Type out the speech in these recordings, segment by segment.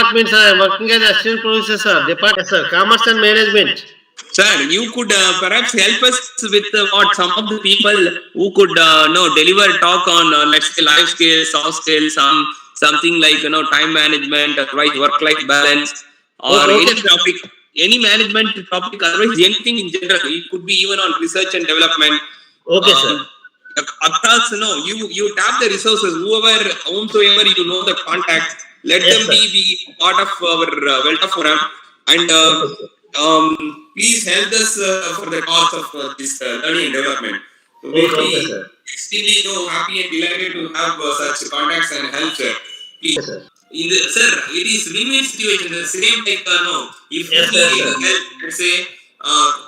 departments are working as assistant professor, sir. Department, sir. Commerce and management. Sir, you could perhaps help us with what some of the people who could deliver talk on let's say life skills, soft skills, something like time management, otherwise work-life balance, or any topic, any management topic, otherwise anything in general. It could be even on research and development. Okay, sir. Across, you tap the resources, whomsoever the contacts, let them be part of our Welta forum, and please help us for the cause of this learning and development. So we will be extremely happy and delighted to have such contacts and help, sir. Please. Sir. Sir, it is win-win situation. The same like if you need help, let's say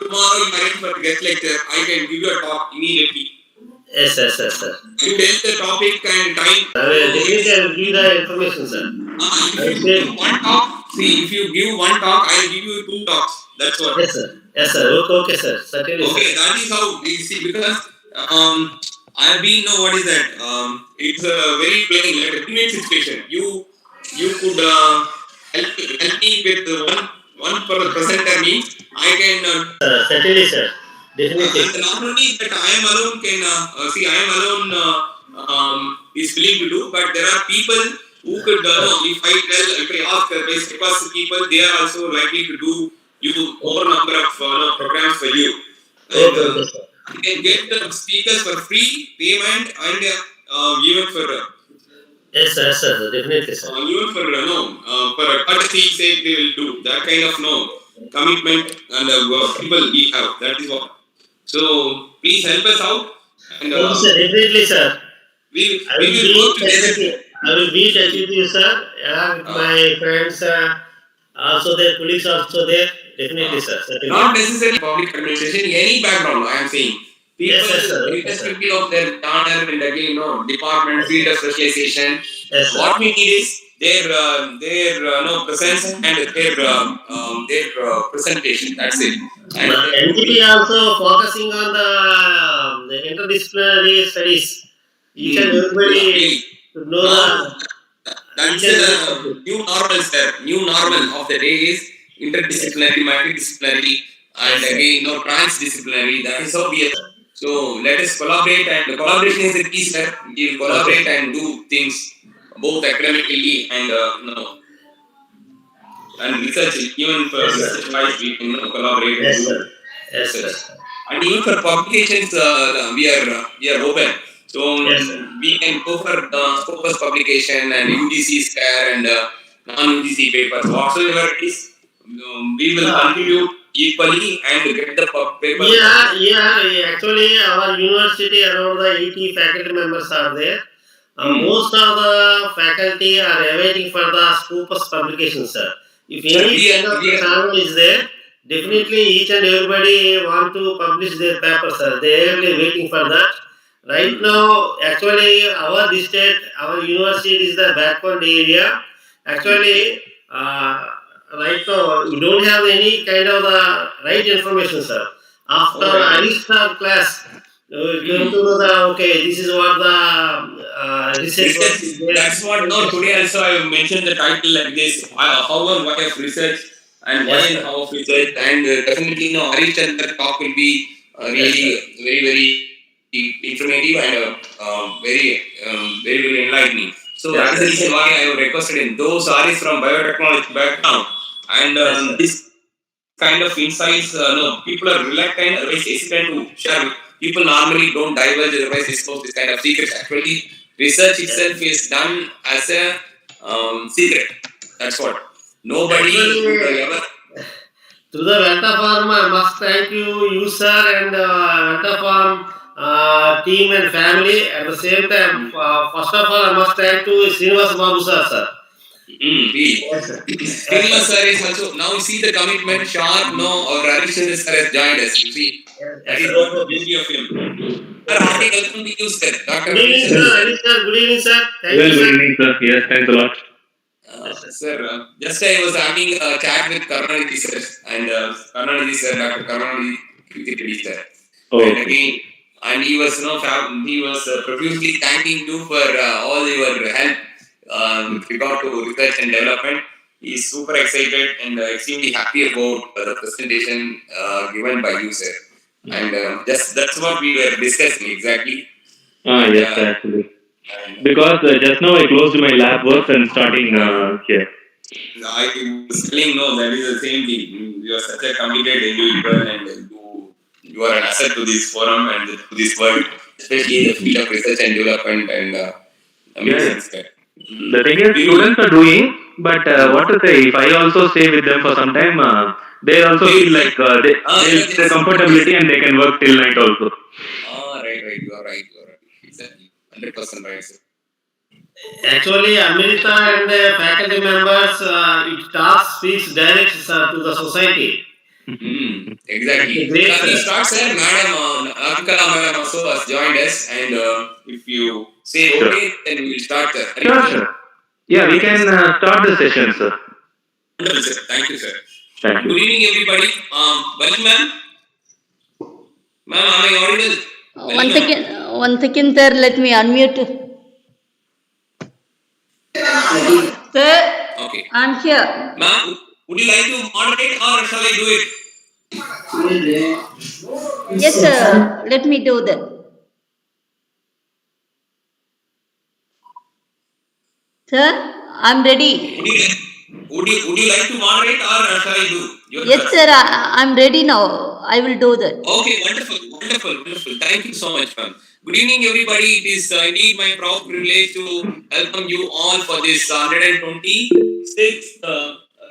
tomorrow you are ready for the guest lecture, I can give you a talk immediately. Yes, sir. You tell the topic and time. I will give the information, sir. If you give one talk, if you give one talk, I will give you 2 talks. That's what. Yes, sir. Okay, sir. Certainly. Okay, that is how we see, because I have been what is that? It's a very plain, like a win-win situation. You could help me with one presenter means I can. Certainly, sir. Definitely. And not only that, I am alone is willing to do, but there are people who could if I ask request people, they are also likely to do more number of programs for you. And you can get the speakers for free payment and even for yes, sir. Definitely, sir. Even for for a courtesy sake, they will do that kind of commitment and people we have. That is what. So please help us out. And sir, definitely, sir. We will work together. I will be in touch with you, sir. My friends, also their colleagues also there. Definitely, sir. Certainly. Not necessarily public administration, any background. I am saying people, irrespective of their genre and again, department, field of specialization. Yes, what we need is their presence and their presentation. That's it. And NTP also focusing on the interdisciplinary studies. Each and everybody should know that's the new normal, sir. New normal of the day is interdisciplinary, multidisciplinary, and again, transdisciplinary. That is how we are. So let us collaborate, and collaboration is the key, sir. We will collaborate and do things both academically and and research. Even for research wise, we can collaborate. Yes, sir. Yes, sir. And even for publications, we are open. So we can go for focus publication and UGC SCARE and non-UGC papers. Whatsoever it is, we will contribute equally and get the paper. Yeah. Actually, our university around the 80 faculty members are there. Most of the faculty are awaiting for the Scopus publication, sir. If any kind of channel is there, definitely each and everybody want to publish their paper, sir. They are waiting for that. Right now, actually, our district, our university is the backward area. Actually, right now, we don't have any kind of the right information, sir. After Arista class, we came to know this is what the research is there. That's what, today also I mentioned the title like this, how and why of research and why and how of research, and definitely, Arista talk will be really very, very informative and very enlightening. So that is the reason why I requested him. Those are from biotechnology background, and this kind of insights, people are reluctant, hesitant to share. People normally don't divulge, otherwise disclose this kind of secrets. Actually, research itself is done as a secret. That's what. Nobody ever. To the Welta Farm, I must thank you, sir, and Welta Farm team and family. At the same time, first of all, I must thank to Srinivas Babu sir. Srinivas sir is also, now you see the commitment, sharp, or Arishan sir has joined us. You see, that is what the beauty of him. Sir, hearty welcome to you, sir. Good evening, sir. Good evening, sir. Thank you, good evening, sir. Yes, thanks a lot. Sir, just I was having a chat with Karunanidhi sir and Dr. Karunanidhi sir. And again, and he was profusely thanking you for all your help with regard to research and development. He's super excited and extremely happy about the presentation given by you, sir. And just that's what we were discussing exactly. Yes, actually. Because just now I closed my lab works and starting here. I was telling no, that is the same thing. You are such a committed individual, and you are an asset to this forum and to this world, especially in the field of research and development and Yeah, amazing stuff. the thing is, students are doing, but what to say? If I also stay with them for some time, they also feel like they the comfortability and they can work till night also. Right. You are right. Exactly. 100% right, sir. Actually, Amrita and faculty members, it talks speaks direct to the society. It's a Exactly. great, We sir. start, sir. Madam, Ankala madam also has joined us, and if you say Sure. okay, then we will start. Sure, sure. Yeah, we can start the session, sir. Wonderful, sir. Thank you, sir. Thank Good you. evening, everybody. Welcome, ma'am. Ma'am, am I audible? One second, sir. Let me unmute. Sir, Okay. I'm here. Ma'am, would you like to moderate or shall I do it? Yes, sir. Let me do that. Sir, I'm ready. Would you like to moderate or shall I do? Yes, sir. I'm ready now. I will do that. Okay, wonderful. Thank you so much, ma'am. Good evening, everybody. It is indeed my proud privilege to welcome you all for this 126th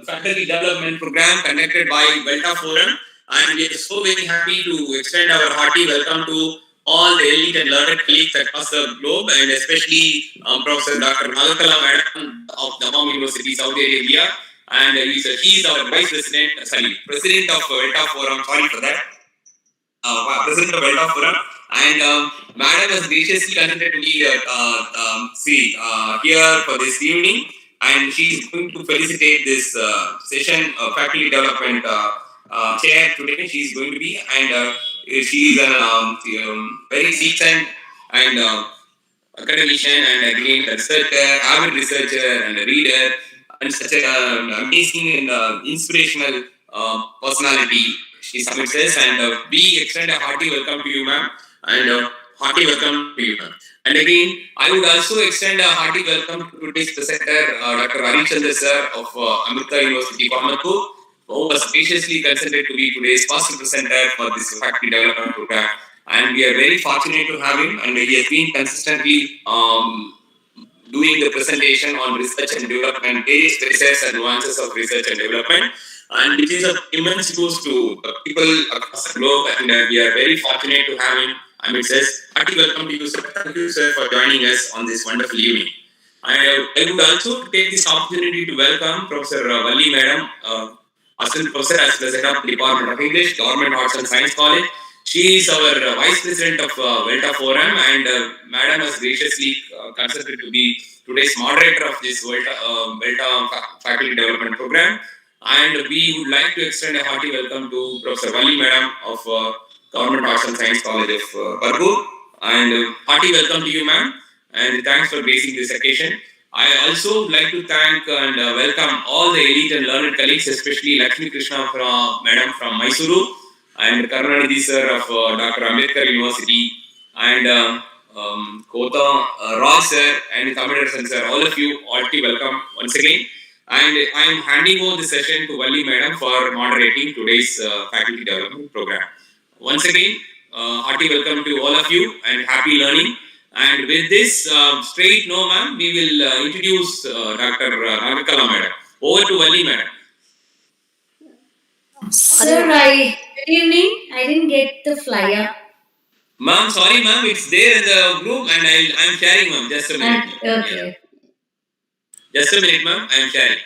faculty development program conducted by Belta Forum. And we are so very happy to extend our hearty welcome to all the elite and learned colleagues across the globe, and especially Professor Dr. Nagakala Madam of Damam University, Saudi Arabia. And he is our vice president, president of Belta Forum. Sorry for that. President of Belta Forum, and Madam has graciously consented to be here for this evening, and she is going to felicitate this session faculty development chair today. She is going to be, and she is a very seasoned and academician and again a researcher, avid researcher and a reader, and such an amazing and inspirational personality. She submits us, and we extend a hearty welcome to you, ma'am, and hearty welcome to you, ma'am. And again, I would also extend a hearty welcome to today's presenter, Dr. Harish Chandra sir of Amrita University, Coimbatore, who was graciously consented to be today's first presenter for this faculty development program. And we are very fortunate to have him, and he has been consistently doing the presentation on research and development, various phases and nuances of research and development, and it is of immense use to people across the globe, and we are very fortunate to have him. I mean, says, hearty welcome to you, sir. Thank you, sir, for joining us on this wonderful evening. I would also take this opportunity to welcome Professor Valli Madam, Assistant Professor as the head of Department of English, Government Arts and Science College. She is our Vice President of Belta Forum, and Madam has graciously consented to be today's moderator of this Belta Faculty Development Program. And we would like to extend a hearty welcome to Professor Valli Madam of Government Arts and Science College of Parkour. And hearty welcome to you, ma'am, and thanks for gracing this occasion. I also would like to thank and welcome all the elite and learned colleagues, especially Lakshmi Krishna from Madam from Mysuru, and Karunanidhi sir of Dr. Ambedkar University, and Kota Raj sir and Tamilasan sir. All of you, hearty welcome once again. And I am handing over the session to Valli Madam for moderating today's faculty development program. Once again, hearty welcome to all of you and happy learning. And with this, straight no ma'am, we will introduce Dr. Nagakala Madam. Over to Valli Madam. Sir, good evening. I didn't get the flyer. Ma'am, sorry ma'am, it's there in the group and I'm sharing ma'am. Just a minute. Okay. Just a minute ma'am, I'm sharing.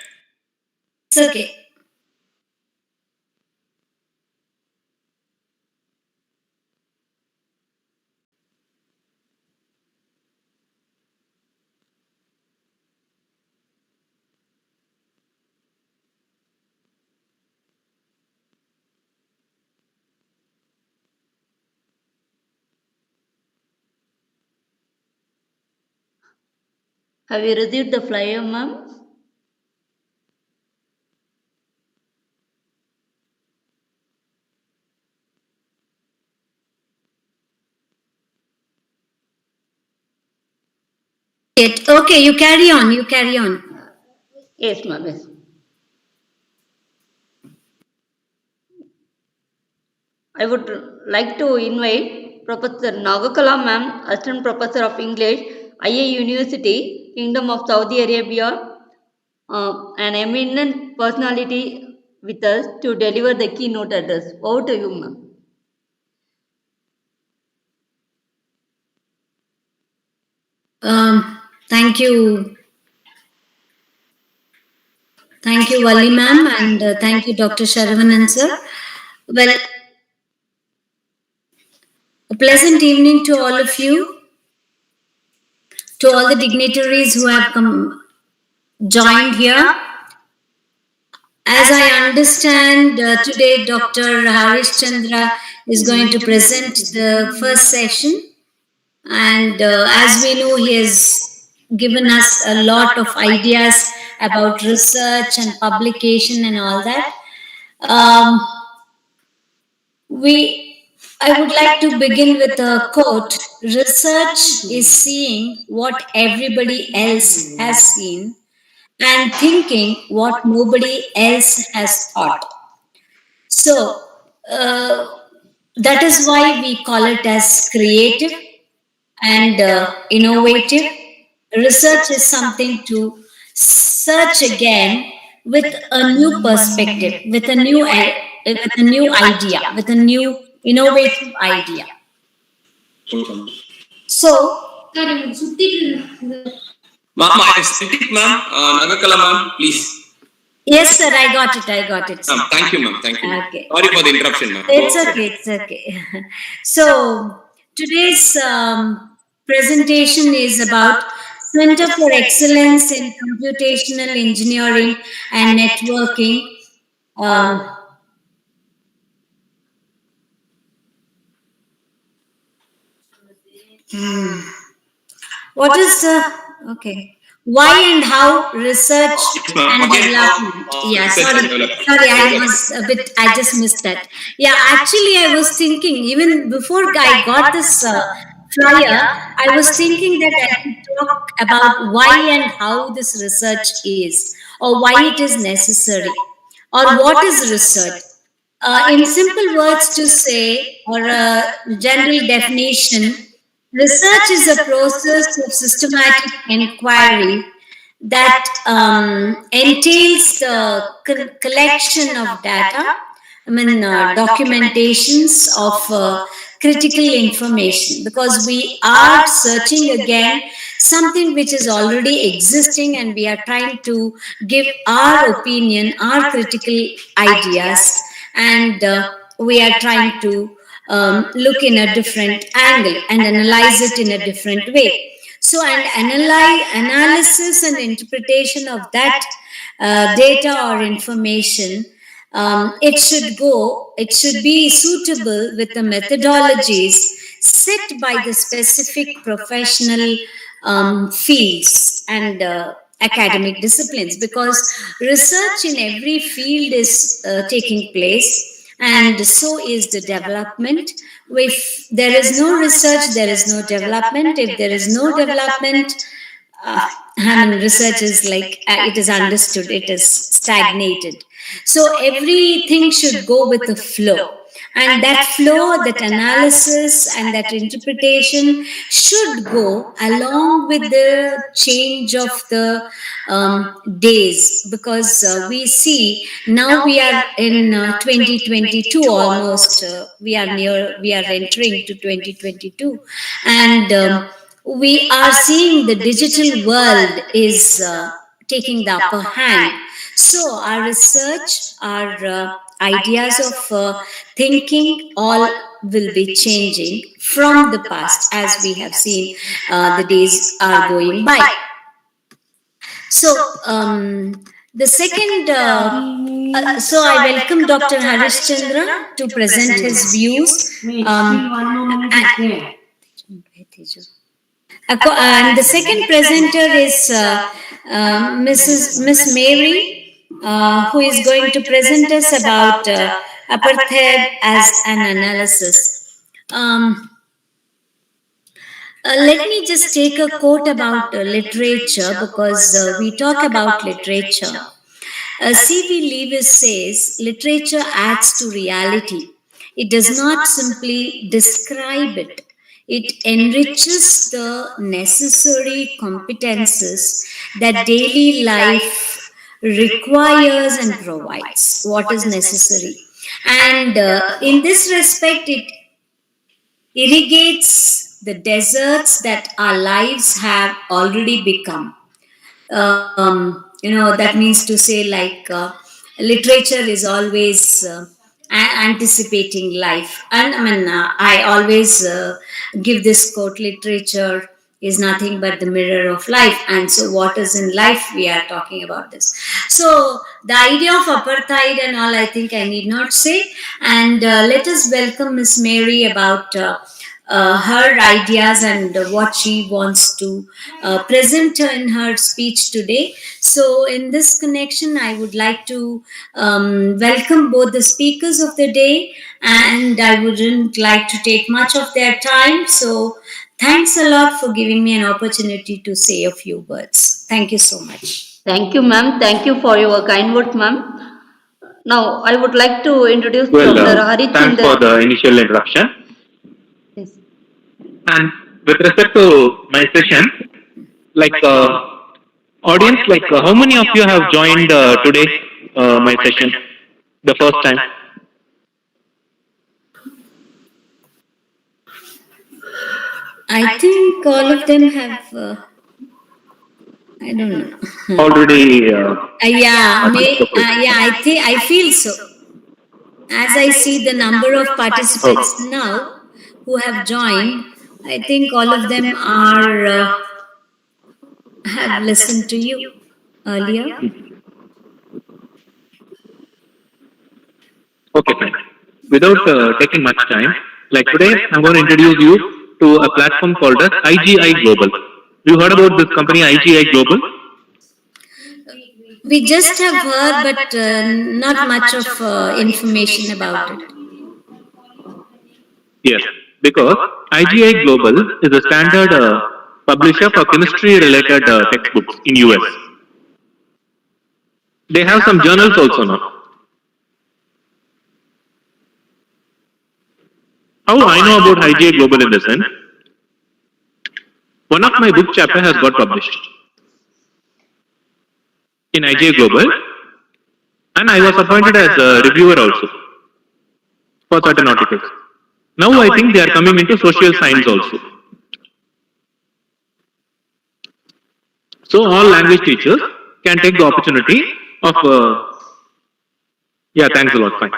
It's okay. Have you received the flyer, ma'am? Yet. Okay, you carry on. You carry on. Yes, ma'am. Yes. I would like to invite Professor Nagakala ma'am, Assistant Professor of English, IA University, Kingdom of Saudi Arabia, an eminent personality with us to deliver the keynote address. Over to you, ma'am. Thank you. Thank you, Valli ma'am, and thank you, Dr. Sharavanan sir. Well, a pleasant evening to all of you, to all the dignitaries who have come joined here. As I understand, today Dr. Harish Chandra is going to present the first session, and as we know, he has given us a lot of ideas about research and publication and all that. Um, we, I would like to begin with a quote. Research is seeing what everybody else has seen and thinking what nobody else has thought. So, that is why we call it as creative and innovative. Research is something to search again with a new perspective, with a new idea, with a new innovative idea. So, Ma'am, I have sent it, ma'am. Nagakala, ma'am, please. yes, sir, I got it. I got it. Sir. Thank you, ma'am. Thank you. Ma'am. Okay. Sorry for the interruption, ma'am. It's okay. It's okay. So today's presentation is about Center for Excellence in Computational Engineering and Networking. Um, what is the okay? Why and how research and development? Yeah, sorry, I was a bit. I just missed that. Yeah, actually, I was thinking even before I got this flyer, I was thinking that I could talk about why and how this research is, or why it is necessary, or what is research. In simple words, to say, or a general definition, research is a process of systematic inquiry that entails the collection of data, documentations of critical information, because we are searching again something which is already existing and we are trying to give our opinion, our critical ideas, and we are trying to look in a different angle and analyze it in a different way. So, and analysis and interpretation of that data or information, it should be suitable with the methodologies set by the specific professional fields and academic disciplines, because research in every field is taking place, and so is the development. If there is no research, there is no development. If there is no development, research is like it is understood, it is stagnated. So everything should go with the flow, and that flow, that analysis, and that interpretation should go along with the change of the days, because we see now we are in 2022 almost. We are entering to 2022, and we are seeing the digital world is taking the upper hand. So our research, our ideas of thinking, all will be changing from the past, as we have seen the days are going by. So the second, so I welcome Dr. Harish Chandra to present his views. And the second presenter is Miss Mary, who is going to present us about apartheid as an analysis. Let me just take a quote about literature because we talk about literature. C.V. Lewis says literature adds to reality. It does not simply describe it, it enriches the necessary competences that daily life requires and provides. What is necessary? And in this respect, it irrigates the deserts that our lives have already become. That means to say, like, literature is always anticipating life. And I mean, I always give this quote: literature is nothing but the mirror of life. And so, what is in life? We are talking about this. So, the idea of apartheid and all, I think I need not say. And let us welcome Miss Mary about her ideas and what she wants to present in her speech today. So, in this connection, I would like to welcome both the speakers of the day, and I wouldn't like to take much of their time. So, thanks a lot for giving me an opportunity to say a few words. Thank you so much. Thank you, ma'am. Thank you for your kind words, ma'am. Now, I would like to introduce Well, Dr. thanks for the initial introduction. Yes. And with respect to my session, like audience, like how many of you have joined today my session the first time? I think all of them have. I don't know. Already. I feel so. As I see the number of participants now who have joined, I think all of them are have listened to you earlier. Okay, fine. Without taking much time, like today, I'm going to introduce you to a platform called as IGI Global. You heard about this company, IGI Global? We just have heard, but not much of information about it. Yes, because IGI Global is a standard publisher for chemistry-related textbooks in US. They have some journals also now. How I know about IGI Global in the sense, one of my book chapter has got published in IGI Global, and I was appointed as a reviewer also for certain articles. Now I think they are coming into social science also. So all language teachers can take the opportunity of, yeah, thanks a lot, fine.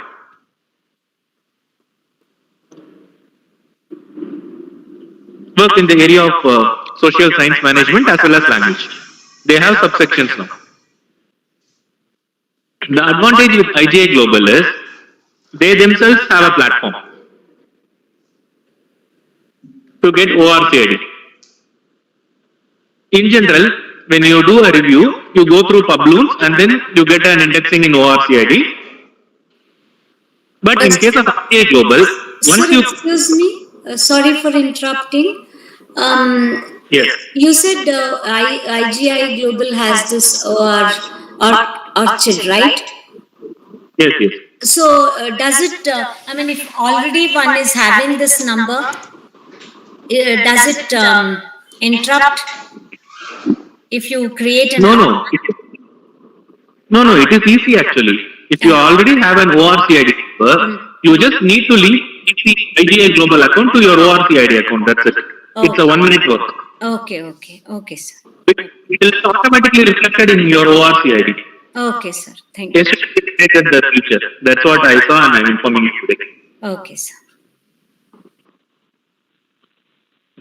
Work in the area of social science management as well as language. They have subsections now. The advantage with IGI Global is they themselves have a platform to get ORCID. In general, when you do a review, you go through Publoons and then you get an indexing in ORCID. But in case of IGI Global, once you... Excuse me, sorry for interrupting. Yes. You said IGI Global has this orchid, right? Yes, yes. So does it, I mean, if already one is having this number, does it interrupt if you create an No, it is easy actually. If you already have an ORCID number, you just need to link the IGI Global account to your ORCID account. That's it. It's a 1 minute work. Okay, sir. It will automatically reflected in your ORCID. Okay, sir. Thank you. The feature. That's what I saw and I'm informing you today. Okay, sir.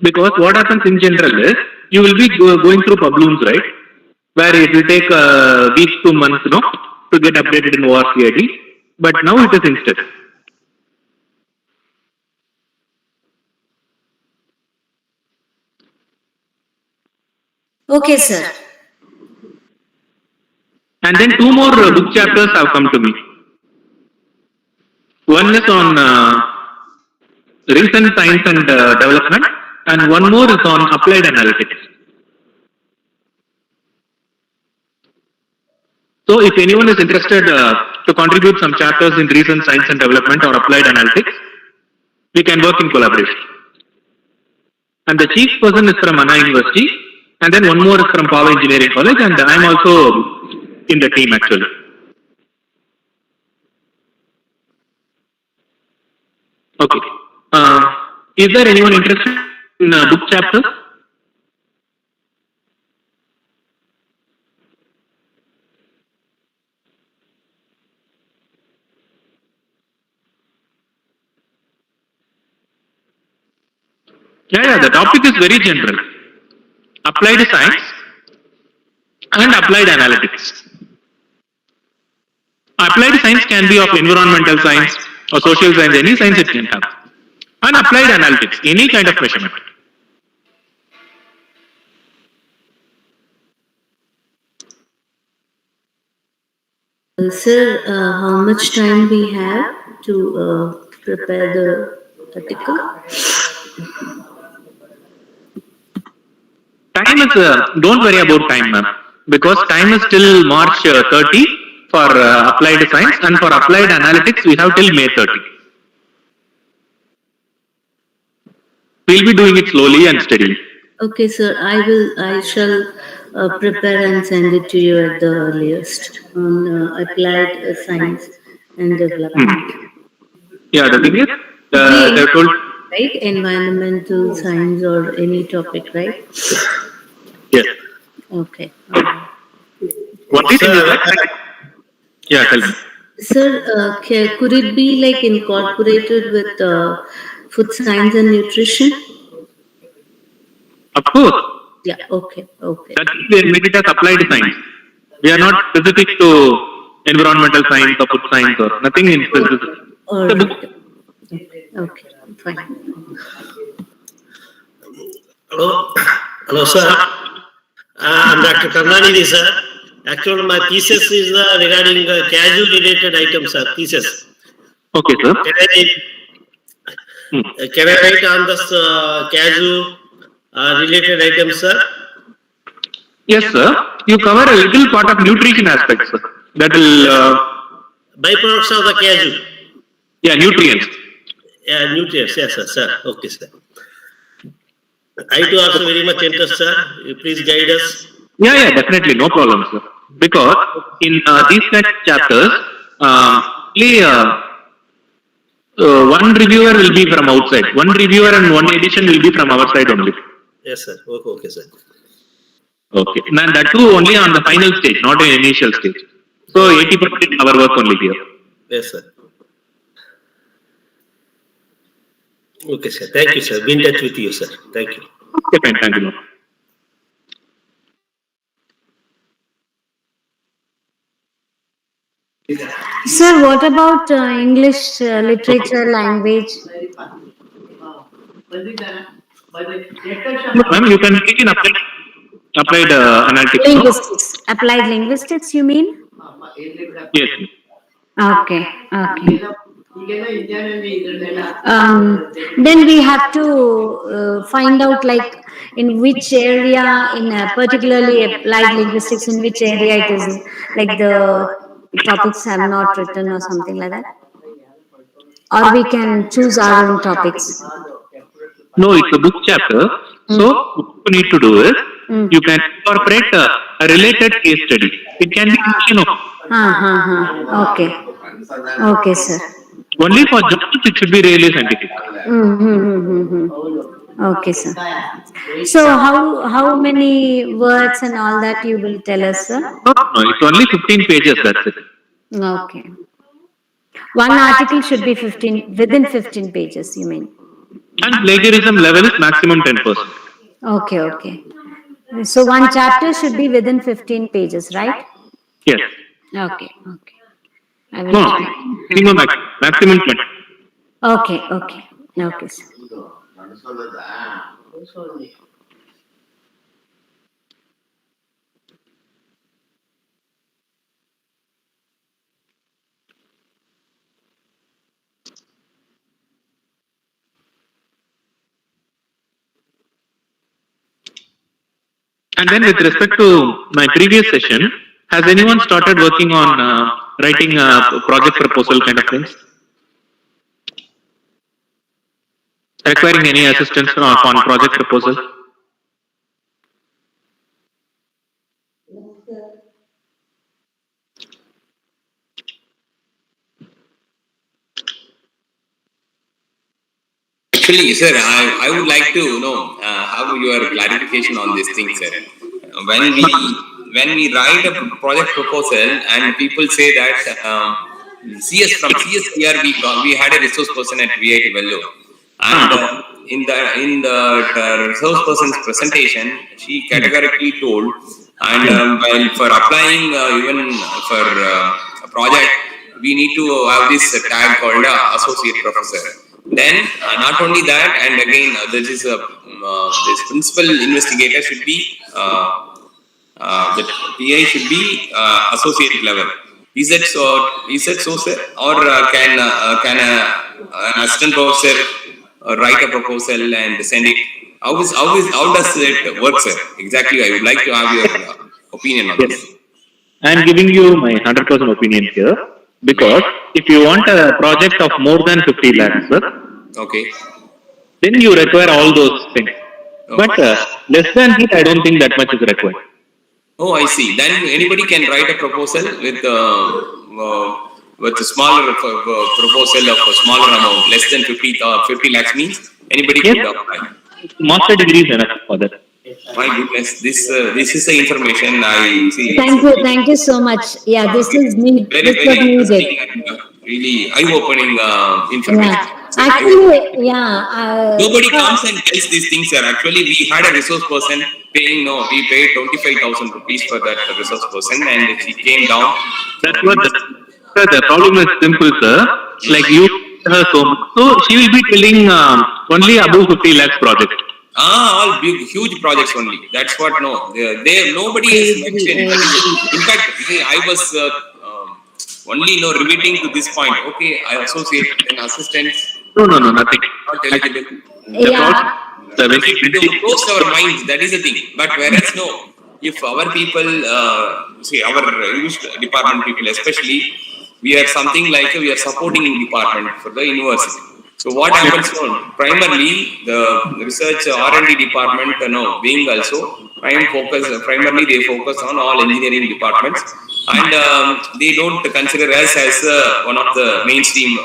Because what happens in general is, you will be going through Publoons, right? Where it will take weeks to months, to get updated in ORCID. But now it is instant. Okay, sir. And then 2 more book chapters have come to me. One is on recent science and development, and one more is on applied analytics. So if anyone is interested to contribute some chapters in recent science and development or applied analytics, we can work in collaboration. And the chief person is from Anna University, and then one more is from Power Engineering College, and I am also in the team actually. Okay. Is there anyone interested in book chapters? Yeah, the topic is very general. Applied science and applied analytics. Applied science can be of environmental science or social science, any science it can have. And applied analytics, any kind of measurement. Sir, how much time we have to prepare the article? Time is, don't worry about time, ma'am, because time is till March 30 for applied science, and for applied analytics we have till May 30. We'll be doing it slowly and steadily. Okay, sir. I shall prepare and send it to you at the earliest on applied science and development. Yeah, the thing is, they told Right, environmental science or any topic, right? yes. Okay. What it is that? Yeah, tell me. Sir, could it be like incorporated with food science and nutrition? Of course. Yeah. Okay. Okay. That is we made it as applied science. We are not specific to environmental science or food science or nothing in specific. All right. Okay. Fine. Hello, sir. I'm Dr. Karnanidhi, sir. Actually, my thesis is regarding cashew related items, sir. Thesis. Okay, sir. Can I write on this cashew related items, sir? Yes, sir. You cover a little part of nutrition aspects, sir. That will. Byproducts of the cashew. Yeah, nutrients. Yeah, nutrients. Yes, sir. Okay, sir. I too also very much interested, sir. You please guide us. Yeah, definitely, no problem, sir. Because in these kind of chapters, only one reviewer will be from outside. One reviewer and one edition will be from our side only. Yes, sir. Okay, sir. Okay, and that too only on the final stage, not in initial stage. So 80% our work only here. Yes, sir. Okay, sir. Thank you, sir. Be in touch with you, sir. Thank you. Okay, fine. Thank you. Sir, what about English literature language? Ma'am, you can take in applied analytics. Linguistics. Applied linguistics, you mean? Yes. Okay. Okay. Then we have to find out like in which area, in particularly applied linguistics, in which area it is, like the topics have not written or something like that. Or we can choose our own topics. No, it's a book chapter. So what you need to do is you can incorporate a related case study. It can be fiction. Okay. Okay, sir. Only for jobs it should be really scientific. Okay, sir. So how many words and all that you will tell us, sir? No, it's only 15 pages. That's it. Okay. One article should be within 15 pages, you mean? And plagiarism level is maximum 10%. Okay, okay. So one chapter should be within 15 pages, right? Yes. Okay, okay. I will No, try. minimum maximum 20. Okay, okay. Okay, sir. And then with respect to my previous session, has anyone started working on writing a project proposal kind of things? Requiring any assistance on project proposal? Actually, sir, I would like to know have your clarification on this thing, sir. When we write a project proposal and people say that CS from CSPR we had a resource person at VIT Vellore, and in the resource person's presentation, she categorically told, and while for applying even for a project, we need to have this tag called associate professor. Then not only that, and again this principal investigator should be the PI should be associate level. Is that so? Is that so, sir? Or can an assistant professor write a proposal and send it? How does it work, sir? Exactly. I would like to have your opinion on this. I am giving you my 100% opinion here, because if you want a project of more than 50 lakhs, sir, okay, then you require all those things. But less than it, I don't think that much is required. Oh, I see. Then anybody can write a proposal with a smaller proposal of a smaller amount, less than 50 lakhs means anybody Yes. can apply. Master degree is enough for that. My goodness, this is the information I see. Thank you so much. Yeah, this is need. Very, This was very interesting needed. and really eye-opening information. Yeah, actually, yeah. Nobody comes and tells these things, sir. Actually, we had a resource person paying, we paid 25,000 rupees for that resource person, and she came down. That's what the problem is simple, sir. Like you her so much. So she will be telling only above 50 lakhs project. All big, huge projects only. That's what, no. Nobody has mentioned. In fact, see, I was only remitting to this point. Okay, I associate an assistant. No, nothing. Not eligible. Yeah. To close our minds, that is the thing. But whereas, no, if our people, our English department people especially, we are something like we are supporting department for the university. So what happens now? Primarily, the research R&D department, being also primarily they focus on all engineering departments, and they don't consider us as one of the mainstream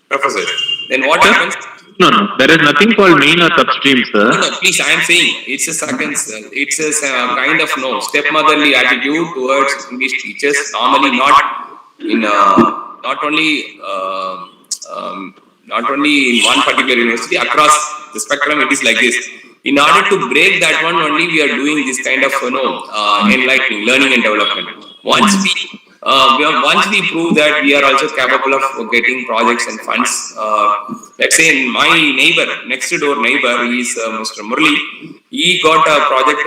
professors. Then what happens? No, there is nothing called main or substream, sir. No, please, I am saying it's a kind of stepmotherly attitude towards English teachers. Normally, not only in one particular university, across the spectrum, it is like this. In order to break that one, only we are doing this kind of enlightening, learning and development. Once we prove that we are also capable of getting projects and funds, let's say my next door neighbor is Mr. Murli. He got a project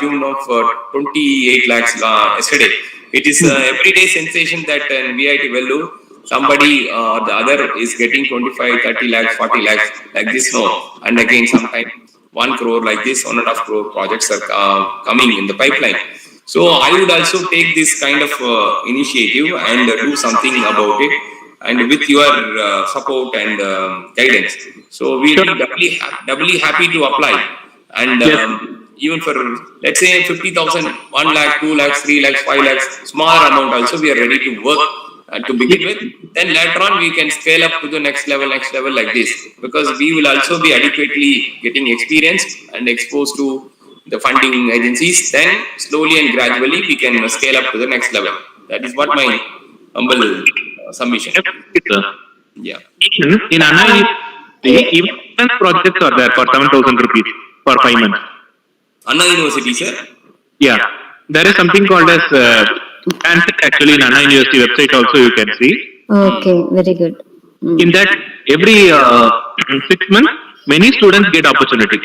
tune of 28 lakhs yesterday. It is everyday sensation that in VIT Vellore, somebody or the other is getting 25, 30 lakhs, 40 lakhs like this, and again sometimes 1 crore like this, 1.5 crore projects are coming in the pipeline. So I would also take this kind of initiative and do something about it, and with your support and guidance. So we will be doubly happy to apply, and even for, let's say, 50,000, 1 lakh, 2 lakhs, 3 lakhs, 5 lakhs, smaller amount also we are ready to work to begin with. Then later on we can scale up to the next level like this, because we will also be adequately getting experience and exposed to the funding agencies. Then slowly and gradually we can scale up to the next level. That is what my humble submission. Yeah. In Anna, even projects are there for 7,000 rupees for 5 months. Anna University, sir? Yeah. There is something called as actually in Anna University website also you can see. Okay, very good. In that, every 6 months, many students get opportunity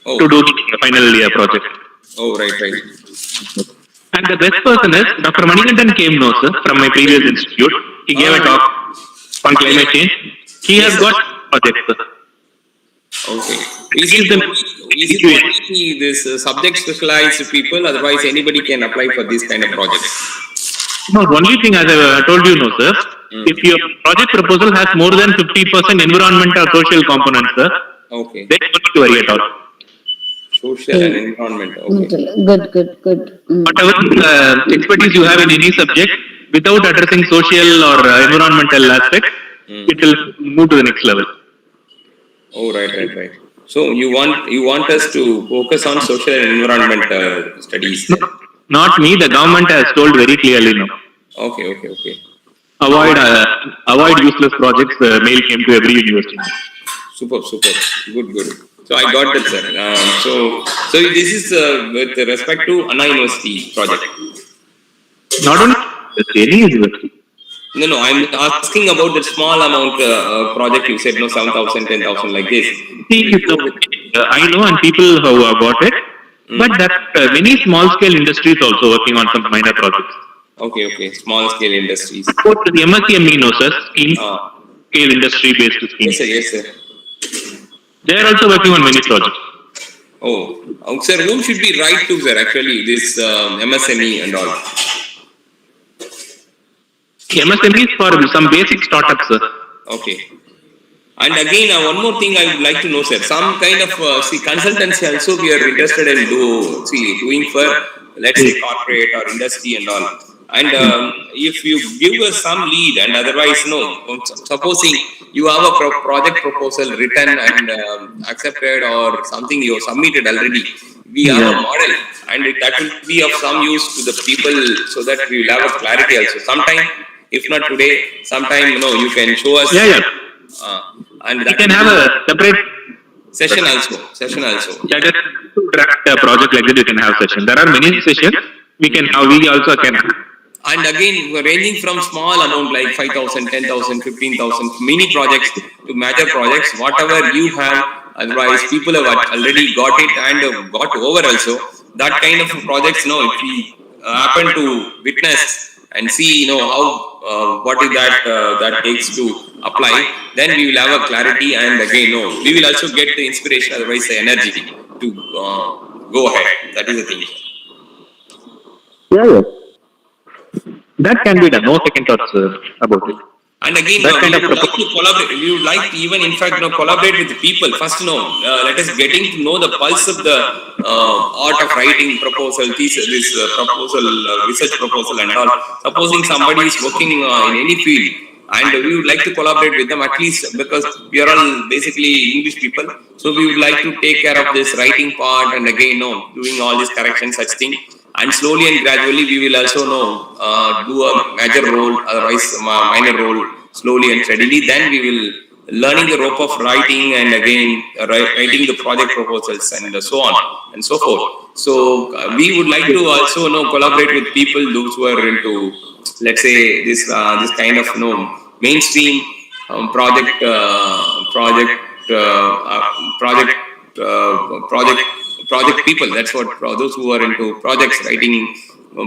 to do the final year project. Oh, right. And the best person is Dr. Manikandan came now, sir, from my previous institute. He gave a talk on climate change. He has got projects, sir. Okay. It gives them Is it only this subject specialized people? Otherwise, anybody can apply for this kind of projects. No, only thing as I told you, no, sir. If your project proposal has more than 50% environmental or social components, sir, Okay. then you don't need to worry at all. Social and environment. Okay. Good. Whatever expertise you have in any subject, without addressing social or environmental aspects, it will move to the next level. Oh, right. So you want us to focus on social and environment studies. No, not me. The government has told very clearly now. Okay. Avoid useless projects. Mail came to every university. Super. Good. So I got that, sir. So this is with respect to Anna University project. Not only any university. No. I'm asking about the small amount project you said, no, 7,000, 10,000 like this. See, I know and people who have got it, but there are many small scale industries also working on some minor projects. Okay. Small scale industries. Support the MSCME, no, sir, scheme, scale industry based scheme. Yes, sir. They are also working on many projects. Oh, sir, whom should we write to, sir, actually, this MSME and all? MSME is for some basic startups, sir. Okay. And again, one more thing I would like to know, sir. Some kind of consultancy also we are interested in doing for, let's say, corporate or industry and all. And if you give us some lead and otherwise, no, supposing you have a project proposal written and accepted or something you have submitted already, we have a model and that will be of some use to the people so that we will have a clarity also. Sometime, if not today, sometime, you can show us. Yeah. And we can have a separate session also. Yeah, just to draft a project like that, you can have session. There are many sessions. We also can have. And again, ranging from small amount like 5,000, 10,000, 15,000, mini projects to major projects, whatever you have. Otherwise, people have already got it and got over also. That kind of projects, if we happen to witness and see, how what is that takes to apply, then we will have a clarity and again, we will also get the inspiration, otherwise the energy to go ahead. That is the thing. Yeah. That can be done. No second thoughts about it. And again, we would like to collaborate. We would like to even, in fact, collaborate with the people. First, let us getting to know the pulse of the art of writing proposal, this proposal, research proposal and all. Supposing somebody is working in any field and we would like to collaborate with them at least because we are all basically English people. So we would like to take care of this writing part and again, doing all these corrections, such thing. And slowly and gradually we will also do a major role, otherwise minor role, slowly and steadily. Then we will learning the rope of writing and again writing the project proposals and so on and so forth. So we would like to also collaborate with people those who are into, let's say, this kind of mainstream project people. That's what those who are into projects, writing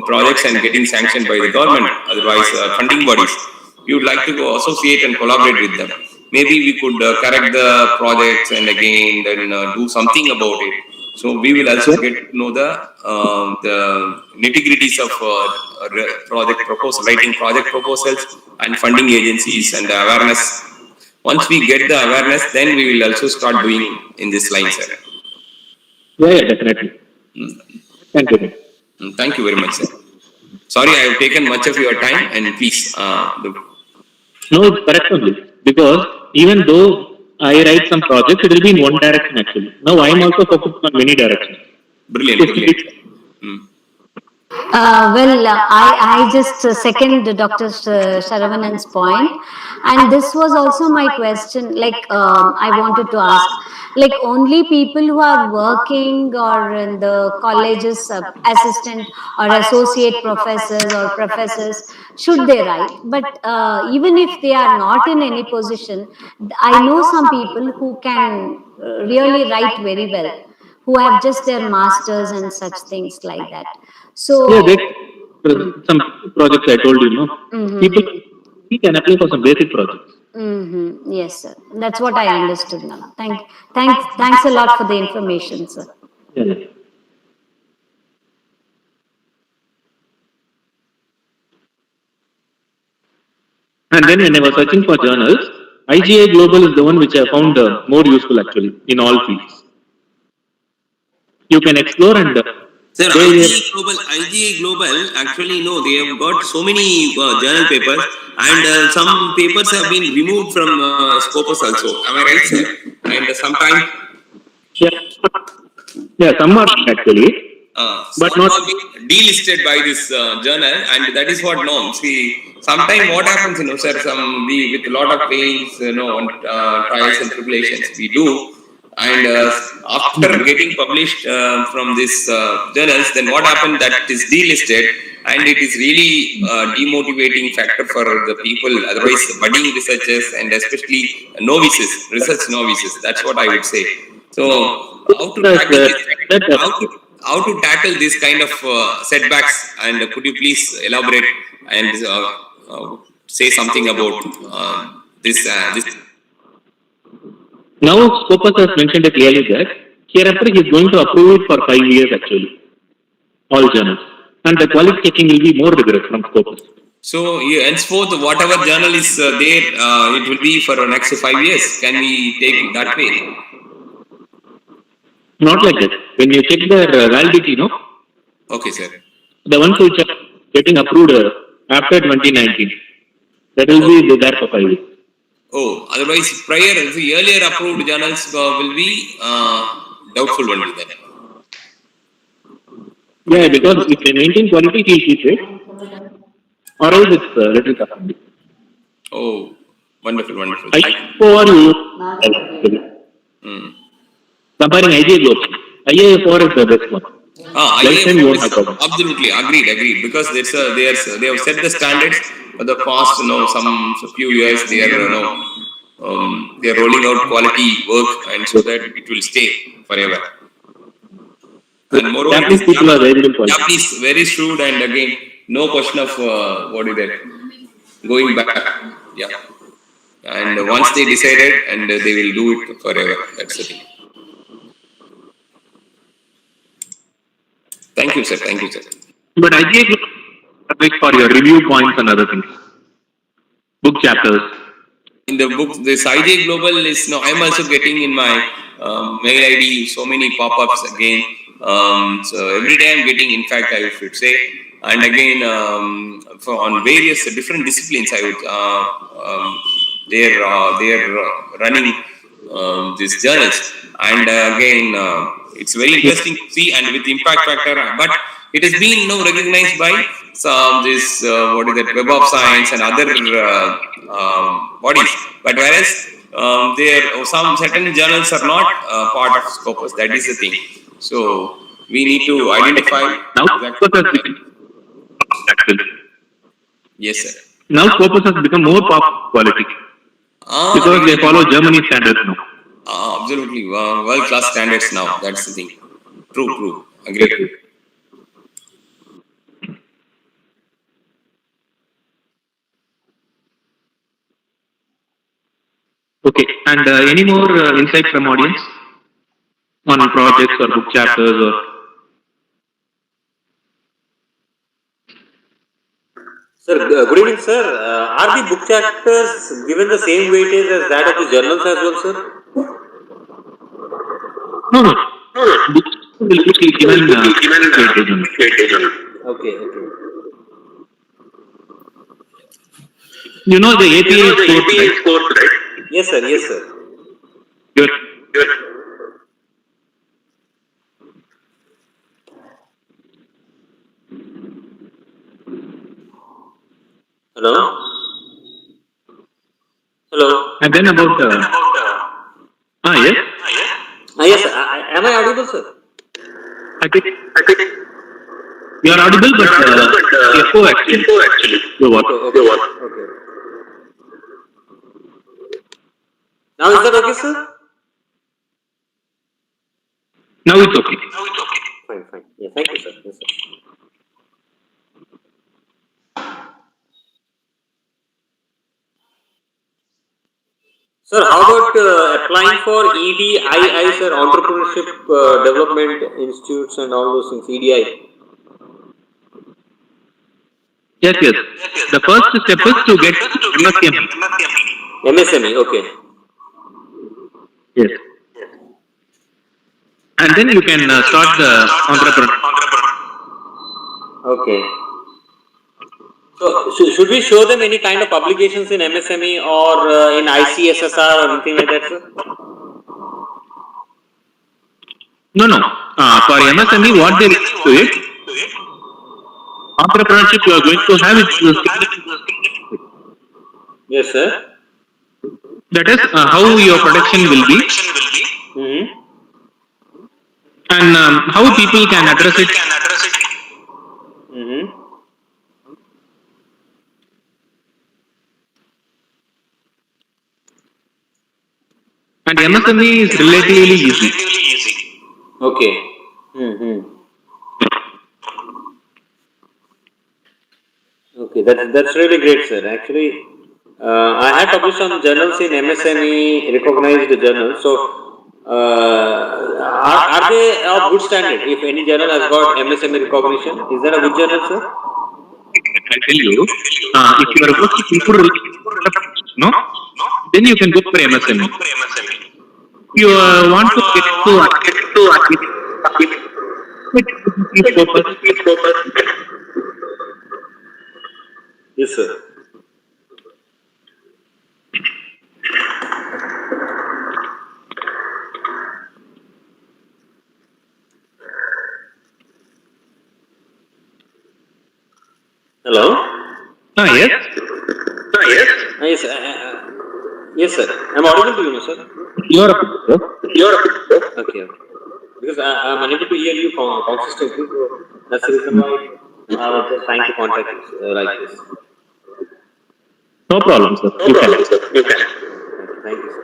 projects and getting sanctioned by the government, otherwise funding bodies. We would like to go associate and collaborate with them. Maybe we could correct the projects and again then do something about it. So we will also get to know the nitty-gritties of project proposal, writing project proposals and funding agencies and the awareness. Once we get the awareness, then we will also start doing in this line, sir. Yeah, definitely. Thank you. Thank you very much, sir. Sorry, I have taken much of your time, and please. No, it's correct only. Because even though I write some projects, it will be in one direction actually. Now I am also focused on many directions. Brilliant. I just second Dr. Sharavanan's point, and this was also my question. I wanted to ask, only people who are working or in the colleges, assistant or associate professors or professors, should they write? But even if they are not in any position, I know some people who can really write very well, who have just their masters and such things like that. So some projects I told you, people can apply for some basic projects. Yes, sir. That's what I understood now. Thanks a lot for the information, sir. Yeah. And then when I was searching for journals, IGA Global is the one which I found more useful actually in all fields. You can explore and Sir, they IGA Global, actually, no, they have got so many journal papers, and some papers have been removed from Scopus also. Am I right, sir? And sometimes yeah, yeah some are actually, but some not have been delisted by this journal, and that is what no. See, sometimes what happens, sir, we with a lot of pains, trials and tribulations, we do, and after getting published from this journals, then what happened that it is delisted, and it is really demotivating factor for the people, otherwise budding researchers and especially novices, research novices. That's what I would say. So, how to because, tackle this? that, How to tackle this kind of setbacks, and could you please elaborate and say something about this? now Scopus has mentioned it clearly that hereafter he is going to approve it for 5 years actually, all journals. And the quality checking will be more rigorous from Scopus. So henceforth, whatever journal is there, it will be for the next 5 years. Can we take it that way? Not like that. When you check their validity, Okay, sir. the ones which are getting approved after 2019, that will be there for 5 years. Oh, otherwise, the earlier approved journals will be doubtful only then. Yeah, because if they maintain quality, he'll keep it, or else it's a little tough. Oh, wonderful, wonderful. I for you, Hmm. comparing IGA Global, IA4 is the best one. Lifetime you IA4 won't is have problem. absolutely agreed because they have set the standards for the past some few years. They are rolling out quality work, and so that it will stay forever. And moreover, it Japanese is people are very good quality. Japanese very shrewd, and again, no question of what is that going back. Yeah, and once they decided, and they will do it forever. That's the thing. Thank you, sir. Thank you, sir. But IGA Global is perfect for your review points and other things. Book chapters. In the book, this IJ Global is no. I'm also getting in my mail ID so many pop-ups again. So every day I'm getting. In fact, I should say, and again for on various different disciplines, I would they're running these journals, and again it's very interesting to see, and with impact factor, but it has been recognized by some this what is that, Web of Science and other bodies, but whereas there some certain journals are not part of Scopus. That is the thing. So we need to identify Now exactly. Scopus has become actually. Yes, sir. Now Scopus has become more pop quality because they follow Germany standards now. Absolutely world class standards now. That's the thing. True. Agreed. Okay, and any more insight from audience on projects or book chapters or? Sir, good evening, sir. Are the book chapters given the same weightage as that of the journals as well, sir? No. Books will be given weightage only. Okay. You know the APA scores, right? Yes, sir. Good. Hello? And then about yes. Yes, sir. Am I audible, sir? I think you are audible, but echo actually. Your what? Okay. Now is that okay, sir? Now it's okay. Fine. Yeah, thank you, sir. Yes, sir. Sir, how about applying for EDII, sir, Entrepreneurship Development Institutes and all those things, EDI? Yes, yes. The first step is to get MSME. MSME, okay. Yes. And then you can start the entrepreneur. Okay. So, should we show them any kind of publications in MSME or in ICSSR or anything like that, sir? No, no. For MSME, what they do it, entrepreneurship you are going to have it. Yes, sir. That is how your production will be and how people can address it. And MSME is relatively easy. Okay. Okay, that's really great, sir. Actually, I had published some journals in MSME recognized journals. So, are they of good standard? If any journal has got MSME recognition, is that a good journal, sir? I tell you, if you are working to improve, no, then you can go for MSME. If you want to get to Yes, sir. Hello? Yes. Yes, yes, sir. I'm audible to you, no, sir? You are Okay. Because I'm unable to hear you consistently, so that's the reason why I was just trying to contact you like this. no problem, sir. You can. Thank you, sir.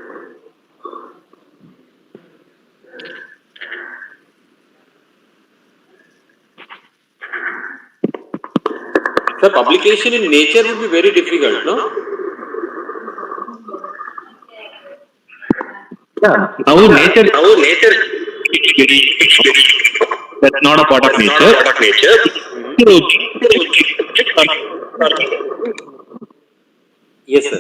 Sir, publication in Nature would be very difficult, no? Yeah. Our nature, that's not a part of nature. Yes, sir.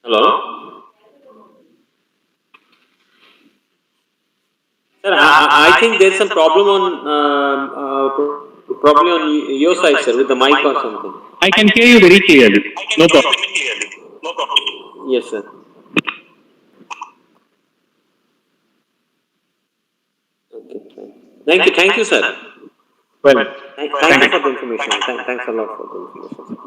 Hello? Sir, I think there's some problem on, probably on your side, sir, with the mic or something. I can hear you very clearly. No problem. Yes, sir. Okay. Thank you, sir. Well, Thank you for the information. Thanks a lot for the information.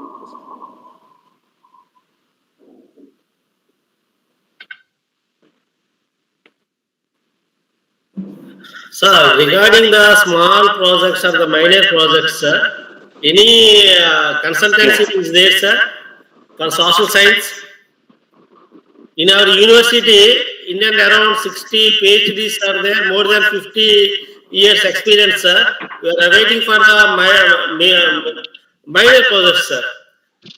Sir, regarding the small projects or the minor projects, sir, any consultancy is there, sir, for social science? In our university, in and around 60 PhDs are there, more than 50 years experience, sir. We are waiting for the minor projects, sir.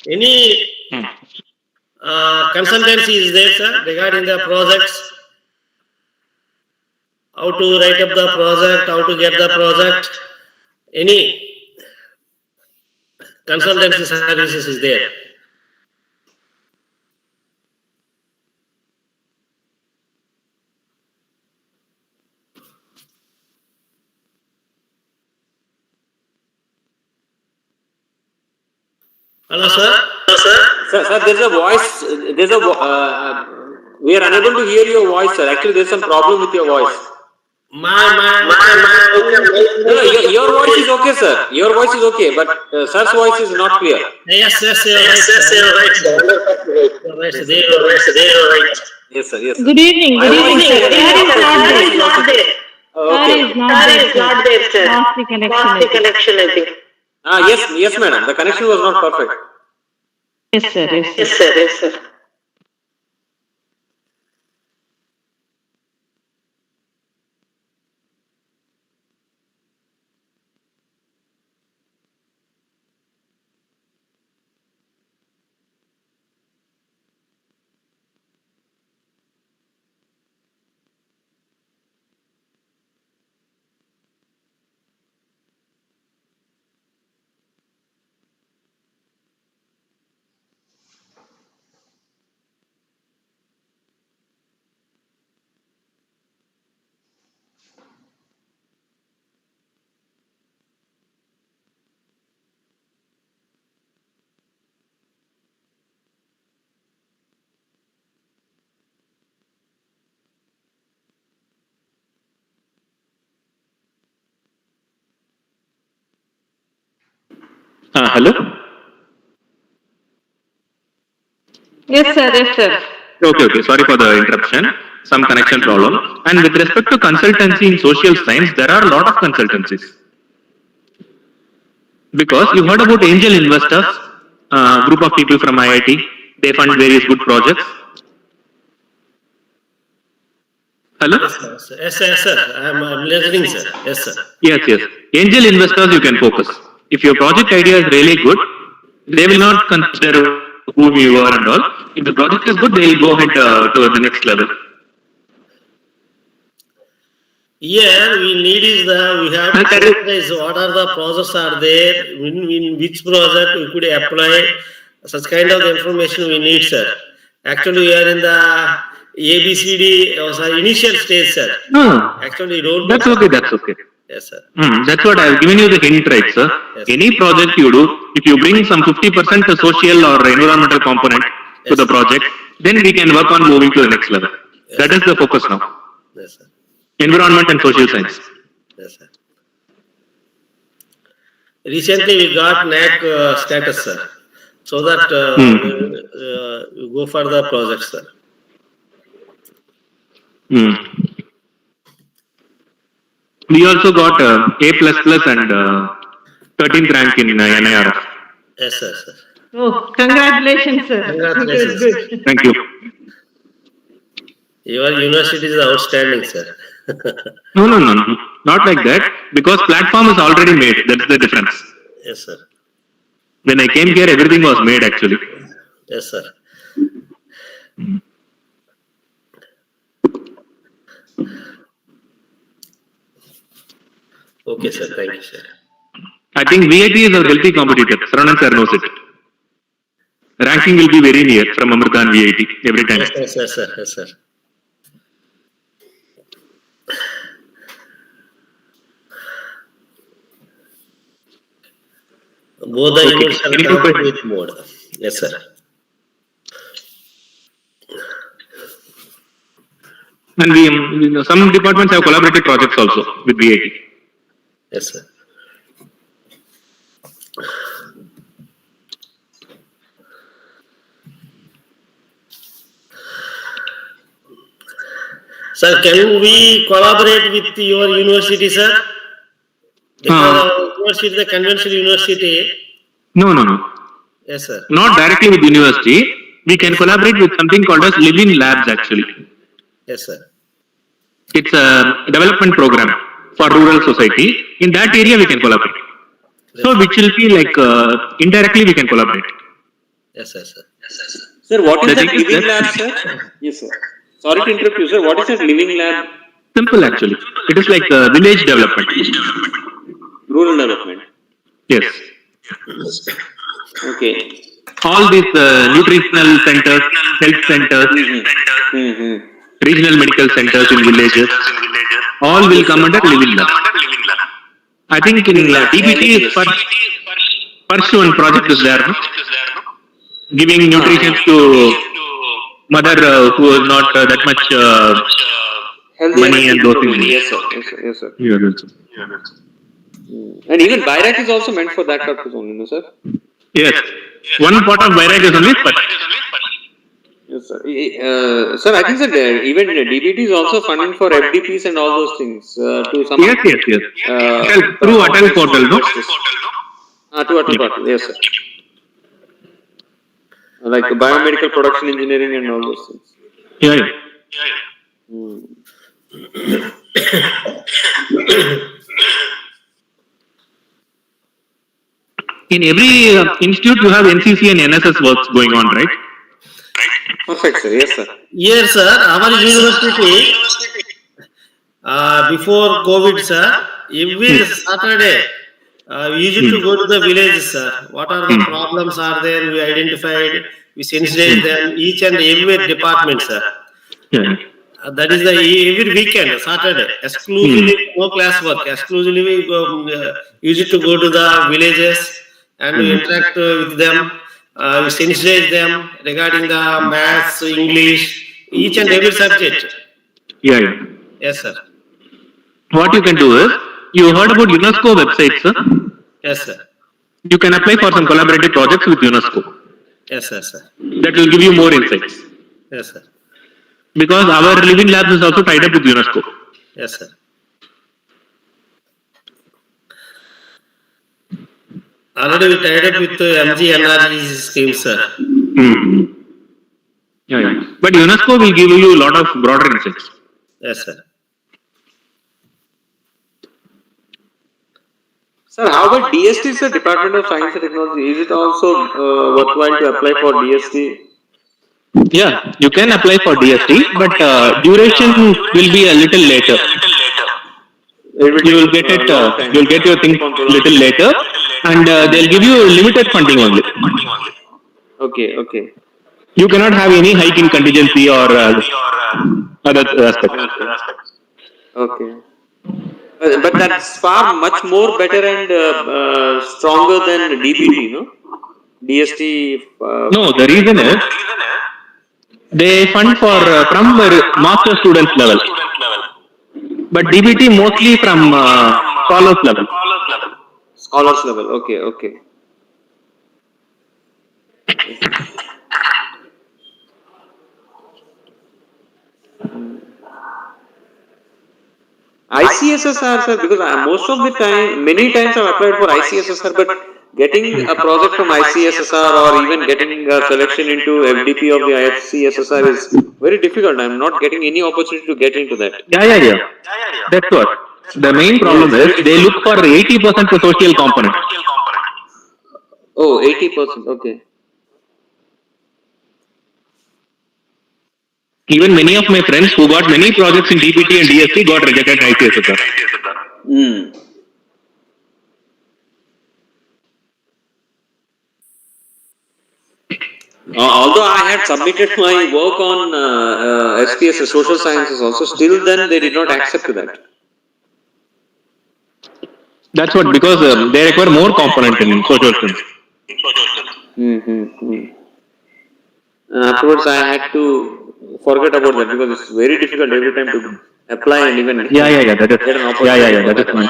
Any consultancy is there, sir, regarding the projects? How to write up the project, how to get the project? Any consultancy services is there? Hello, sir. Sir, there's a voice, we are unable to hear your voice, sir. Actually, there's some problem with your voice. My. No, your voice is okay, sir. Your voice is okay, but sir's voice is not clear. Yes, you're right. They are right. Yes, sir. Yes, sir. Good evening, sir. Sir is not there. Okay. Sir. Lost the connection, I think. Yes, madam. The connection was not perfect. Yes, sir. Hello? Yes, sir. Yes, sir. Okay. Sorry for the interruption. Some connection problem. And with respect to consultancy in social science, there are a lot of consultancies. Because you heard about angel investors, group of people from IIT, they fund various good projects. Hello? Yes, sir. I'm listening, sir. Yes, sir. Yes. Angel investors you can focus. If your project idea is really good, they will not consider whom you are and all. If the project is good, they will go ahead to the next level. Here we need is we have to recognize what are the projects are there, in which project we could apply, such kind of information we need, sir. Actually, we are in the ABCD initial stage, sir. No, actually, you don't. That's okay. Yes, sir. That's what I have given you the hint, right, sir? Yes. Any project you do, if you bring some 50% social or environmental component to the project, then we can work on moving to the next level. That is the focus now. Yes, sir. Environment and social science. Yes, sir. Recently, we got NAC status, sir, so that we go for the project, sir. We also got A++ and 13th rank in NIRF. Yes, sir. Oh, congratulations, sir. Congratulations. Good. Thank you. Your university is outstanding, sir. No, not like that. Because platform is already made. That's the difference. Yes, sir. When I came here, everything was made actually. Yes, sir. Okay, sir. Thank you, sir. I think VIT is a healthy competitor. Saranan sir knows it. Ranking will be very near from Amrita and VIT every time. Yes, sir. Both the units are connected with mode. Yes, sir. And we some departments have collaborative projects also with VIT. Yes, sir. Sir, can we collaborate with your university, sir? Because our university is a conventional university. No. Yes, sir. Not directly with university. We can collaborate with something called as Living Labs actually. Yes, sir. It's a development program for rural society. In that area we can collaborate. So which will be like indirectly we can collaborate. Yes, sir. Sir, what is that living lab, sir? Yes, sir. Sorry to interrupt you, sir. What is that living lab? Simple actually. It is like village development. Rural development. Yes. Okay. All these nutritional centers, health centers, regional medical centers in villages, all will come under living lab. I think in DBT first one project is there, no? Giving nutrition to mother who is not that much money and those things. Yes, sir. And even BIRAC is also meant for that purpose only, no, sir? Yes. One part of BIRAC is only for. Yes, sir. Sir, I think that even DBT is also funding for FDPs and all those things to some. Yes. Through Atal portal, no? To Atal portal, yes, sir. Like biomedical production engineering and all those things. Yeah. In every institute, you have NCC and NSS works going on, right? Perfect, sir. Yes, sir. Yes, sir. Our university, before COVID, sir, every Saturday, we used to go to the villages, sir. What are the problems are there? We identified, we sensitized them, each and every department, sir. Yeah. That is the every weekend, Saturday, exclusively no class work, exclusively we used to go to the villages and we interact with them, we sensitize them regarding the maths, English, each and every subject. Yeah. Yes, sir. What you can do is, you heard about UNESCO website, sir? Yes, sir. you can apply for some collaborative projects with UNESCO. Yes, sir. That will give you more insights. Yes, sir. Because our living labs is also tied up with UNESCO. Yes, sir. Already we tied up with MGNRG scheme, sir. Yeah. But UNESCO will give you a lot of broader insights. Yes, sir. Sir, how about DST, sir, Department of Science and Technology? Is it also worthwhile to apply for DST? Yeah, you can apply for DST, but duration will be a little later. You will get it. You will get your thing little later, and they'll give you limited funding only. Okay. You cannot have any hike in contingency or other aspects. Okay. But that's far much more better and stronger than DBT, no? DST. No, the reason is they fund for from master students level, but DBT mostly from scholars level. Scholars level. Okay. ICSSR, sir, because most of the time, many times I've applied for ICSSR, but getting a project from ICSSR or even getting a selection into FDP of the ICSSR is very difficult. I'm not getting any opportunity to get into that. Yeah. That's what. The main problem is they look for 80% for social component. Oh, 80%, okay. Even many of my friends who got many projects in DBT and DST got rejected in ICSSR. Although I had submitted my work on SPS, social sciences also, still then they did not accept that. That's what, because they require more component in social science. And afterwards I had to forget about that because it's very difficult every time to apply and even Yeah. That is, get an opportunity. that is fine.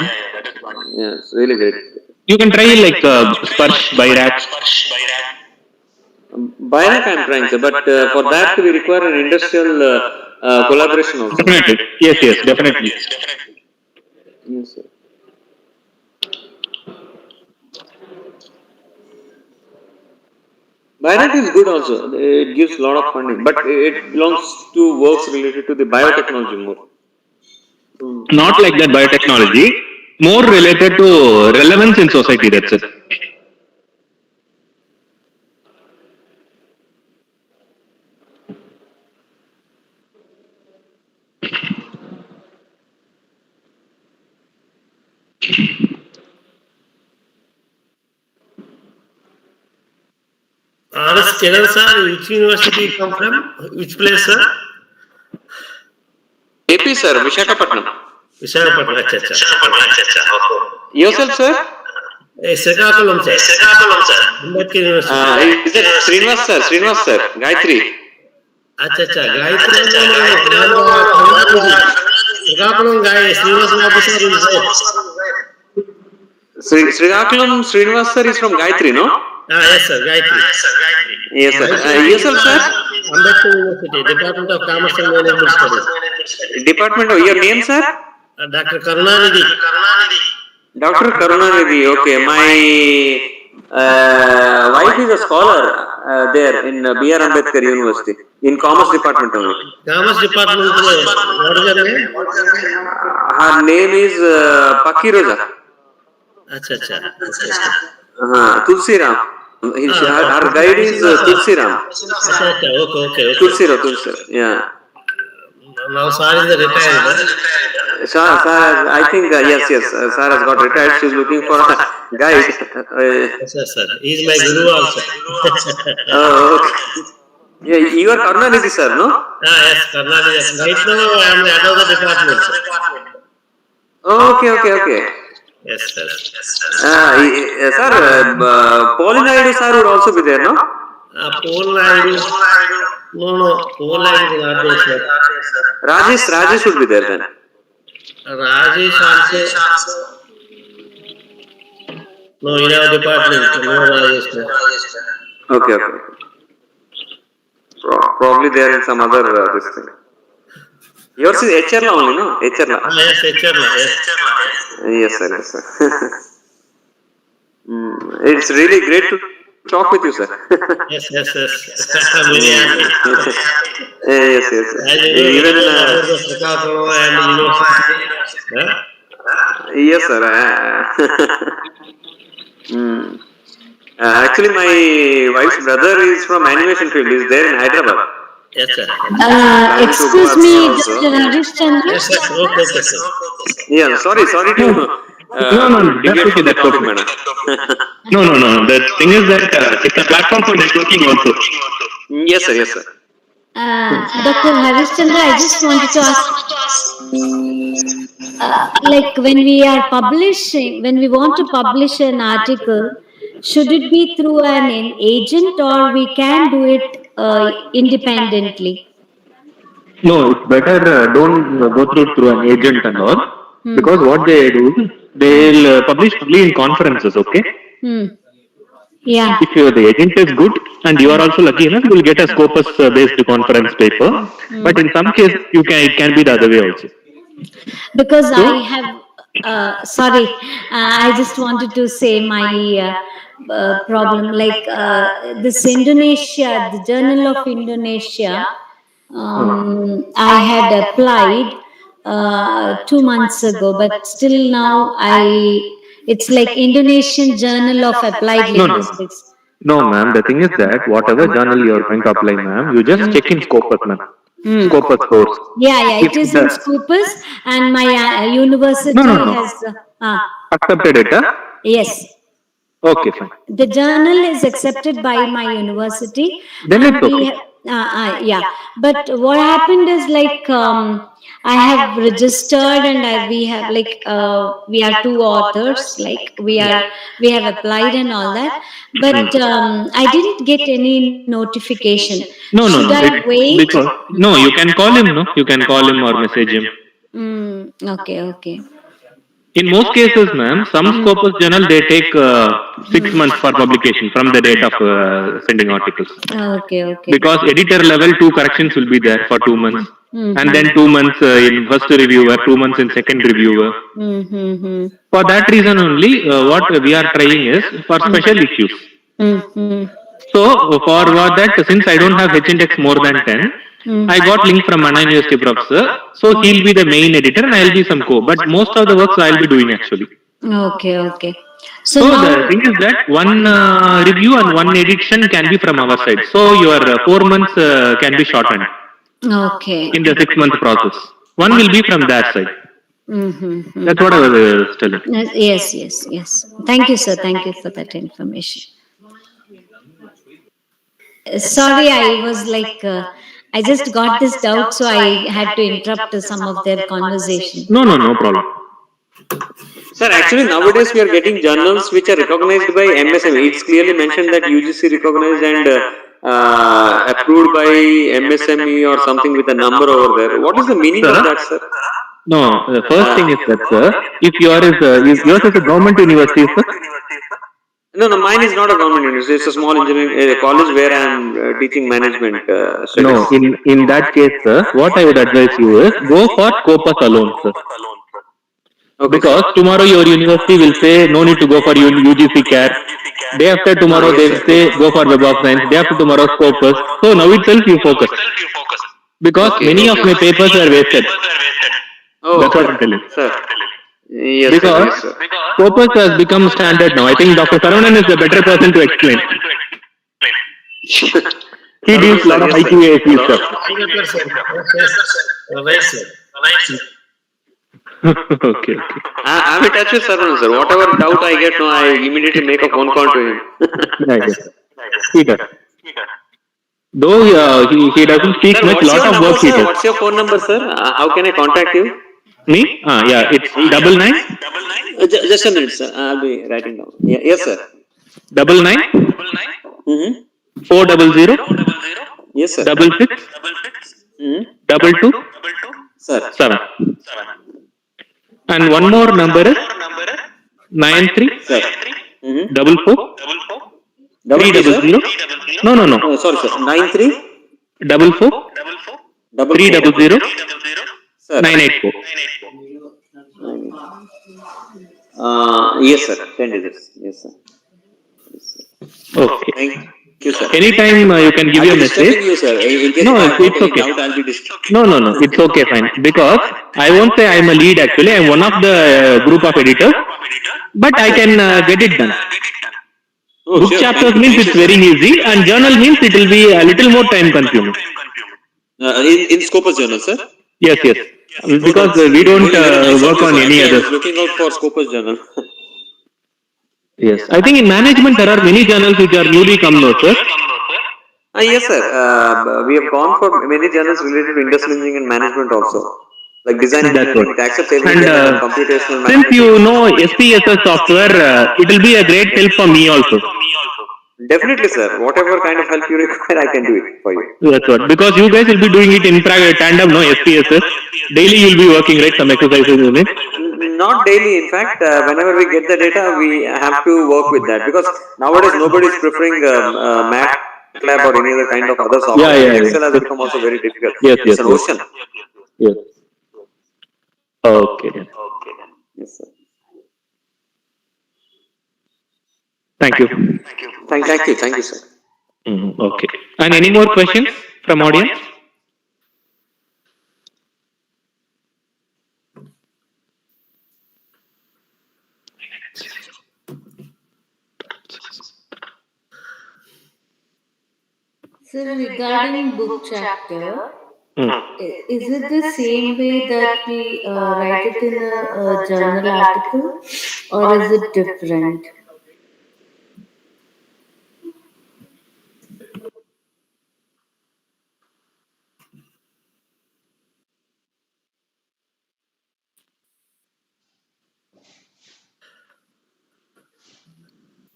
Yeah, it's really great. You can try like Sparsh, Byrack. Byrack I'm trying, sir, but for that we require an industrial collaboration also. Definitely. Yes, definitely. Yes, sir. Byrack is good also. It gives a lot of funding, but it belongs to works related to the biotechnology more. Not like that biotechnology, more related to relevance in society, that's it. R.S. Kiran, sir, which university you come from? Which place, sir? AP, sir, Vishakhapatnam. Visakhapatnam, acha. Yourself, sir? Srikakulam, sir. Ambedkar University. Is it Srinivas, sir? Gayatri. Acha. Gayatri, Srikakulam, Srinivas Babu, sir, is there. Srikakulam Srinivas, sir, is from Gayatri, no? Yes, sir, Gayatri. Yes, sir. Yourself, sir? Ambedkar University, Department of Commerce and Management Studies. Department of your name, sir? Dr. Karunanidhi. Dr. Karunanidhi. Okay, my wife is a scholar there in B.R. Ambedkar University in Commerce Department only. Commerce Department, what is her name? Her name is Pakiroja. Acha. Tulsiram. Her guide is Tulsiram. Okay. Tulsira. Yeah. Now, sir is retired. Sir, I think yes. Sir has got retired. She's looking for a guide. Yes, sir. He is my guru also. Oh, okay. Yeah, you are Karunanidhi, sir, no? Yes, Karnataka. Right now, I am the head of the department. Okay. Yes, sir. Sir, Paulinaidu sir would also be there, no? Paul Naidu. No. Paul Naidu is not there, sir. Rajesh would be there then. Rajesh also. No, in our department, no Rajesh. Okay, okay. Probably they are in some other this thing. Yours is HR la only, no? HR la. Yes, HR, yes. Yes, sir. Yes, sir. It's really great to talk with you, sir. Yes, yes, yes. I'm very happy. Yes, yes. As you know, we Even know about the Srikakulam and university. Huh? yes, sir. Mm. Actually, my wife's brother is from animation field. He's there in Hyderabad. Yes, sir. Planning to go Excuse abroad me, also. Dr. Harish Chandra. Yes, yes. Okay, okay, sir. Yeah, sorry to No, that's deviate okay, from the that's topic, okay. madam. No. The thing is that it's a platform for networking also. Yes, sir. Yes, sir. Dr. Harish Chandra, I just wanted to ask, like when we are publishing, when we want to publish an article, should it be through an agent or we can do it independently? No, it's better don't go through an agent and all, because what they do, they'll publish only in conferences. Okay. Hmm. Yeah. If the agent is good and you are also lucky enough, you will get a Scopus based conference paper. But in some cases, it can be the other way also. Because So, I have, sorry, I just wanted to say my problem. Like this Indonesia, the Journal of Indonesia, I had applied 2 months ago, but still now it's like Indonesian Journal of Applied no, no, Linguistics. no, ma'am. The thing is that whatever journal you are going to apply, ma'am, you just check in Scopus, ma'am. Scopus source. Yeah, If it is in the Scopus, and my no, university no, has. accepted it, huh? Yes, Okay, fine. the journal is accepted by my university, Then and it's okay. yeah. But what happened is like I have registered, and we have like we are two authors. Like we have applied and all that, but I didn't get any notification. Should No. I It's wait? because no, you can call him. No, you can call him or message him. Okay. In most cases, ma'am, some Scopus journal they take 6 months for publication from the date of sending articles. Okay. Because editor level two corrections will be there for 2 months, and then 2 months in first reviewer, 2 months in second reviewer. For that reason only, what we are trying is for special issues. So for what that, since I don't have H-index more than 10, I got link from Anna University professor. So he'll be the main editor and I'll be some co. But most of the works I'll be doing actually. Okay. So So now, the thing is that one review and one edition can be from our side. So your 4 months can be shortened okay. in the 6 month process. One will be from their side. That's what I was telling. Yes. Thank you, sir. Thank you for that information. Sorry, I was like, I just got this doubt, so I had to interrupt some of their conversation. No problem. Sir, actually nowadays we are getting journals which are recognized by MSME. It's clearly mentioned that UGC recognized and approved by MSME or something with a number over there. What is the meaning of that, sir? No, the first thing is that, sir, if yours is a government university, sir. No, mine is not a government university. It's a small engineering college where I am teaching management studies. No, in that case, sir, what I would advise you is go for Scopus alone, sir. Okay, Because tomorrow your university will say no need to go for UGC CAR. Day after tomorrow they will say go for Web of Science. Day after tomorrow Scopus. So now itself you focus. Because many of my papers are wasted. That's what I'm telling. Sir. Yes, Because sir. Scopus has become standard now. I think Dr. Saravanan is the better person to explain. He deals a lot of IQAC stuff. 100%. Right, sir. Okay. I'm in touch with Saravanan, sir. Whatever doubt I get, I immediately make a phone call to him. Yes. He does. Though he doesn't speak Sir, much, lot of work he does. what's your phone number, sir? How can I contact you? Me? Yeah, it's 99 Just a minute, sir. I'll be writing down. Yes, sir. 99 Mm-hmm. 400 Yes, sir. 66 Mm-hmm. 22 Sir. 7. And one more number is 93 Sir. Mm-hmm. 300. No. Sorry, sir. 93 44 300 Sir. 984. Yes, sir. 10 digits. Yes, sir. Okay. Thank you, sir. Anytime you can give I'll your be disturbing message. you, sir. In case No, I have it's any okay. doubt, I'll be disturbing. No, it's okay, fine. Because I won't say I'm a lead actually. I'm one of the group of editors, but I can get it done. Oh, Book sure. chapters Thank means you, it's sir. very easy, and journal means it will be a little more time consuming. In Scopus Journal, sir? Yes. Because That's we don't very nice of work you, on sir. any Actually, I other. was looking out for Scopus Journal. Yes, I think in management there are many journals which are newly come now, sir. Yes, sir. We have gone for many journals related to industrial engineering and management also. Like design That's engineering, what. it accepts everything, And and computational since management. you know SPSS software, it will be a great help for me also. Definitely, sir. Whatever kind of help you require, I can do it for you. That's what. Because you guys will be doing it in tandem, no SPSS. Daily you will be working, right? Some exercises in it. Not daily, in fact, whenever we get the data, we have to work with that because nowadays nobody is preferring MATLAB or any other kind of other software. Yeah. Excel has become also very difficult. Yes. It's an ocean. Yes. Okay. Yes, sir. Thank you. Thank you, sir. Okay. And any more questions from audience? So regarding book chapter, Hmm. is it the same way that we write it in a journal article, or is it different?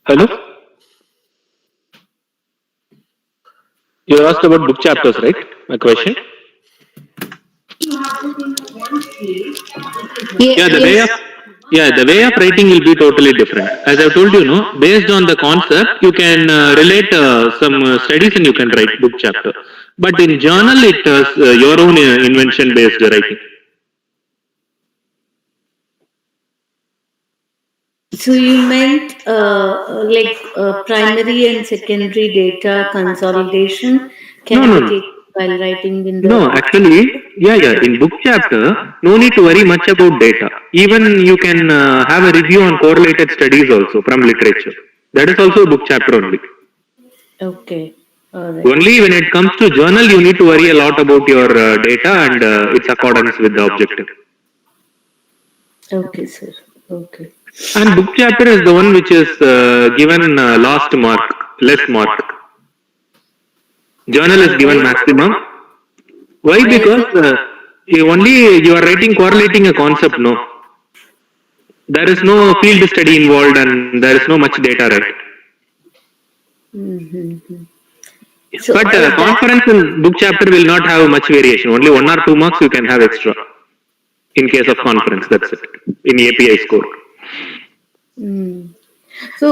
Hello? You asked about book chapters, right? My question? The way of writing will be totally different. As I told you, no, based on the concept, you can relate some studies and you can write book chapter. But in journal, it is your own invention based writing. So you meant primary and secondary data consolidation can No. be taken while writing in the No, actually, in book chapter, no need to worry much about data. Even you can have a review on correlated studies also from literature. That is also a book chapter only. Okay. All right. Only when it comes to journal, you need to worry a lot about your data and its accordance with the objective. Okay, sir. Okay. And book chapter is the one which is given less mark. Journal is given maximum. Why? Because you are writing correlating a concept, no. There is no field study involved and there is no much data, right? Mm-hmm. But conference in book chapter will not have much variation. Only 1 or 2 marks you can have extra. In case of conference, that's it. In API score. So,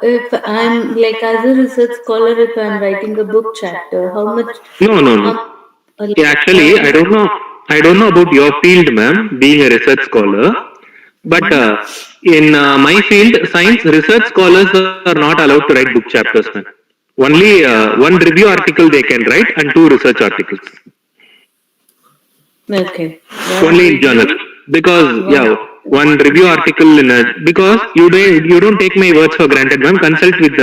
if I'm like as a research scholar, if I'm writing a book chapter, how much? No. Actually, I don't know. I don't know about your field, ma'am. Being a research scholar, but in my field, science, research scholars are not allowed to write book chapters, ma'am. Only one review article they can write and 2 research articles. Okay. Only in journal, because one review article because you don't take my words for granted, ma'am. Consult with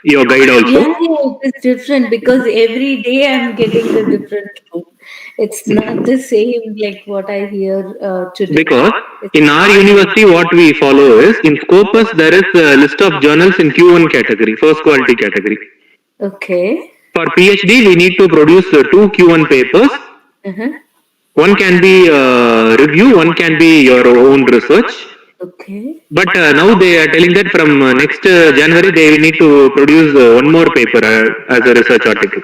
your guide also. Yeah, it's different because every day I'm getting a different book. It's not the same like what I hear today. Because in our university, what we follow is in Scopus there is a list of journals in Q1 category, first quality category. Okay. For PhD, we need to produce 2 Q1 papers. One can be review, one can be your own research. Okay. But now they are telling that from next January they need to produce one more paper as a research article.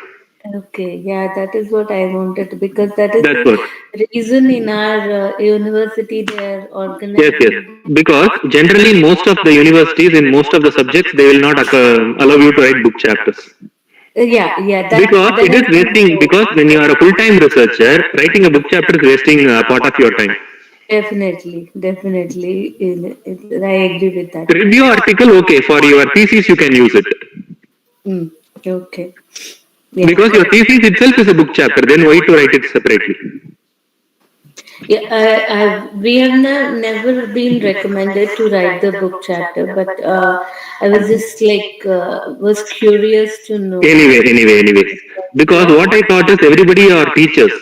Okay, yeah, that is what I wanted because that is That's the what. reason in our university they are Yes, yes. organizing. Because generally in most of the universities, in most of the subjects, they will not allow you to write book chapters. Yeah, Because that it is has been wasting, told. because when you are a full-time researcher, writing a book chapter is wasting part of your time. Definitely, I agree with that. Review article, okay, for your thesis you can use it. Mm, okay, yeah, Because your thesis itself is a book chapter, then why to write it separately? yeah. We have never been recommended to write the book chapter, but I was just like was curious to know. Anyway. Because Yeah, what I thought is everybody are teachers.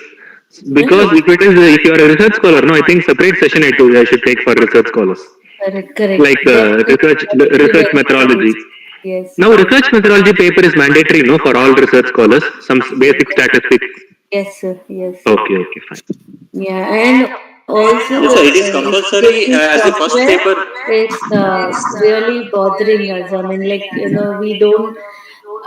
Because right. if you are a research scholar, no, I think separate session I should take for research scholars. Correct. Like That would be research very methodology. useful. Yes, Now research methodology paper is mandatory, no, for all research scholars. Some basic yes, statistics. yes, sir. Yes. Okay, fine. Yeah, and also Yes, sir, it is compulsory SPSS as the first software paper. is really bothering us. I mean, like, we don't.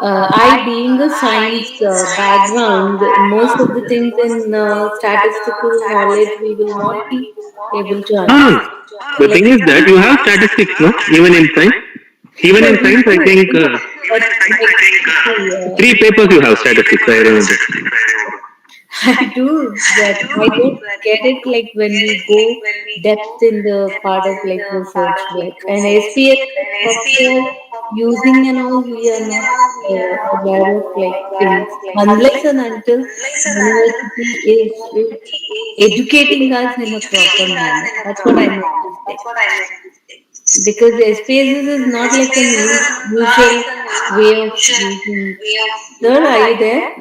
I, being a science background, most of the things in statistical knowledge we will not be able to No. understand. The thing Like, is that you have statistics, no, even in science. Even no, in we science, I do, think but like, see, three papers you have statistics. I remember. I do, but I don't get it like when we go depth in the part of like research work and SPSS software using and all, we are not aware of like things unless and until university is educating us in a proper manner. That's what I meant to say. Because SPSS is not like an usual way of using. Sir, are you there?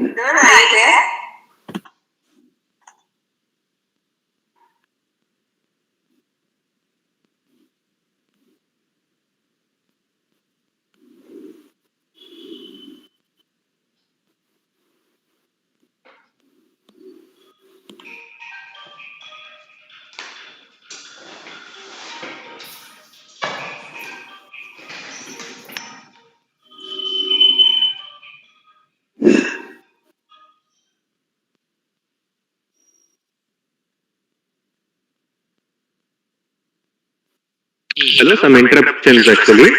Hello, some interruptions actually.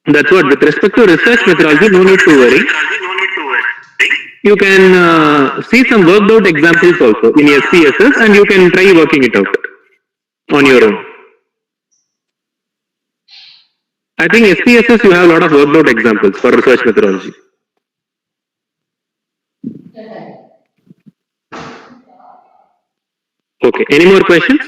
That's what. With respect to research methodology, no need to worry. You can see some worked out examples also in SPSS, and you can try working it out on your own. I think SPSS you have a lot of worked out examples for research methodology. Okay. Any more questions?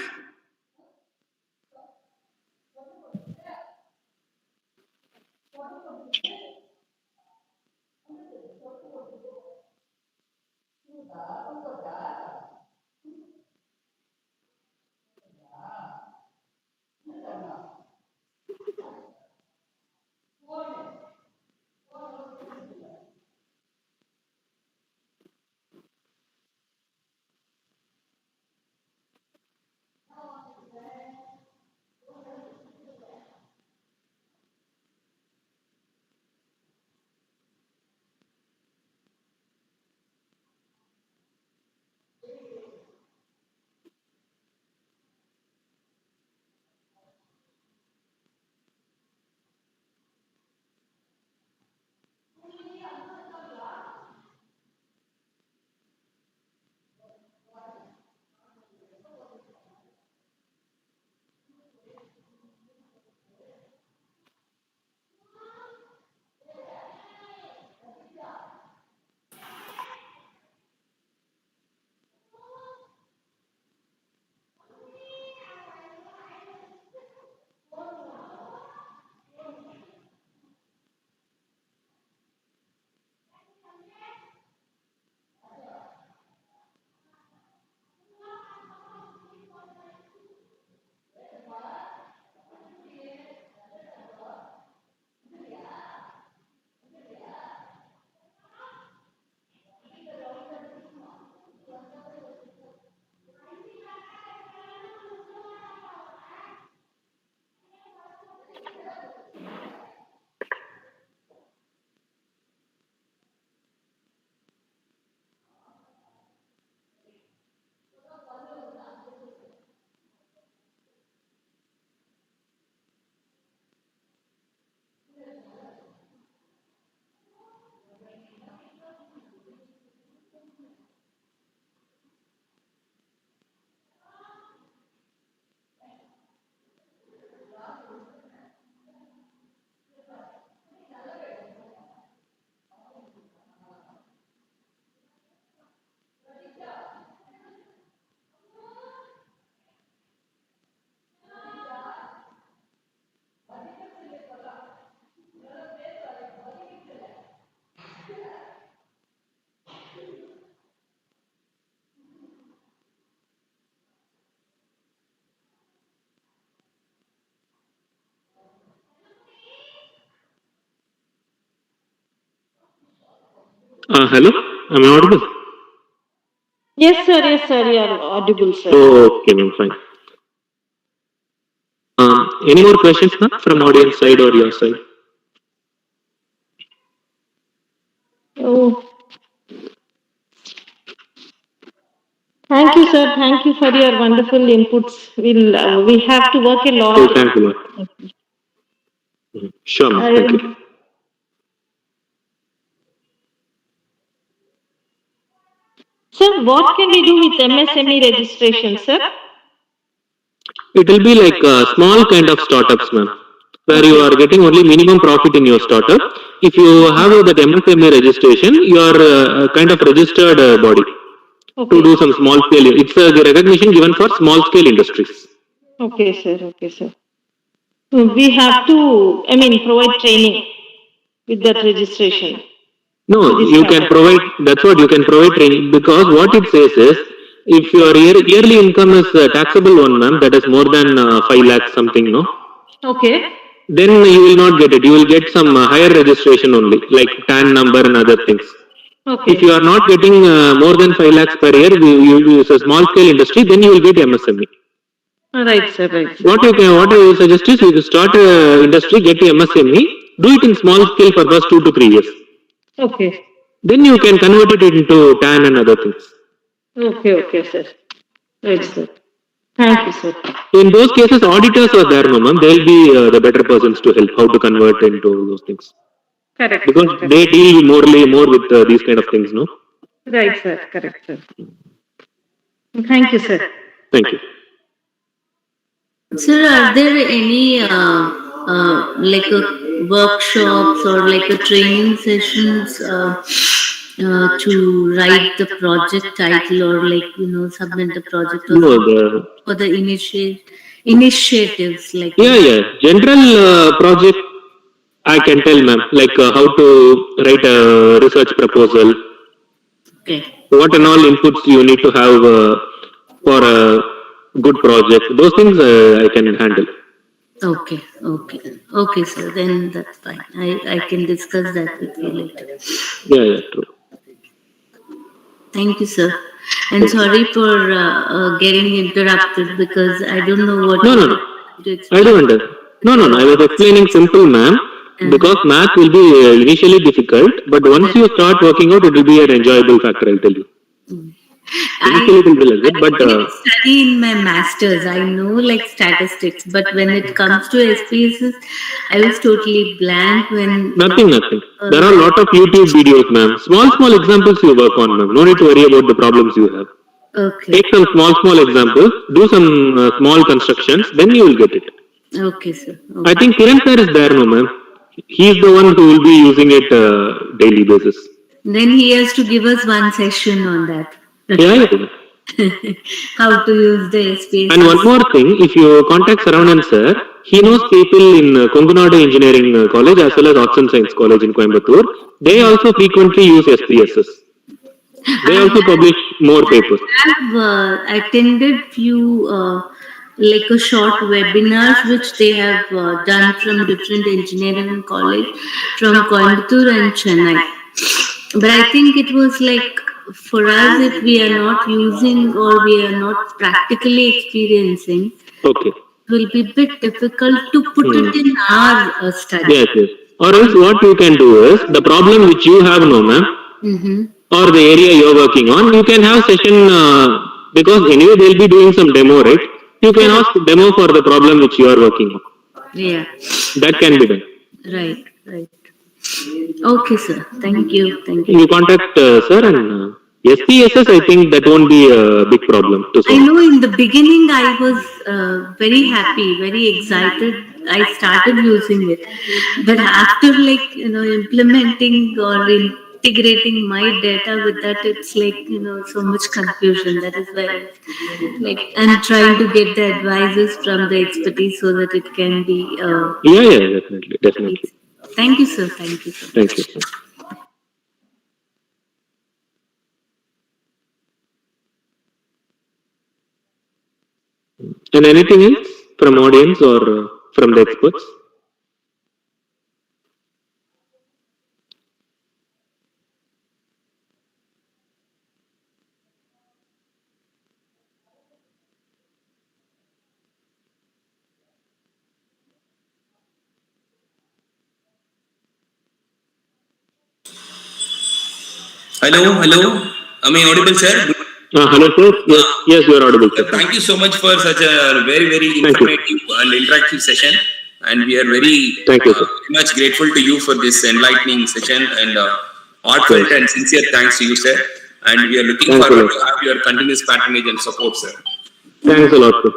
Hello, am I audible? Yes, sir, you are audible, sir. Okay, ma'am, fine. Any more questions, ma'am, from audience side or your side? Oh, thank you, sir. Thank you for your wonderful inputs. We have to work a lot. Oh, thanks a lot. Sure, ma'am. Thank you. Sir, what can we do with MSME registration, sir? It will be like small kind of startups, ma'am, where you are getting only minimum profit in your startup. If you have that MSME registration, you are kind of registered body to do some small scale. It's a recognition given for small scale industries. Okay, sir. Okay, sir. We have to, provide training with that registration. No, you can provide, that's what you can provide training, because what it says is, if your yearly income is taxable one, ma'am, that is more than 5 lakhs something, no? Okay. Then you will not get it. You will get some higher registration only, like TAN number and other things. Okay. If you are not getting more than 5 lakhs per year, you use a small scale industry, then you will get MSME. Right, sir, right. What I will suggest is you start industry, get MSME, do it in small scale for first 2 to 3 years. Okay. Then you can convert it into TAN and other things. Okay, sir. Right, sir. Thank you, sir. In those cases, auditors are there, no, ma'am. They'll be the better persons to help how to convert into those things. Correct. Because they deal more with these kind of things, no? Right, sir. Correct, sir. Thank you, sir. Thank you. Sir, are there any like a workshops or like a training sessions to write the project title or like submit the project or the initiatives like general project I can tell, ma'am, like how to write a research proposal. Okay. What and all inputs you need to have for a good project. Those things I can handle. Okay, sir. Then that's fine. I can discuss that with you later. Yeah, true. Thank you, sir. And sorry for getting interrupted because I don't know what. No. I don't understand. No. I was explaining simple, ma'am. Because math will be initially difficult, but once you start working out, it will be an enjoyable factor, I'll tell you. Initially it will be like that, but study in my masters. I know like statistics, but when it comes to SPSS, I was totally blank when. Nothing. There are a lot of YouTube videos, ma'am. Small examples you work on, ma'am. No need to worry about the problems you have. Okay. Take some small examples, do some small constructions, then you will get it. Okay, sir. Okay. I think Kiran sir is there, no, ma'am. He is the one who will be using it daily basis. Then he has to give us one session on that. Yeah. How to use the SPSS. And one more thing, if you contact Saravanan sir, he knows people in Kongunadu Engineering College as well as Arts and Science College in Coimbatore. They also frequently use SPSS. They also publish more papers. I have attended few like a short webinars which they have done from different engineering college from Coimbatore and Chennai. But I think it was like for us, if we are not using or we are not practically experiencing, okay, it will be a bit difficult to put it in our study. Yes. Or else what you can do is, the problem which you have, no, ma'am, or the area you're working on, you can have session, because anyway they'll be doing some demo, right? You can ask demo for the problem which you are working on. Yeah. That can be done. Right. Okay, sir. Thank you. You contact sir and SPSS, I think that won't be a big problem to solve. I know in the beginning I was very happy, very excited. I started using it. But after implementing or integrating my data with that, it's like, so much confusion. That is why I'm trying to get the advices from the expertise so that it can be. Yeah, definitely. Thank you, sir. Thank you. And anything else from audience or from the experts? Hello. Am I audible, sir? Hello, sir. Yes, you are audible, sir. Thank you so much for such a very informative and interactive session. And we are very Thank you, sir. much grateful to you for this enlightening session and heartfelt and sincere thanks to you, sir. And we are looking Thanks a forward lot. to have your continuous patronage and support, sir. Thanks a lot, sir.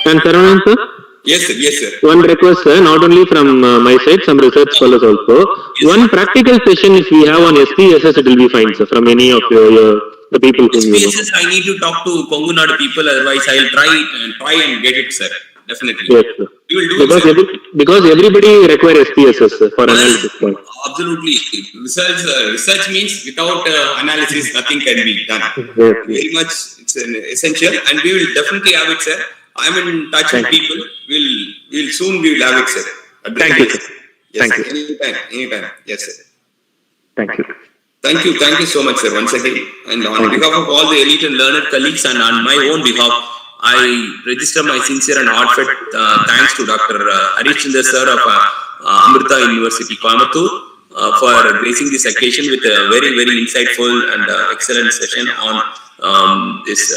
And Saravanan, sir? Yes, sir. One request, sir, not only from my side, some research scholars also. One practical session, if we have on SPSS, it will be fine, sir, from any of the people whom you know. SPSS, I need to talk to Kongunadu people, otherwise I will try and get it, sir. Definitely. Yes, sir. We will do Because, it, sir. because everybody requires SPSS sir, for analysis point. Absolutely. Research means without analysis, nothing can be done. Yes. Very much, it's an essential, and we will definitely have it, sir. I am in touch with people. We'll soon have it, sir. Thank you, sir. Yes, Thank you. Anytime. Yes, sir. Thank you. Thank you so much, sir, once again. And on behalf of all the elite and learned colleagues and on my own behalf, I register my sincere and heartfelt thanks to Dr. Harish Chandra, sir of Amrita University, Coimbatore, for gracing this occasion with a very insightful and excellent session on this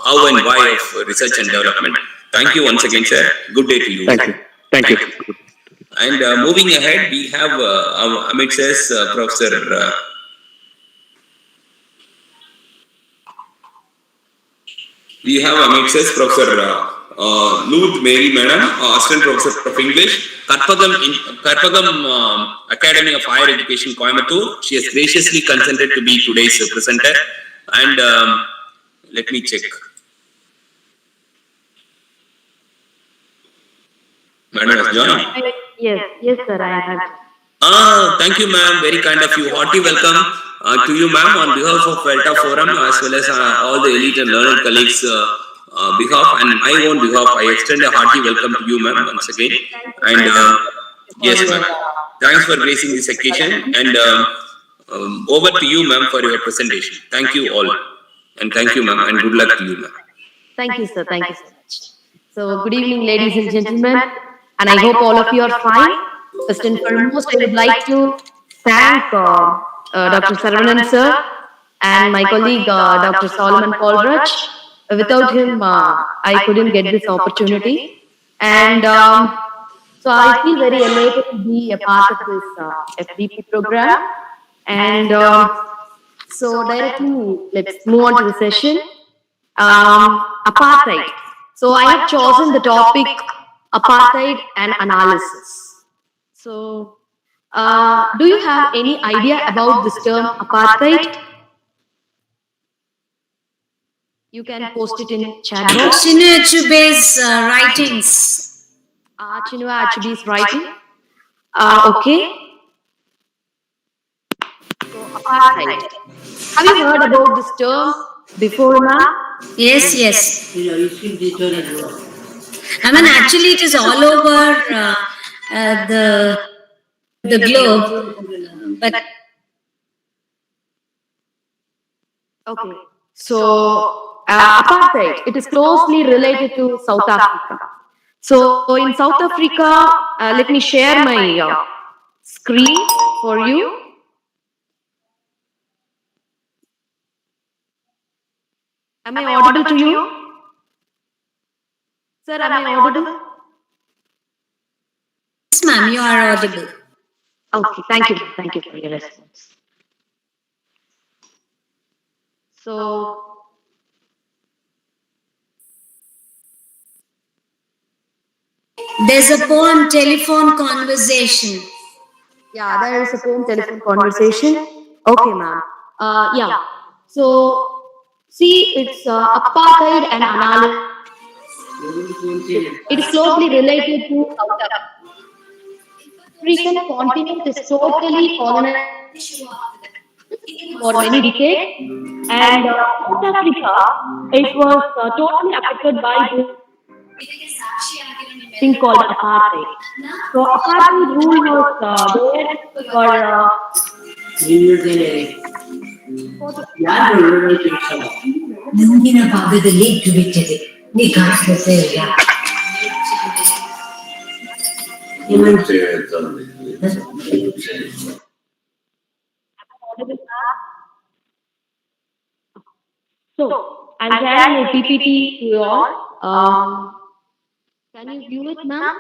how and why of research and development. Thank you once again, sir. Good day to you. Thank you. And moving ahead, we have Amit says Professor. We have Amit says Professor Luth Mary Madam, Assistant Professor of English, Karpagam Academy of Higher Education, Coimbatore. She has graciously consented to be today's presenter. And let me check. Madam has joined. Yes, sir, I have. Thank you, ma'am. Very kind of you. Hearty welcome to you, ma'am, on behalf of Velta Forum, as well as all the elite and learned colleagues' behalf and my own behalf. I extend a hearty welcome to you, ma'am, once again. And yes, ma'am. Thanks for gracing this occasion. And over to you, ma'am, for your presentation. Thank you all. And thank you, ma'am, and good luck to you, ma'am. Thank you, sir. Thank you so much. So, good evening, ladies and gentlemen. And I hope all of you are fine. First and foremost, I would like to thank Dr. Saravanan, sir, and my colleague, Dr. Solomon Paulraj. Without him, I couldn't get this opportunity. And so I feel very elated to be a part of this FDP program. And so directly, let's move on to the session. Apartheid. So I have chosen the topic Apartheid and analysis. So, do you have any idea about this term Apartheid? You can post it in chat box. Chinua Achebe's writings. Chinua Achebe's writing. Okay. So, Apartheid. Have you heard about this term before, ma'am? Yes. I mean, actually, it is all over the globe, but okay. So, apartheid, it is closely related to South Africa. So, in South Africa, let me share my screen for you. Am I audible to you? Sir, am I audible? yes, ma'am, you are audible. Okay, thank you. Thank you for your response. So, There's a poem, Telephone Conversation. yeah, there is a poem, telephone conversation. Okay, ma'am. Yeah. So, see, it's apartheid and analysis. It is closely related to South African continent is totally colonized for many decades, and South Africa, it was totally affected by this thing called apartheid. So apartheid rule was there for ಮುಂದಿನ ಭಾಗದಲ್ಲಿ ಇಟ್ಟುಬಿಟ್ಟಿದೆ ನಿಗಾಸತೆಯ So, I'm sharing my PPT to you all. Can you view it, ma'am?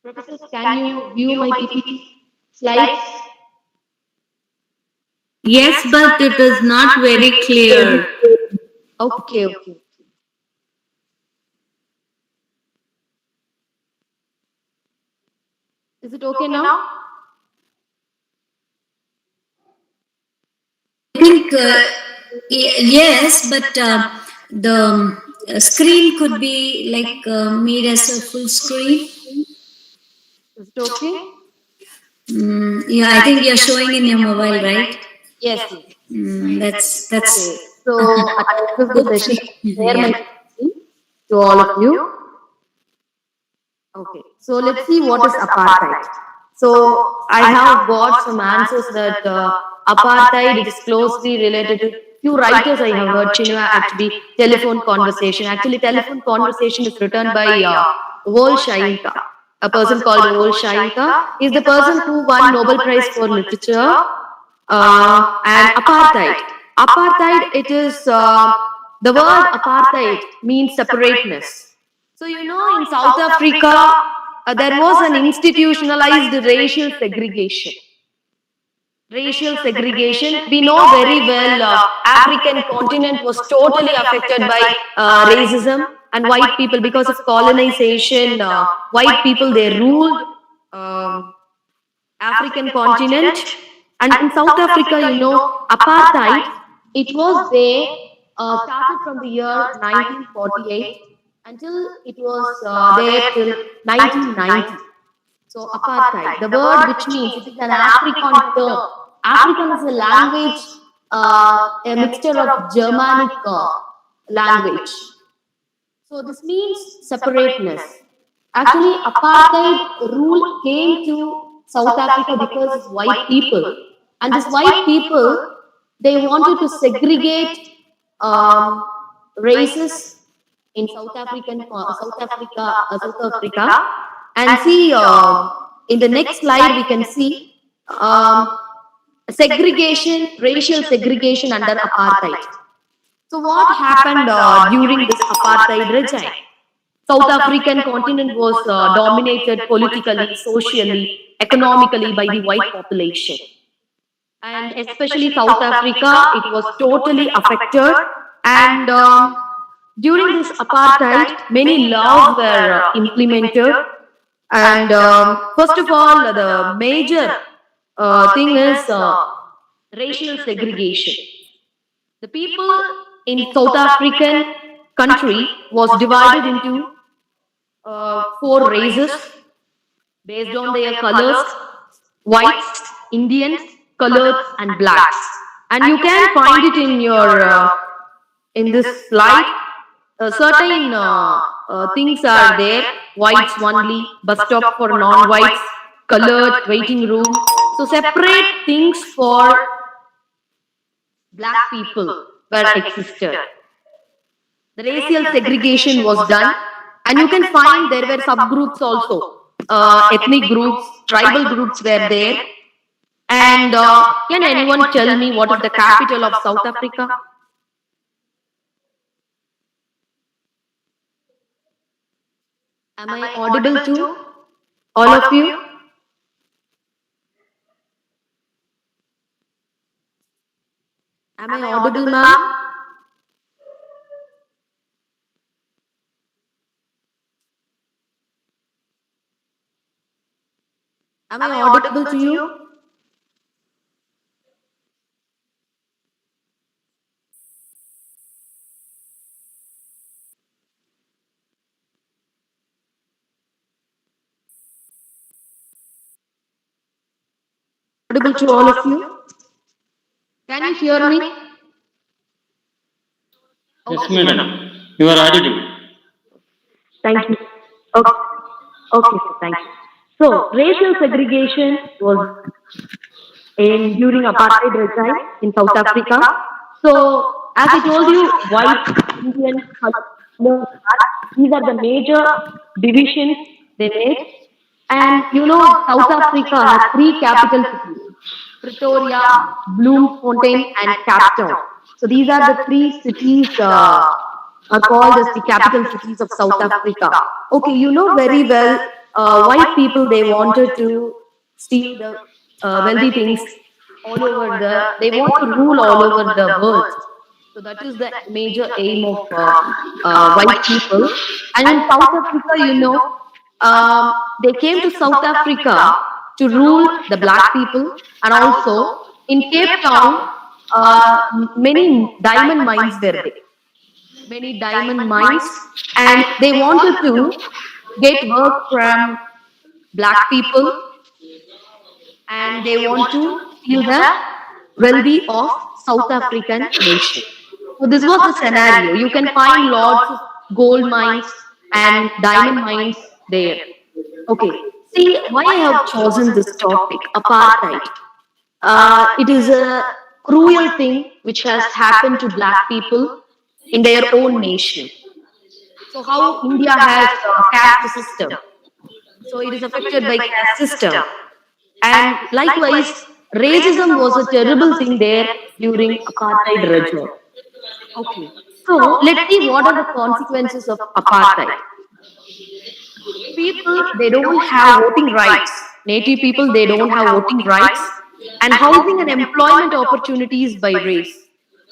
Professor, can you view my PPT slides? Yes, but it is not very clear. Okay, okay. Is it okay now? I think yes, but the screen could be like made as a full screen. Is it okay? Yeah, I think you're showing in your mobile, right? Yes, yes. That's Okay. So, at the end of the good. session, I'll share my Yeah. PPT to all of you. Okay, so let's see what is apartheid. So I have got some answers that apartheid is closely related to few writers I have heard. Chinua actually telephone conversation. Actually, telephone conversation is written by Wol Shainta. A person called Wol Shainta is the person who won Nobel Prize for Literature. And apartheid. Apartheid. It is the word apartheid means separateness. So, you know, in South Africa, there was an institutionalized racial segregation. Racial segregation, we know very well African continent was totally affected by racism and white people because of colonization. White people, they ruled African continent. And in South Africa, you know, apartheid, it was there, started from the year 1948 until it was there till 1990. So, apartheid, the word which means it is an African term. African is a language, a mixture of Germanic language. So this means separateness. Actually, apartheid rule came to South Africa because of white people, and these white people, they wanted to segregate races in South Africa, and see in the next slide we can see segregation, racial segregation under apartheid. So what happened during this apartheid regime? South African continent was dominated politically, socially, economically by the white population. And especially South Africa, it was totally affected. And during this apartheid, many laws were implemented. And first of all, the major thing is racial segregation. The people in South African country was divided into four races based on their colors: whites, Indians, coloreds, and blacks. And you can find it in your in this slide. Certain things are there: whites only, bus stop for non-whites, colored, waiting room. So separate things for black people were existed. The racial segregation was done, and you can find there were subgroups also. Ethnic groups, tribal groups were there. And can anyone tell me what is the capital of South Africa? Am I audible to all of you? Am I audible, ma'am? Am I audible to you? Audible to all of you? Can you hear me? Yes, madam. You are audible. Thank you. Okay, okay, sir, thank you. So, racial segregation was in during apartheid regime in South Africa. So, as I told you, white, Indian, color, these are the major divisions they made. And you know, South Africa has three capital cities. Pretoria, Bloemfontein, and Cape Town. So these are the three cities are called as the capital cities of South Africa. Okay, you know very well, white people, they wanted to steal the wealthy things all over they want to rule all over the world. So that is the major aim of white people. And in South Africa, they came to South Africa to rule the black people, and also in Cape Town, many diamond mines were there. Many diamond mines, and they wanted to get work from black people, and they want to steal the wealthy of South African nation. So this was the scenario. You can find lots of gold mines and diamond mines there. Okay. See why I have chosen this topic, apartheid. It is a cruel thing which has happened to black people in their own nation. So how India has a caste system. So it is affected by caste system. And likewise, racism was a terrible thing there during apartheid regime. Okay. So let's see what are the consequences of apartheid. People, they don't have voting rights. Native people, they don't have voting rights. And housing and employment opportunities by race.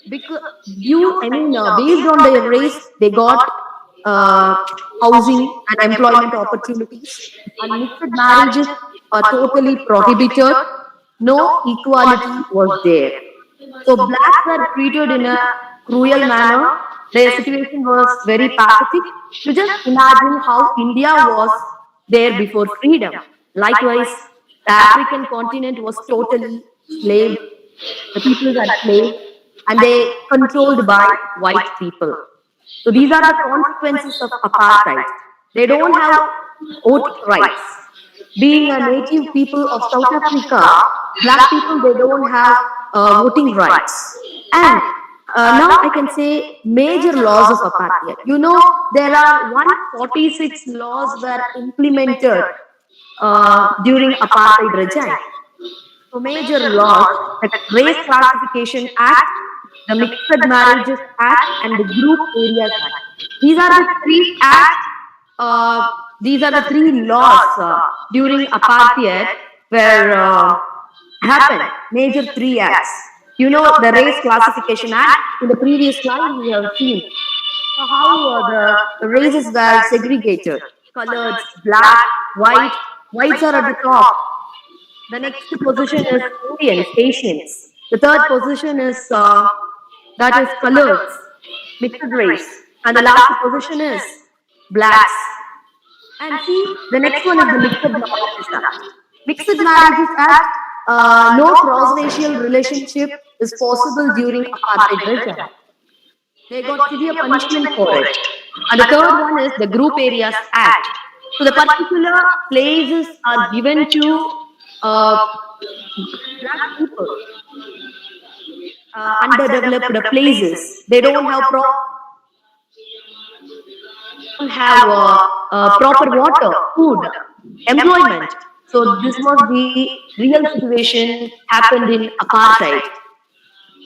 Because based on their race, they got housing and employment opportunities. And mixed marriages are totally prohibited. No equality was there. So blacks were treated in a cruel manner. Their situation was very pathetic. You just imagine how India was there before freedom. Likewise, the African continent was totally slave. The people were slaves, and they controlled by white people. So these are the consequences of apartheid. They don't have voting rights. Being a native people of South Africa, black people, they don't have voting rights. And now I can say major laws of apartheid. There are 146 laws were implemented during apartheid regime. So major laws, the Race Classification Act, the Mixed Marriages Act, and the Group Areas Act. These are the three acts. These are the three laws during apartheid were happened. Major three acts. The Race Classification Act. In the previous slide, we have seen how the races were segregated. Coloreds, black, white. Whites are at the top. The next position is Indians, Asians. The third position is that is coloreds, mixed race, and the last position is blacks. And see, the next one is the Mixed Marriages Act. Mixed Marriages Act, no cross-racial relationship is possible during apartheid regime. They got severe punishment for it. And the third one is the Group Areas Act. So the particular places are given to black people, underdeveloped places. They don't have proper water, food, employment. So this was the real situation happened in apartheid.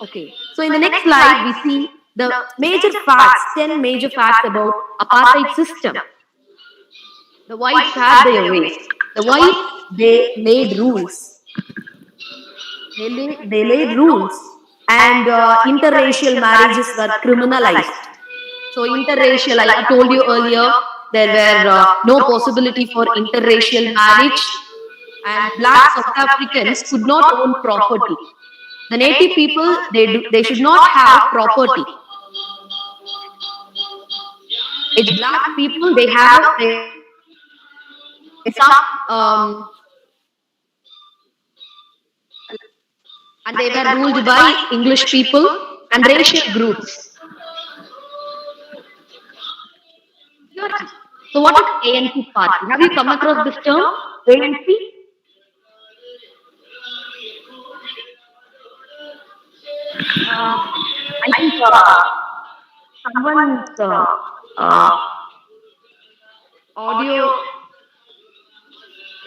Okay. So in the next slide, we see the major facts, 10 major facts about apartheid system. The whites had their ways. The whites, they laid rules. They laid rules, and interracial marriages were criminalized. So interracial, I told you earlier, there were no possibility for interracial marriage, and black South Africans could not own property. The native people, they should not have property. It's black people, they have some and they were ruled by English people and racial groups. So what is ANC party? Have you come across this term? ANC? I think someone's audio,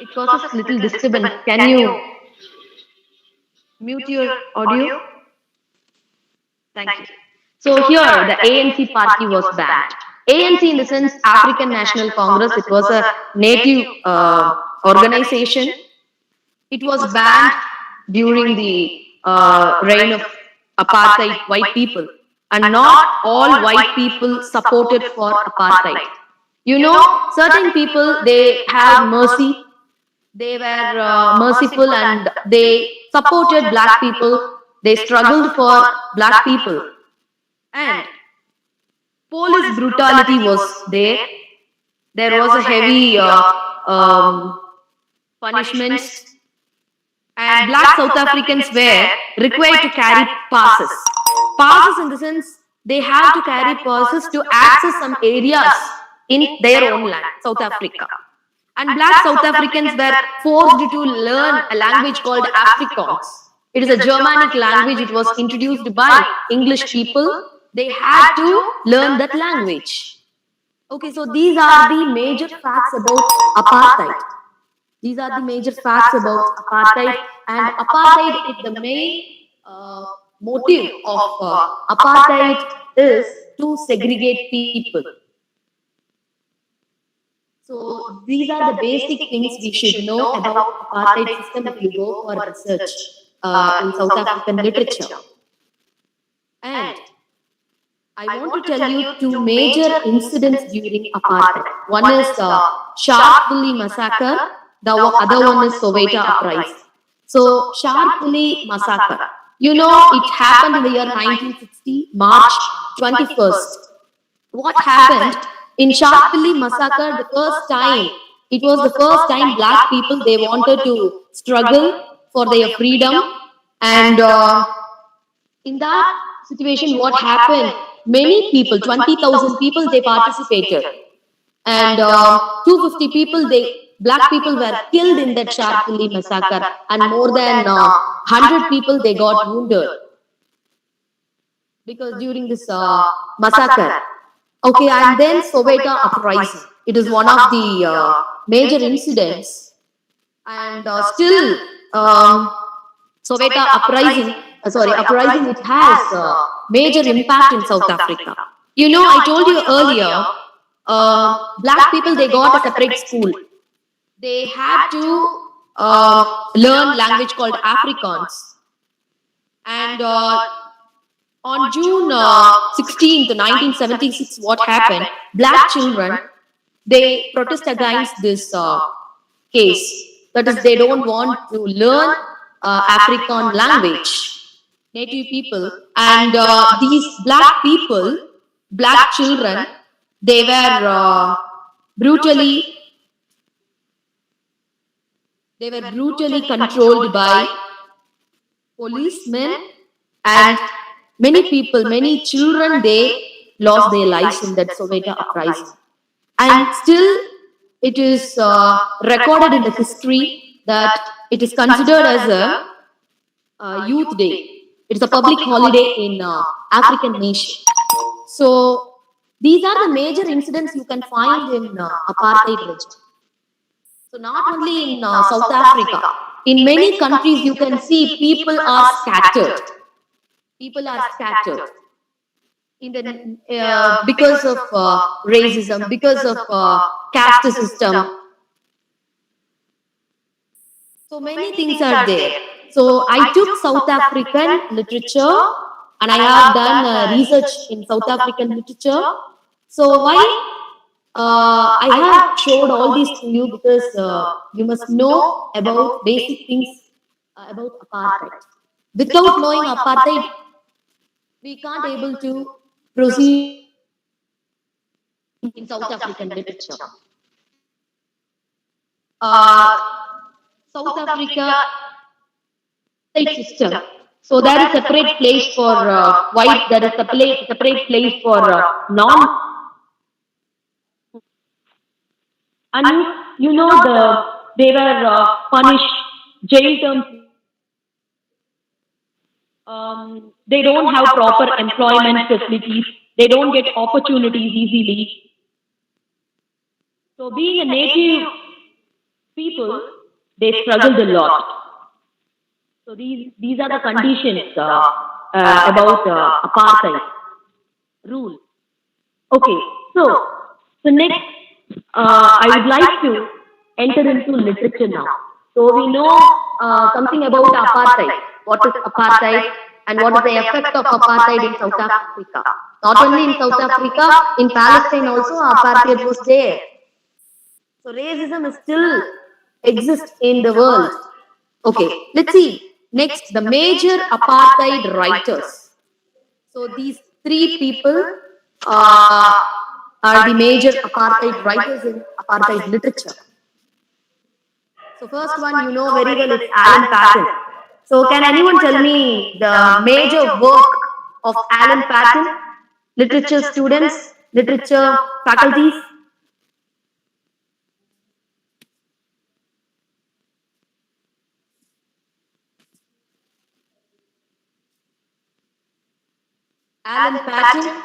it causes little disturbance. Can you Mute your audio. Thank you. So here the ANC party was banned. ANC in the sense African National Congress, it was a native organization. It was banned during the reign of apartheid white people, and not all white people supported for apartheid. You know, certain people they have mercy, they were merciful, and they supported black people. They struggled for black people, and police brutality was there. There was a heavy punishments, and black South Africans were required to carry passes. Passes in the sense they have to carry passes to access some areas in their own land, South Africa. And black South Africans were forced to learn a language called Afrikaans. It is a Germanic language. It was introduced by English people. They had to learn that language. Okay, so these are the major facts about apartheid. These are the major facts about apartheid, and apartheid is the main motive of apartheid is to segregate people. So these are the basic things we should know about apartheid system if you go for research in South African literature. And I want to tell you two major incidents during apartheid. One is Sharpeville massacre. The other one is Soweto uprising. So Sharpeville massacre. You know, it happened in the year 1960, March 21st. What happened in Sharpeville massacre? The first time, it was the first time black people they wanted to struggle for their freedom, and in that situation, what happened? Many people, 20,000 people, they participated, and 250 people, black people were killed in that Sharpeville massacre, and more than 100 people they got wounded because during this massacre. Okay, and then Soweto uprising. It is one of the major incidents, and still Soweto uprising. Uprising. It has major impact in South Africa. You know, I told you earlier, black people they got a separate school. They had to learn language called Afrikaans, and on June 16th, 1976, what happened? Black children, they protest against this case. That is, they don't want to learn African language, native people. And these black people, black children, they were brutally controlled by policemen, and many people, many children, they lost their lives in that Soweto uprising. And still, it is recorded in the history that it is considered as a youth day. It's a public holiday in African nation. So these are the major incidents you can find in apartheid region. So not only in South Africa, in many countries you can see people are scattered. People are scattered in the because of racism, because of caste system. So many things are there. So I took South African literature, and I have done research in South African literature. So why I have showed all these to you? Because you must know about basic things about apartheid. Without knowing apartheid, we can't able to proceed in South African literature. South Africa state system. So there is separate place for white. There is separate place for non. And you know they were punished, jail terms. They don't have proper employment facilities. They don't get opportunities easily. So being a native people, they struggled a lot. So these are the conditions about apartheid rule. Okay, so next, I would like to enter into literature now. So we know something about apartheid. What is apartheid and what is the effect of apartheid in South Africa? Not only in South Africa, in Palestine also apartheid was there. So racism is still exists in the world. Okay, let's see. Next, the major apartheid writers. So these three people are the major apartheid writers in apartheid literature. So first one you know very well, it's Alan Paton. So can anyone tell me the major work of Alan Paton? Literature students, literature faculties? Alan Paton.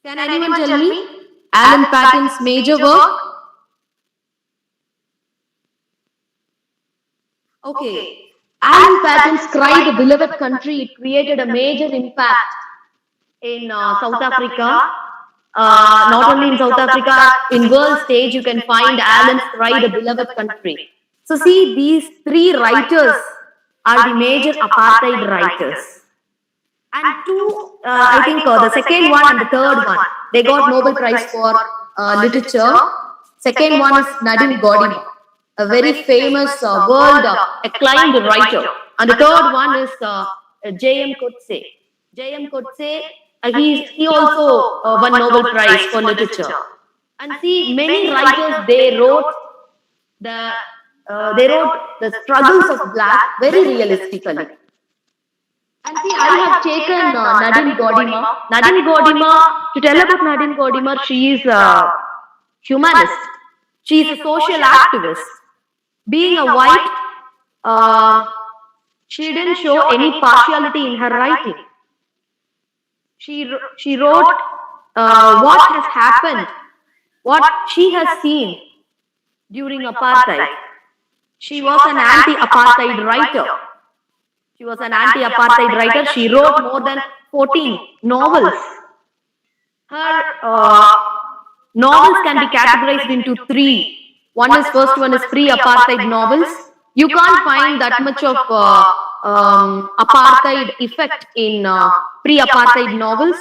Can anyone tell me Alan Paton's major work? Okay. Alan Paton's Cry the Beloved Country, it created a major impact in South Africa. Not only in South Africa, in world stage you can find Alan's Cry the Beloved Country. So see, these three writers are the major apartheid writers. And I think the second one and the third one, they got Nobel Prize for literature. Second one is Nadine Gordimer, a very famous world acclaimed writer. And the third one is J.M. Coetzee. J.M. Coetzee, he also won Nobel Prize for literature. And see, many writers, they wrote the struggles of black very realistically. And see, I have taken Nadine Gordimer. Nadine Gordimer, to tell about Nadine Gordimer, she is a humanist. She is a social activist. Being a white, she didn't show any partiality in her writing. She wrote what has happened, what she has seen during apartheid. She was an anti-apartheid writer. She was an anti-apartheid writer. She wrote more than 14 novels. Her novels can be categorized into three. First one is pre-apartheid novels. You can't find that much of apartheid effect in pre-apartheid novels.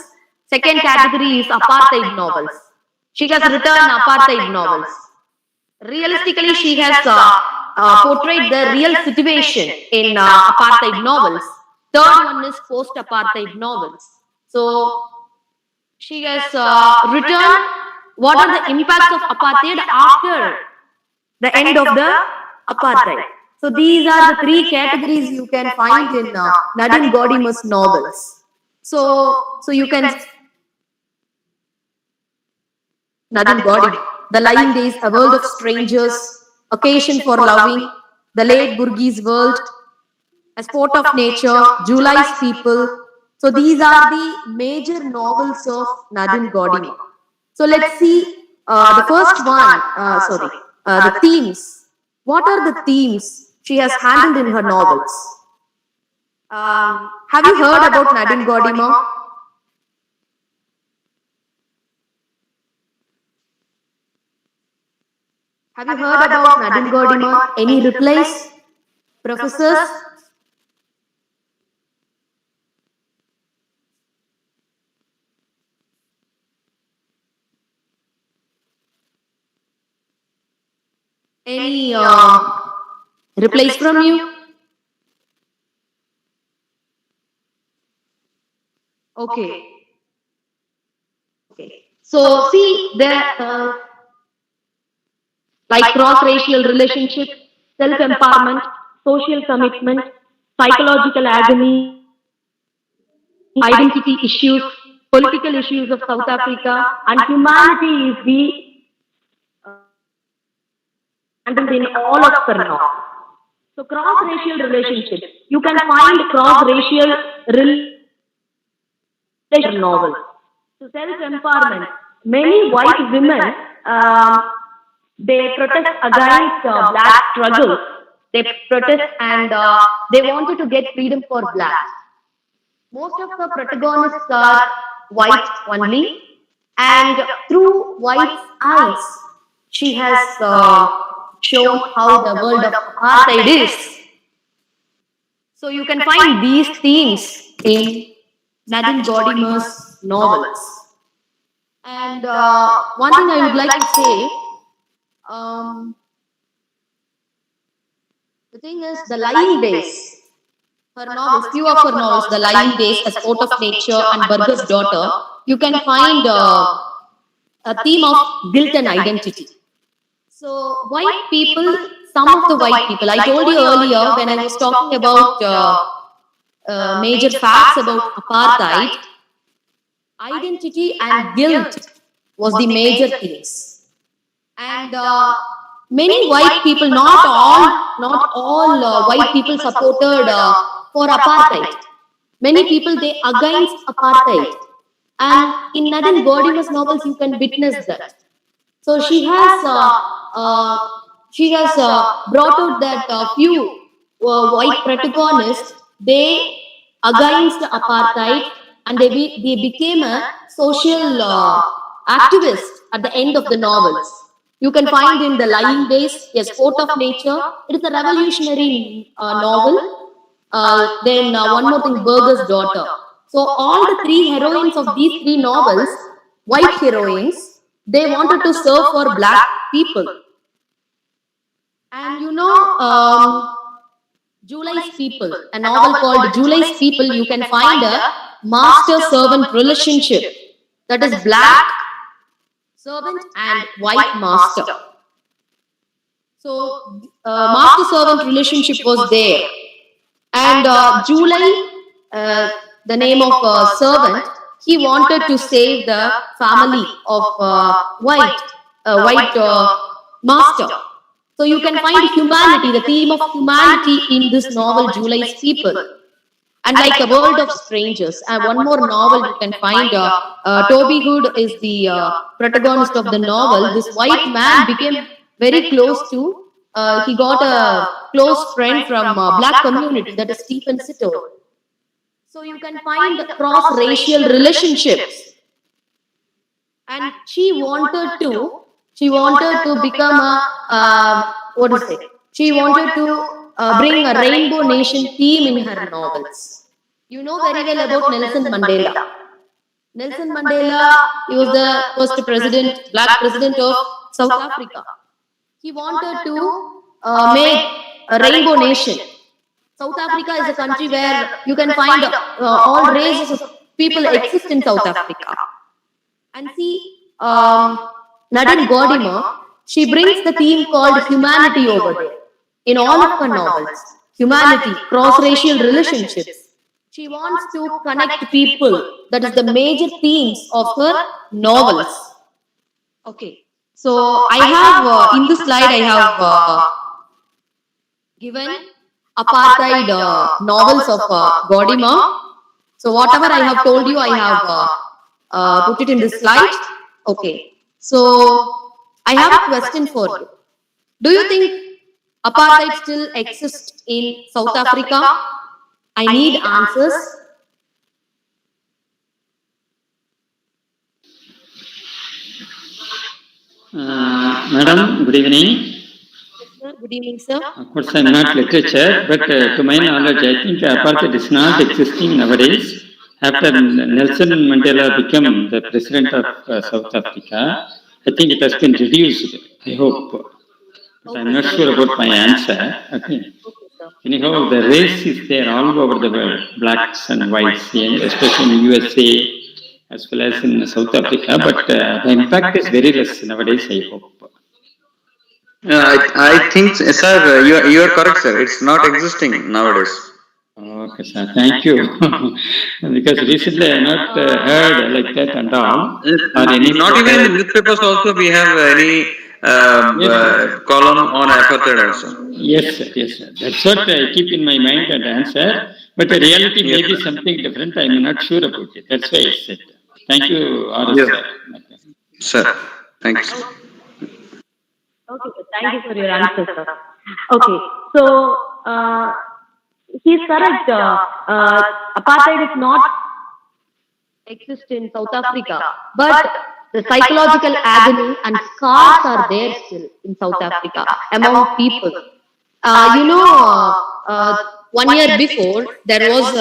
Second category is apartheid novels. She has written apartheid novels. Realistically, she has portrayed the real situation in apartheid novels. Third one is post-apartheid novels. So she has written what are the impacts of apartheid after the end of the apartheid. So these are the three categories you can find in Nadine Gordimer's novels. So you can Nadine Gordimer, The Lying Days, A World of Strangers, Occasion for Loving, The Late Burgess World, A Sport of Nature, July's People. So these are the major novels of Nadine Gordimer. So let's see the first one, the themes. What are the themes she has handled in her novels? Have you heard about Nadine Gordimer? Have you heard about Nadine Gordimer? Any replies? Professors? Any replies from you? Okay. So see there. Like cross-racial relationship, self-empowerment, social commitment, psychological agony, identity issues, political issues of South Africa, and humanity is the handled in all of her novels. So cross-racial relationship, you can find cross-racial relationship novels. So self-empowerment, many white women They protest against black struggles. They protest and they wanted to get freedom for blacks. Most of the protagonists are white only, and through white's eyes, she has shown how the world of apartheid is. So you can find these themes in Nadine Gordimer's novels. And one thing I would like to say, um, the thing is, The Lying Days. Her novels, few of her novels, The Lying Days, A Sport of Nature, and Burger's Daughter, you can find a theme of guilt and identity. So, white people, some of the white people, I told you earlier when I was talking about major facts about apartheid, identity and guilt was the major themes. And many white people, not all white people supported for apartheid. Many people they against apartheid, and in Nadine Gordimer's novels you can witness that. So she has brought out that few white protagonists they against apartheid, and they became a social activist at the end of the novels. You can find in The Lying Days, A Sport of Nature. It is a revolutionary novel. Then one more thing, Burger's Daughter. So all the three heroines of these three novels, white heroines, they wanted to serve for black people. And July's People, a novel called July's People, you can find a master-servant relationship. That is black servant and white master. So, master-servant relationship was there. And July, the name of servant, he wanted to save the family of white master. So you can find humanity, the theme of humanity in this novel, July's People. And like A World of Strangers, and one more novel you can find, Toby Hood is the protagonist of the novel. This white man became very close to, he got a close friend from black community, that is Stephen Sito. So you can find cross-racial relationships. And she wanted to become a, what is it? She wanted to bring a rainbow nation theme in her novels. You know very well about Nelson Mandela. Nelson Mandela, he was the first president, black president of South Africa. He wanted to make a rainbow nation. South Africa is a country where you can find all races of people exist in South Africa. And see, Nadine Gordimer, she brings the theme called humanity over there. In all of her novels, humanity, cross-racial relationships. She wants to connect people. That is the major themes of her novels. Okay. So I have, in this slide, I have given apartheid novels of Gordimer. So whatever I have told you, I have put it in this slide. Okay. So I have a question for you. Do you think apartheid still exists in South Africa? I need answers. Madam, good evening. Good evening, sir. Of course, I'm not literature, but to my knowledge, I think apartheid is not existing nowadays. After Nelson Mandela became the president of South Africa, I think it has been reduced, I hope. But I'm not sure about my answer. Okay. Anyhow, the race is there all over the world, blacks and whites, especially in USA as well as in South Africa, but the impact is very less nowadays, I hope. I think, sir, you are correct, sir. It's not existing nowadays. Okay, sir. Thank you. Because recently I have not heard like that and all. Not even in the newspapers also we have any column on apartheid also. Yes, sir. Yes, sir. That's what I keep in my mind and answer. But the reality may be something different. I'm not sure about it. That's why I said. Thank you, R.S. Sir. Thank you. Thank you for your answer, sir. Okay, so he's correct. Apartheid is not exist in South Africa, but the psychological agony and scars are there still in South Africa among people. You know, 1 year before there was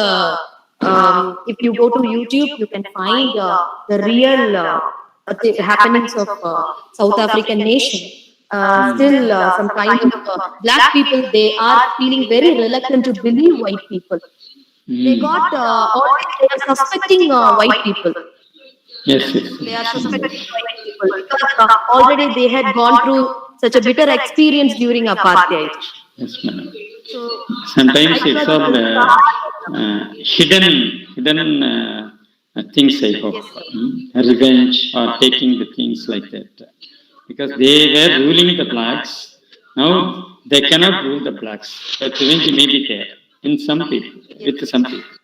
if you go to YouTube, you can find the real happenings of South African nation. Still, some kind of black people, they are feeling very reluctant to believe white people. They got always they are suspecting white people. Yes, yes, They are yes. suspecting white people because already they had gone through such a bitter experience during apartheid. Yes, madam. So Sometimes it's all psychological hidden things, I hope. yes, sir. Revenge or taking the things like that. Because they were ruling the blacks, now they cannot rule the blacks. But revenge may be there in some people, with some people.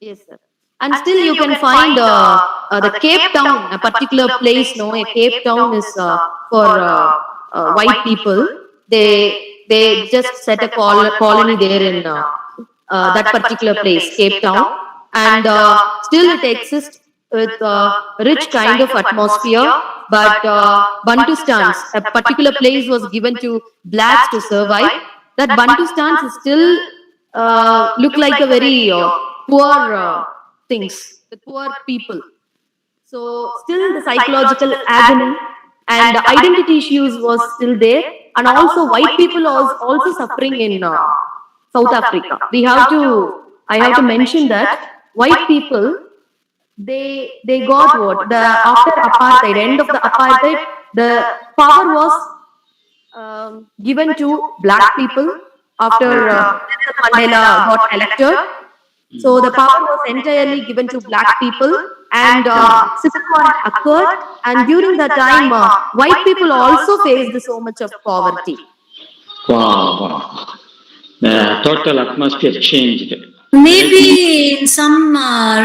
Yes, sir. And still you can find the Cape Town, a particular place. No, a Cape Town is for white people. They just set a colony there in that particular place, Cape Town, and still it exists with rich kind of atmosphere. But Bantustans, a particular place was given to blacks to survive. That Bantustans is still look like a very poor things, the poor people. So still the psychological agony and the identity issues was still there, and also white people was also suffering in South Africa. I have to mention that white people, they got what the after apartheid, end of the apartheid, the power was given to black people after Nelson Mandela got elected. So the power was entirely given to black people, and civil war occurred. And during that time, white people also faced so much of poverty. Wow, wow. The total atmosphere changed. Maybe in some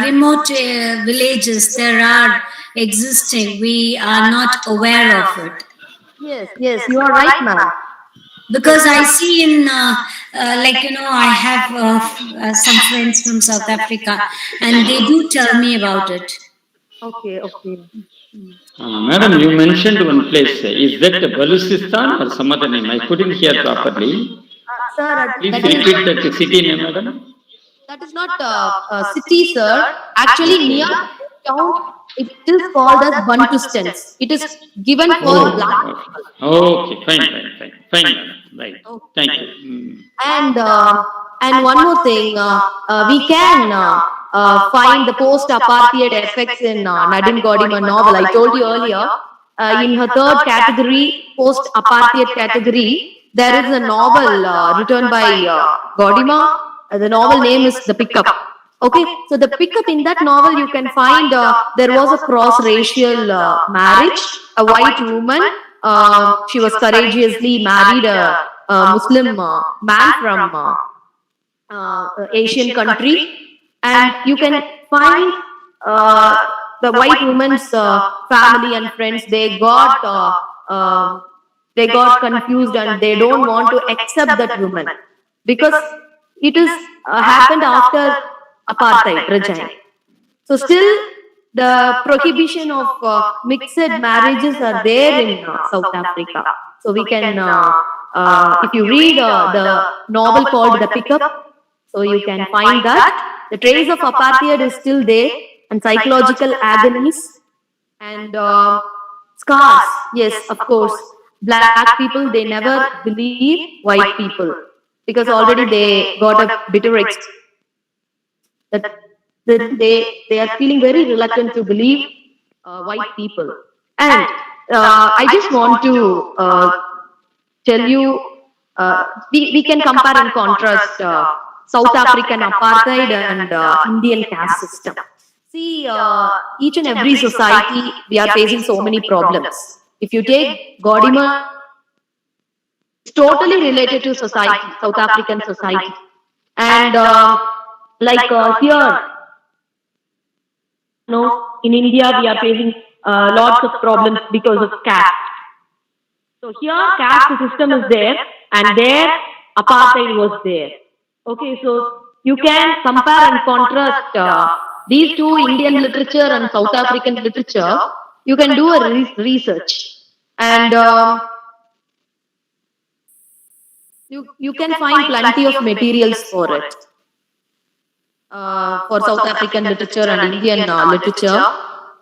remote villages there are existing, we are not aware of it. Yes, you are right, ma'am. Because I see in, I have some friends from South Africa and they do tell me about it. Okay. Madam, you mentioned one place. Is that Baluchistan or some other name? I couldn't hear properly. Sir, Please repeat that city name, madam. that is not a city, sir. Actually, near Cape Town, it is called as Bantustans. It is given for black people. Okay, fine, madam. Right. Thank you. And one more thing, we can find the post-apartheid effects in Nadine Gordimer novel. I told you earlier, in her third category, post-apartheid category, there is a novel written by Gordimer. The novel name is The Pickup. Okay, so The Pickup, in that novel you can find there was a cross-racial marriage. A white woman, she was courageously married a Muslim man from Asian country, and you can find the white woman's family and friends. They got confused and they don't want to accept that woman because it is happened after apartheid regime. So still the prohibition of mixed marriages are there in South Africa. So we can, if you read the novel called The Pickup, so you can find that the trace of apartheid is still there, and psychological agonies and scars. Yes, of course. Black people, they never believe white people because already they got a bitter experience. That they are feeling very reluctant to believe white people. And I just want to tell you, we can compare and contrast South African apartheid and Indian caste system. See, each and every society, we are facing so many problems. If you take Gordimer, it's totally related to society, South African society. And here, in India, we are facing lots of problems because of caste. So here caste system is there and there apartheid was there. Okay, so you can compare and contrast these two, Indian literature and South African literature. You can do a research and you can find plenty of materials for it. For South African literature and Indian literature.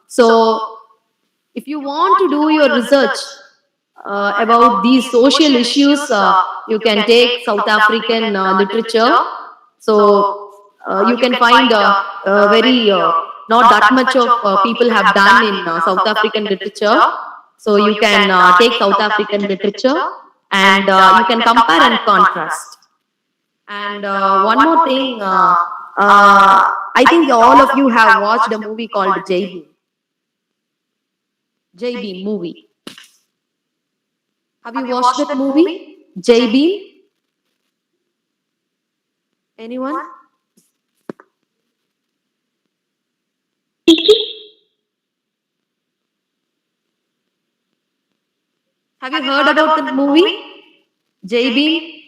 So if you want to do your research about these social issues, you can take South African literature. So you can find very not that much of people have done in South African literature. So you can take South African literature and you can compare and contrast. And one more thing, I think all of you have watched a movie called JB. JB movie. Have you watched that movie? JB? Anyone? Have you heard about that movie? JB?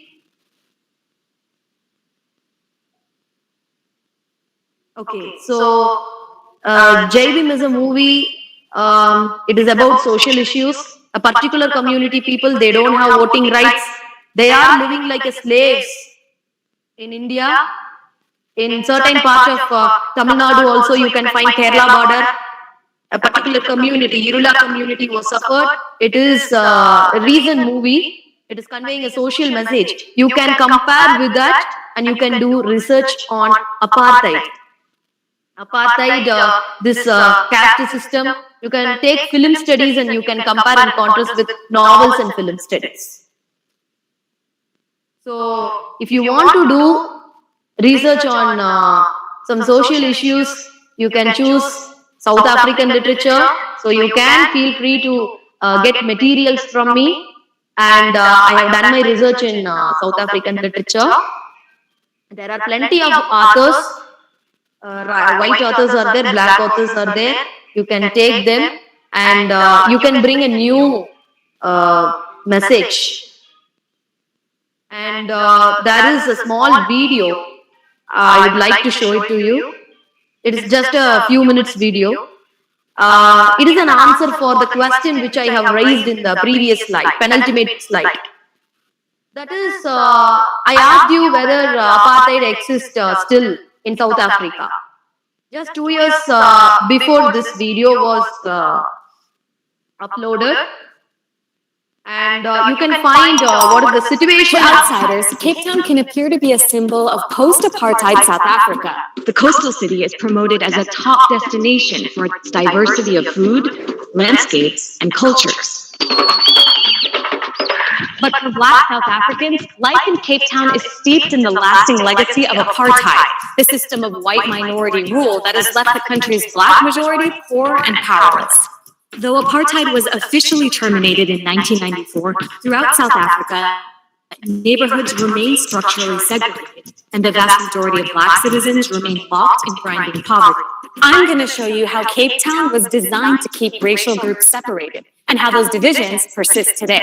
Okay, so JB is a movie. It is about social issues. A particular community people, they don't have voting rights. They are living like a slaves in India. In certain parts of Tamil Nadu also you can find Kerala border. A particular community, Irula community was suffered. It is a recent movie. It is conveying a social message. You can compare with that and you can do research on apartheid. Apartheid, this caste system, you can take film studies and you can compare and contrast with novels and film studies. So, if you want to do research on some social issues, you can choose South African literature. So, you can feel free to get materials from me. And I have done my research in South African literature. There are plenty of authors. White authors are there, black authors are there. You can take them and you can bring a new message. And there is a small video. I would like to show it to you. It is just a few minutes video. It is an answer for the question which I have raised in the previous slide, penultimate slide. That is, I asked you whether apartheid exists still in South Africa. Just 2 years before this video was uploaded, and you can find what is the situation. For outsiders, Cape Town can appear to be a symbol of post-apartheid South Africa. The coastal city is promoted as a top destination for its diversity of food, landscapes, and cultures. But for Black South Africans, life in Cape Town is steeped in the lasting legacy of apartheid, the system of white minority rule that has left the country's Black majority poor and powerless. Though apartheid was officially terminated in 1994, throughout South Africa, neighborhoods remain structurally segregated, and the vast majority of Black citizens remain locked in grinding poverty. I'm going to show you how Cape Town was designed to keep racial groups separated, and how those divisions persist today.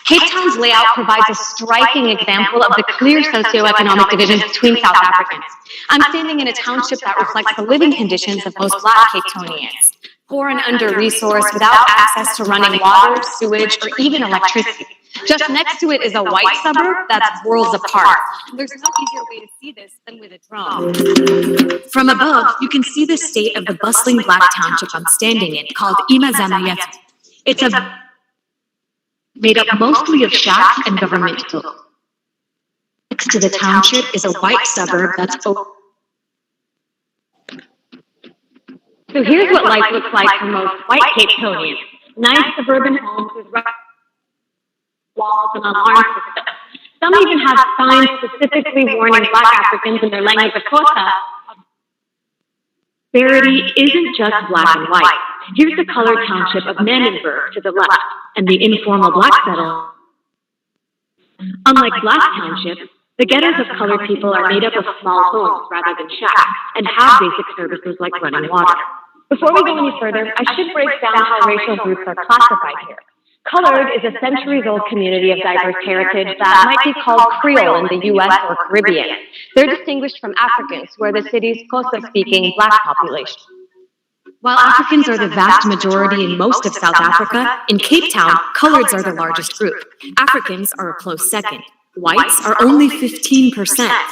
Cape Town's layout provides a striking example of the clear socioeconomic divisions between South Africans. I'm standing in a township that reflects the living conditions of most Black Cape Townians, poor and under-resourced, without access to running water, sewage, or even electricity. Just next to it is a white suburb that's worlds apart. There's no easier way to see this than with a drone. From above, you can see the state of the bustling Black township I'm standing in, called Imazamayetu. It's made up mostly of shacks and government buildings. Next to the township is a white suburb that's open. So here's what life looks like for most white Cape Townians. Nice suburban homes with walls and alarm systems. Some even have signs specifically warning Black Africans in their language of Xhosa. Prosperity isn't just black and white. Here's the colored township of Manenberg to the left, and the informal Black settlement. Unlike Black Township, The ghettos of colored people are made up of small homes rather than shacks and have basic services like running water. Before we go any further, I should break down how racial groups are classified here. Colored is a centuries-old community of diverse heritage that might be called Creole in the U.S. or Caribbean. They're distinguished from Africans, who are the city's Xhosa-speaking Black population. While Africans are the vast majority in most of South Africa, in Cape Town, coloreds are the largest group. Africans are a close second. Whites are only 15%,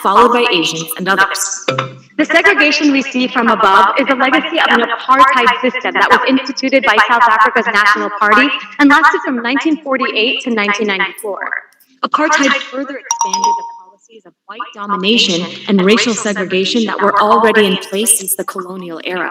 followed by Asians and others. The segregation we see from above is a legacy of an apartheid system that was instituted by South Africa's National Party and lasted from 1948 to 1994. Apartheid further expanded the policies of white domination and racial segregation that were already in place since the colonial era.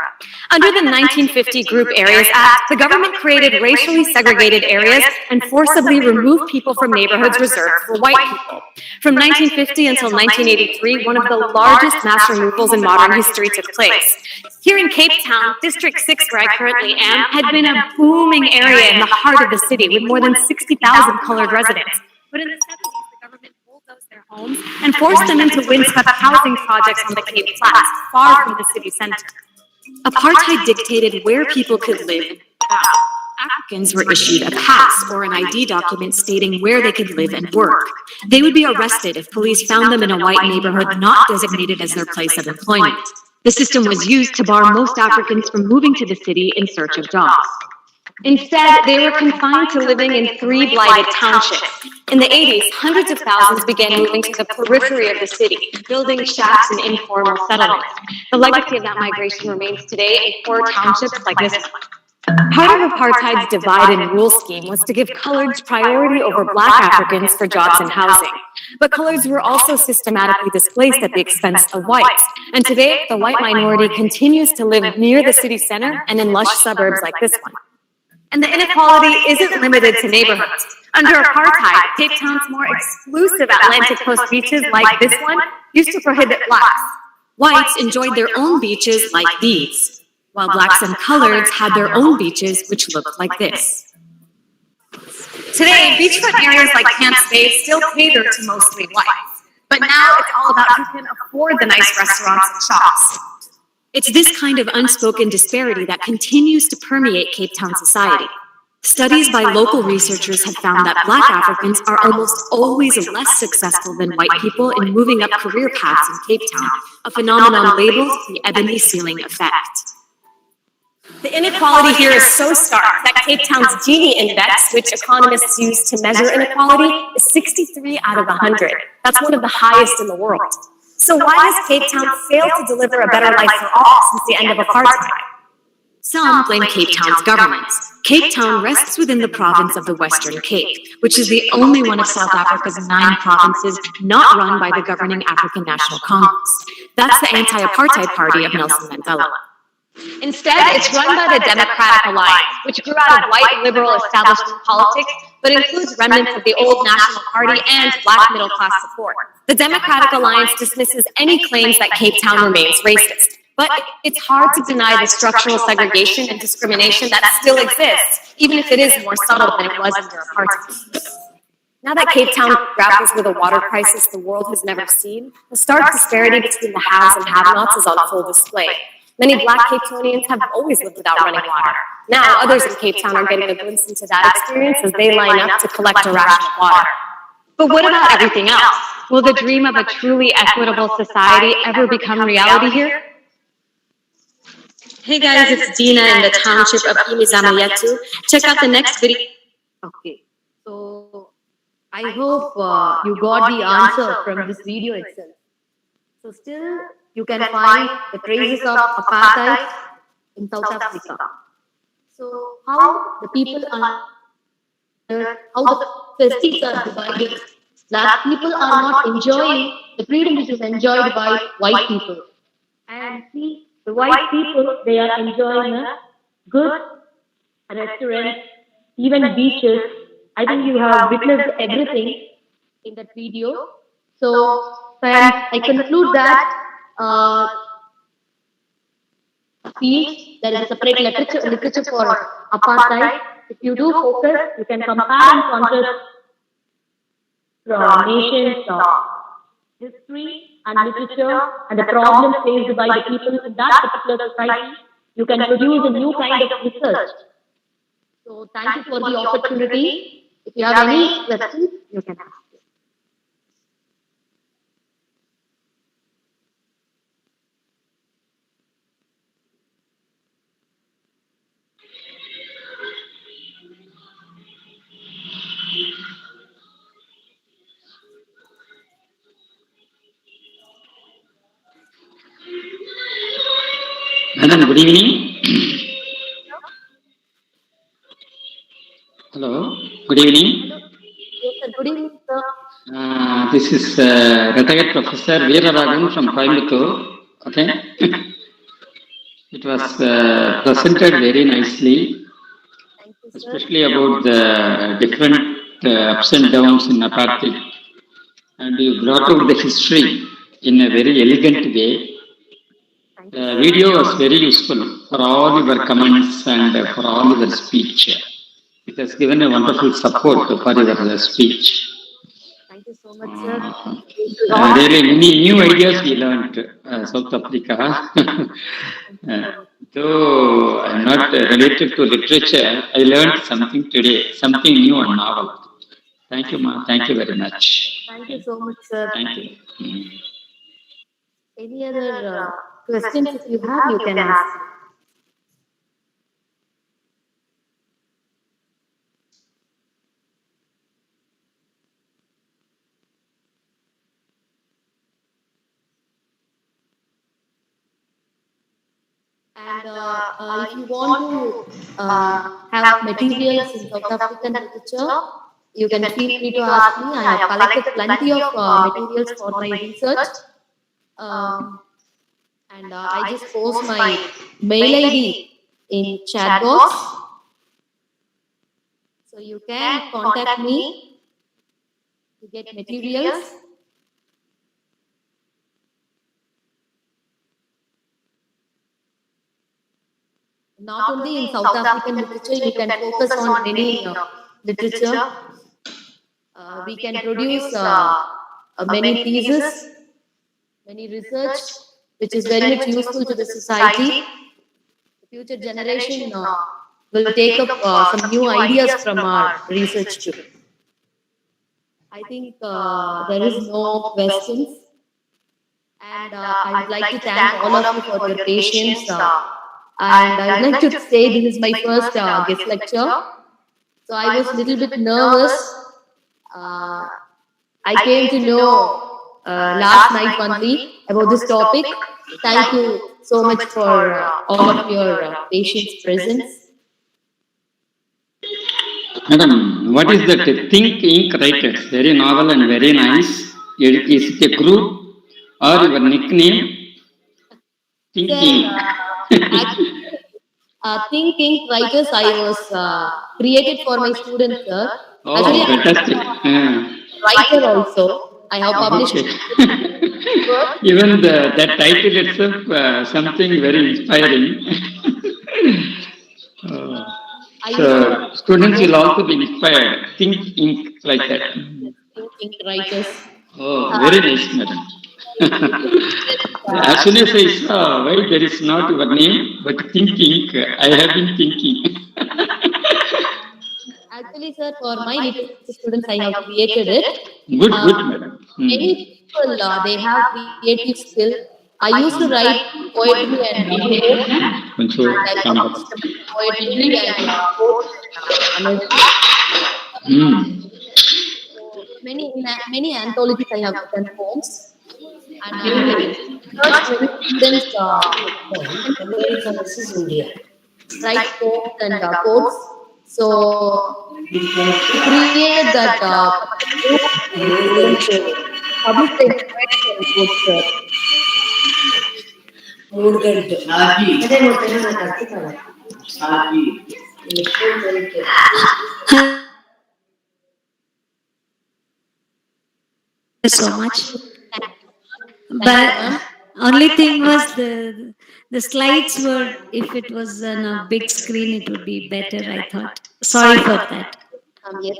Under the 1950 Group Areas Act, the government created racially segregated areas and forcibly removed people from neighborhoods reserved for white people. From 1950 until 1983, one of the largest mass removals in modern history took place. Here in Cape Town, District 6, where I currently am, had been a booming area in the heart of the city with more than 60,000 colored residents. But in the 70s, the government bulldozed their homes and forced them into windswept housing projects on the Cape Flats, far from the city center. Apartheid dictated where people could live and how. Africans were issued a pass or an ID document stating where they could live and work. They would be arrested if police found them in a white neighborhood not designated as their place of employment. The system was used to bar most Africans from moving to the city in search of jobs. Instead, they were confined to living in 3 blighted townships. In the 80s, hundreds of thousands began moving to the periphery of the city, building shacks and informal settlements. The legacy of that migration remains today in poor townships like this one. Part of apartheid's divide and rule scheme was to give coloreds priority over black Africans for jobs and housing. But coloreds were also systematically displaced at the expense of whites. And today, the white minority continues to live near the city center and in lush suburbs like this one. And the inequality isn't limited to neighborhoods. Under apartheid, Cape Town's more exclusive Atlantic coast beaches like this one used to prohibit blacks. Whites enjoyed their own beaches like these, while blacks and coloreds had their own beaches which looked like this. Today, beachfront areas like Camp Bay still cater to mostly whites. But now it's all about who can afford the nice restaurants and shops. It's this kind of unspoken disparity that continues to permeate Cape Town society. Studies by local researchers have found that black Africans are almost always less successful than white people in moving up career paths in Cape Town, a phenomenon labeled the ebony ceiling effect. The inequality here is so stark that Cape Town's Gini index, which economists use to measure inequality, is 63 out of 100. That's one of the highest in the world. So why has Cape Town failed to deliver a better life for all since the end of apartheid? Some blame Cape Town's government. Cape Town rests within the province of the Western Cape, which is the only one of South Africa's 9 provinces not run by the governing African National Congress. That's the anti-apartheid party of Nelson Mandela. Instead, it's run by the Democratic Alliance, which grew out of white liberal establishment politics, but includes remnants of the old National Party and black middle-class support. The Democratic Alliance dismisses any claims that Cape Town remains racist, but it's hard to deny the structural segregation and discrimination that still exists, even if it is more subtle than it was under apartheid. Now that Cape Town grapples with a water crisis the world has never seen, the stark disparity between the haves and have-nots is on full display. Many black Cape Townians have always lived without running water. Now, others in Cape Town are getting a glimpse into that experience as they line up to collect a ration of water. But what about everything else? Will the dream of a truly equitable society ever become reality here? Hey guys, it's Dina in the township of Imizamayetu. Check out the next video. Okay, so I hope you got the answer from this video itself. So still, you can find the traces of apartheid in South Africa. So how the people are, how the states are divided. Black people are not enjoying the freedom which is enjoyed by white people. And see, the white people, they are enjoying a good restaurant, even beaches. I think you have witnessed everything in that video. So, friends, I conclude that see, there is a separate literature for apartheid. If you do focus, you can compare and contrast from nations history and literature and the problems faced by the people in that particular society, you can produce a new kind of research. So thank you for the opportunity. If you have any questions, you can ask. Madam, good evening. Hello, good evening. Yes, sir. Good evening, sir. This is retired Professor Veeraragan from Coimbatore. Okay. It was presented very nicely, Thank you, sir. especially about the different ups and downs in apartheid. And you brought out the history in a very elegant way. The video was very useful for all your comments and for all your speech. It has given a wonderful support for your speech. Thank you so much, sir. Really, many new ideas we learned South Africa. Though I'm not related to literature, I learned something today, something new and novel. Thank you, ma. Thank you very much. Thank you so much, sir. Thank you. Any other questions if you have, you can ask. And if you want to have materials in South African literature, you can feel free to ask me. I have collected plenty of materials for my research. And I just post my mail ID in chat box. So you can contact me to get materials. Not only in South African literature, you can focus on many literature. We can produce many theses, many research, which is very much useful to the society. The future generation will take up some new ideas from our research too. I think there is no questions. And I would like to thank all of you for your patience. And I would like to say this is my first guest lecture. So I was a little bit nervous. I came to know last night only about this topic. Thank you so much for all of your patience presence. Madam, what is that Think Ink Writers? Very novel and very nice. Is it a group or your nickname? Think Ink. Think Ink Writers, I was created for my students, sir. Oh, actually, fantastic. Writer also. I have published. Even that title itself, something very inspiring. So students will also be inspired. Think Ink like that. Think Ink Writers. Oh, very nice, madam. As soon as I saw why there is not your name but Think Ink, I have been thinking. Actually, sir, for my literature students, I have created it. Good, madam. Many people, they have creative skill. I used to write poetry and poetry and many anthologies I have written poems. And I students write poems and quotes. So we created that public quotes. So much. But only thing was the slides were, if it was on a big screen, it would be better, I thought. Sorry for that. Yes.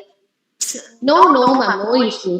No, ma'am, no issue.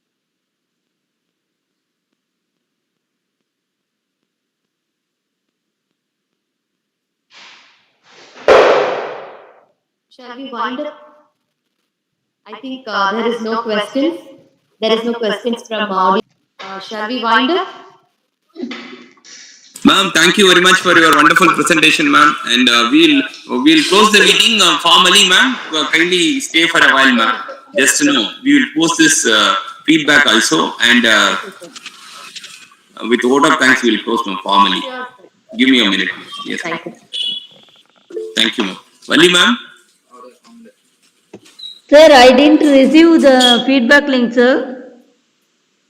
Shall we wind up? I think there is no questions. There is no questions from audience. Shall we wind up? Ma'am, thank you very much for your wonderful presentation, ma'am. And we'll close the meeting formally, ma'am. Kindly stay for a while, ma'am. Just to know, we will post this feedback also, and with vote of thanks, we will close them formally. Give me a minute. Yes. Thank you. Thank you, ma'am. Valli, ma'am. Sir, I didn't receive the feedback link, sir.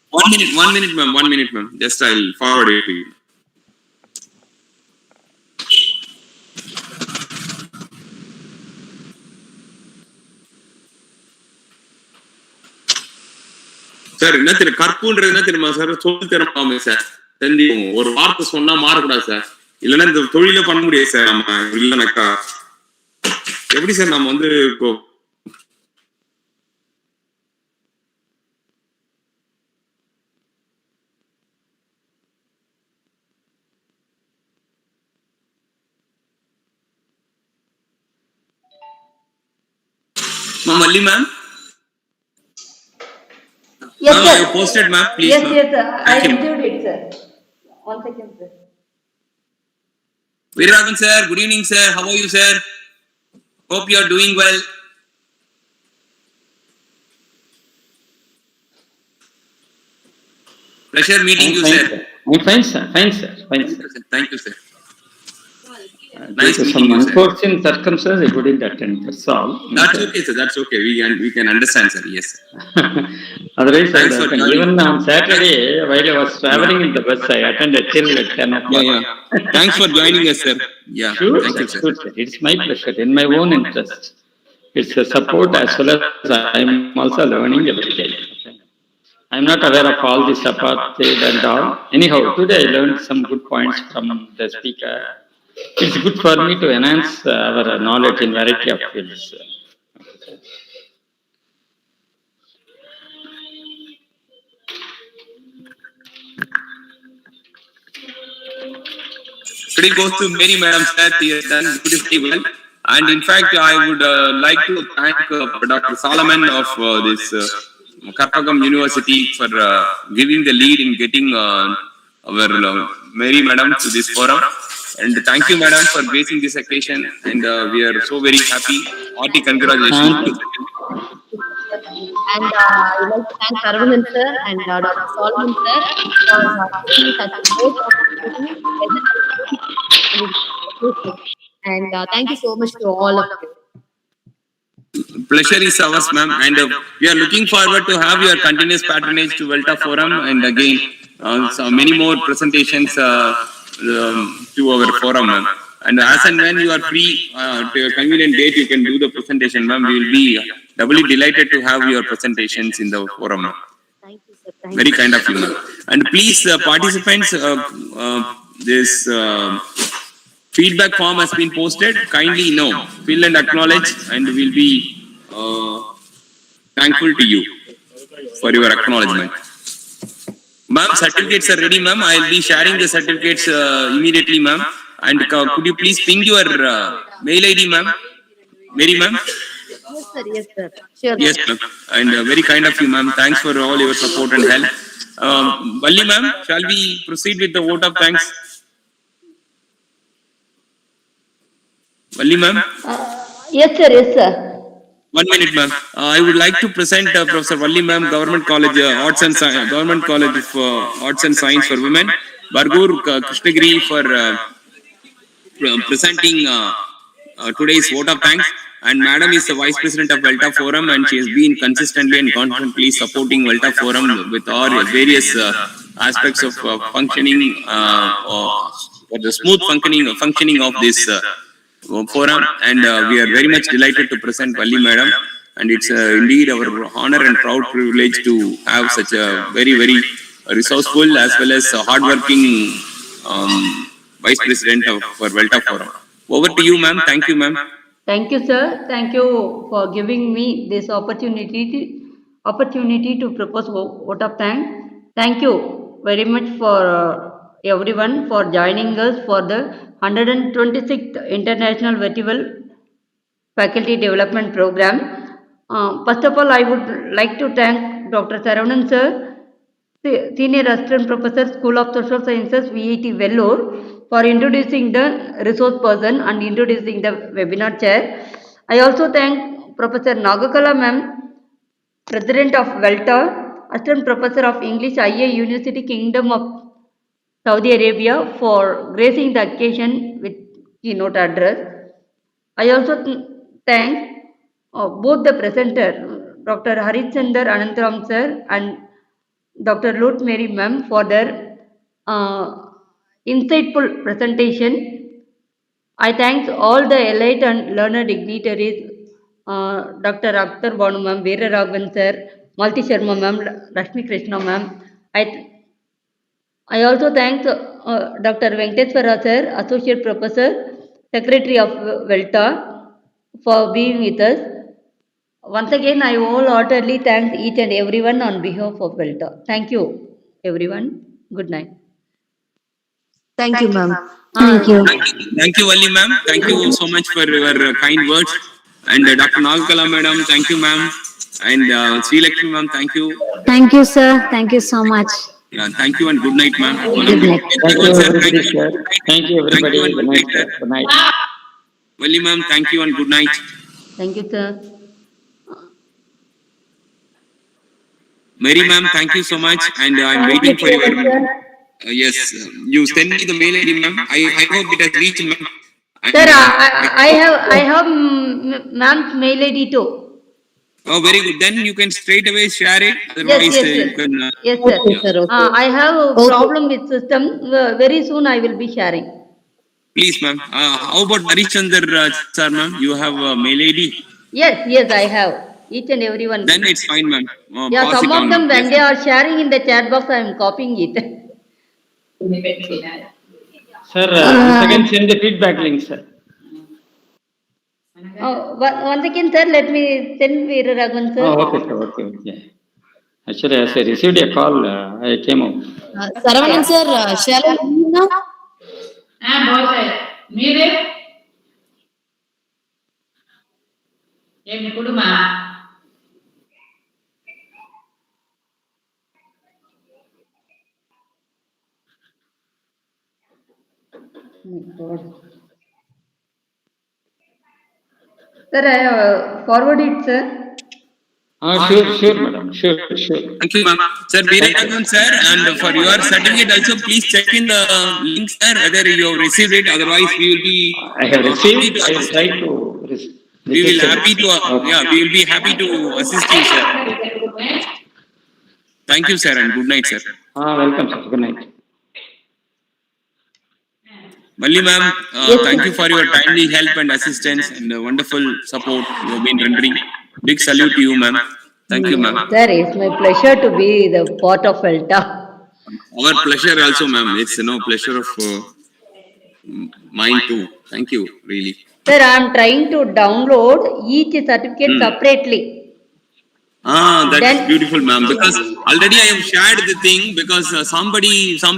1 minute, ma'am. 1 minute, ma'am. Just I'll forward it to you. Sir என்ன தெரியும் கற்புன்றது என்ன தெரியுமா sir சொல்லி தரமாமே sir தெரியும் ஒரு வார்த்தை சொன்னா மாறக்கூடாது சார் இல்லைன்னா இந்த தொழில பண்ண முடியாது சார் நம்ம இல்லைனாக்கா எப்படி சார் நம்ம வந்து இப்போ மல்லி ma'am Yes, ma'am, sir. you posted, ma'am. Please, Yes, ma'am. yes, sir. I Thank you. received it, sir. 1 second, sir. Veeraragan sir, good evening, sir. How are you, sir? Hope you are doing well. Pleasure meeting you, sir. I'm fine, sir. Fine, sir. Fine, sir. Thank you, sir. Due Nice to meeting some you, sir. unfortunate circumstances, I couldn't attend. That's all. That's okay, sir. That's okay. We can understand, sir. Yes. Otherwise, Thanks for joining. even on Saturday, while I was traveling in the bus, I attended till 10 o'clock. Yeah. Thanks for joining us, sir. Yeah. Sure, Thank sir, you, sir. sure, sir. It's my pleasure, in my own interest. It's a support as well as I'm also learning every day. Okay. I'm not aware of all this apartheid and all. Anyhow, today I learned some good points from the speaker. It's good for me to enhance our knowledge in variety of fields. Credit goes to Mary Madam, sir. He has done beautifully well. And in fact, I would like to thank Dr. Solomon of this Karpagam University for giving the lead in getting our Mary Madam to this forum. And thank you, Madam, for gracing this occasion. And we are so very happy. Hearty congratulations. And I would like to thank Saravanan sir and Dr. Solomon sir for giving me such a great opportunity. And thank you so much to all of you. Pleasure is ours, ma'am, and we are looking forward to have your continuous patronage to Velta Forum, and again, so many more presentations to our forum, ma'am. And as and when you are free to a convenient date, you can do the presentation, ma'am. We will be doubly delighted to have your presentations in the forum, ma'am. Thank you, sir. Thank Very you. kind of you, ma'am. And please, participants, this feedback form has been posted. Kindly fill and acknowledge, and we'll be thankful to you for your acknowledgement. Ma'am, certificates are ready, ma'am. I'll be sharing the certificates immediately, ma'am. And could you please ping your mail ID, ma'am? Mary, ma'am? Yes, sir. Yes, sir. Sure. Yes, ma'am. And very kind of you, ma'am. Thanks for all your support and help. Valli, ma'am, shall we proceed with the vote of thanks? Valli, ma'am? Yes, sir. Yes, sir. 1 minute, ma'am. I would like to present Professor Valli, ma'am, Government College Arts and Government College of Arts and Science for Women, Bargur, Krishnagiri, for presenting today's vote of thanks. And Madam is the Vice President of Velta Forum, and she has been consistently and constantly supporting Velta Forum with all various aspects of functioning, or the smooth functioning of this forum. And we are very much delighted to present Valli Madam. And it's indeed our honor and proud privilege to have such a very, very resourceful as well as hardworking Vice President for Velta Forum. Over to you, ma'am. Thank you, ma'am. Thank you, sir. Thank you for giving me this opportunity to propose vote of thanks. Thank you very much for everyone for joining us for the 126th International Festival Faculty Development Program. First of all, I would like to thank Dr. Saravanan sir, Senior Assistant Professor, School of Social Sciences, VIT Vellore, for introducing the resource person and introducing the webinar chair. I also thank Professor Nagakala ma'am, President of Welta, Assistant Professor of English, IA University, Kingdom of Saudi Arabia, for gracing the occasion with keynote address. I also thank both the presenter, Dr. Harichandar Anantram sir and Dr. Lut Mary ma'am, for their insightful presentation. I thank all the elite and learned dignitaries, Dr. Akhtar Banu ma'am, Veera Raghavan sir, Malti Sharma ma'am, Rashmi Krishna ma'am. I also thank Dr. Venkateswara sir, Associate Professor, Secretary of Welta, for being with us. Once again, I wholeheartedly thank each and everyone on behalf of Welta. Thank you, everyone. Good night. Thank you, ma'am. Thank you. Thank you, Valli ma'am. Thank you so much for your kind words. And Dr. Nagakala madam, thank you ma'am. And Sri Lakshmi ma'am, thank you. Thank you, sir. Thank you so much. Yeah, thank you and good night, ma'am. Good night. Thank you, Sir, thank everybody, you. sir. Thank you, Thank you everybody. and Good good night, night, sir. sir. Good night. Valli ma'am, thank you and good night. Thank you, sir. Mary ma'am, thank you so much. And I'm waiting for your. Yes, you send me the mail ID, ma'am. I hope it has reached, ma'am. And, Sir, I have ma'am's mail ID too. oh, very good. Then you can straight away share it. Yes, Otherwise, yes, you yes. can. Yes, sir. Okay, sir. Okay. I have a Okay. problem with system. Very soon I will be sharing. Please, ma'am. How about Harishchandar sir, ma'am? You have a mail ID? Yes, yes, I have. Each and everyone. Then it's fine, ma'am. Yeah, Pass some it of on, them ma'am. when Yes, they ma'am. are sharing in the chat box, I am copying it. Sir, once again, send the feedback link, sir. Once again, sir, let me send Veera Raghavan, sir. Oh, okay, sir. Okay, okay. Actually, as I received a call, I came out. Saravanan sir, shall I leave now? Oh my God. Sir, I have forwarded, sir. Sure, madam. Sure. Thank you, ma'am. Sir, Veeraraghvan, sir, and for your certificate also, please check in the link, sir, whether you have received it. Otherwise, we will be I have happy received. to I will assist try you. to We will receive happy to, yeah, we will be happy to assist you, sir. Thank you, sir, and good night, sir. Welcome, sir. Good night. Valli, ma'am, Yes, sir. thank you for your timely help and assistance and wonderful support you have been rendering. Big salute to you, ma'am. Thank you, ma'am. Sir, it's my pleasure to be the part of Elta. Our pleasure also, ma'am. It's pleasure of mine too. Thank you, really. Sir, I am trying to download each certificate separately. That's Then- beautiful, ma'am. Because already I have shared the thing because some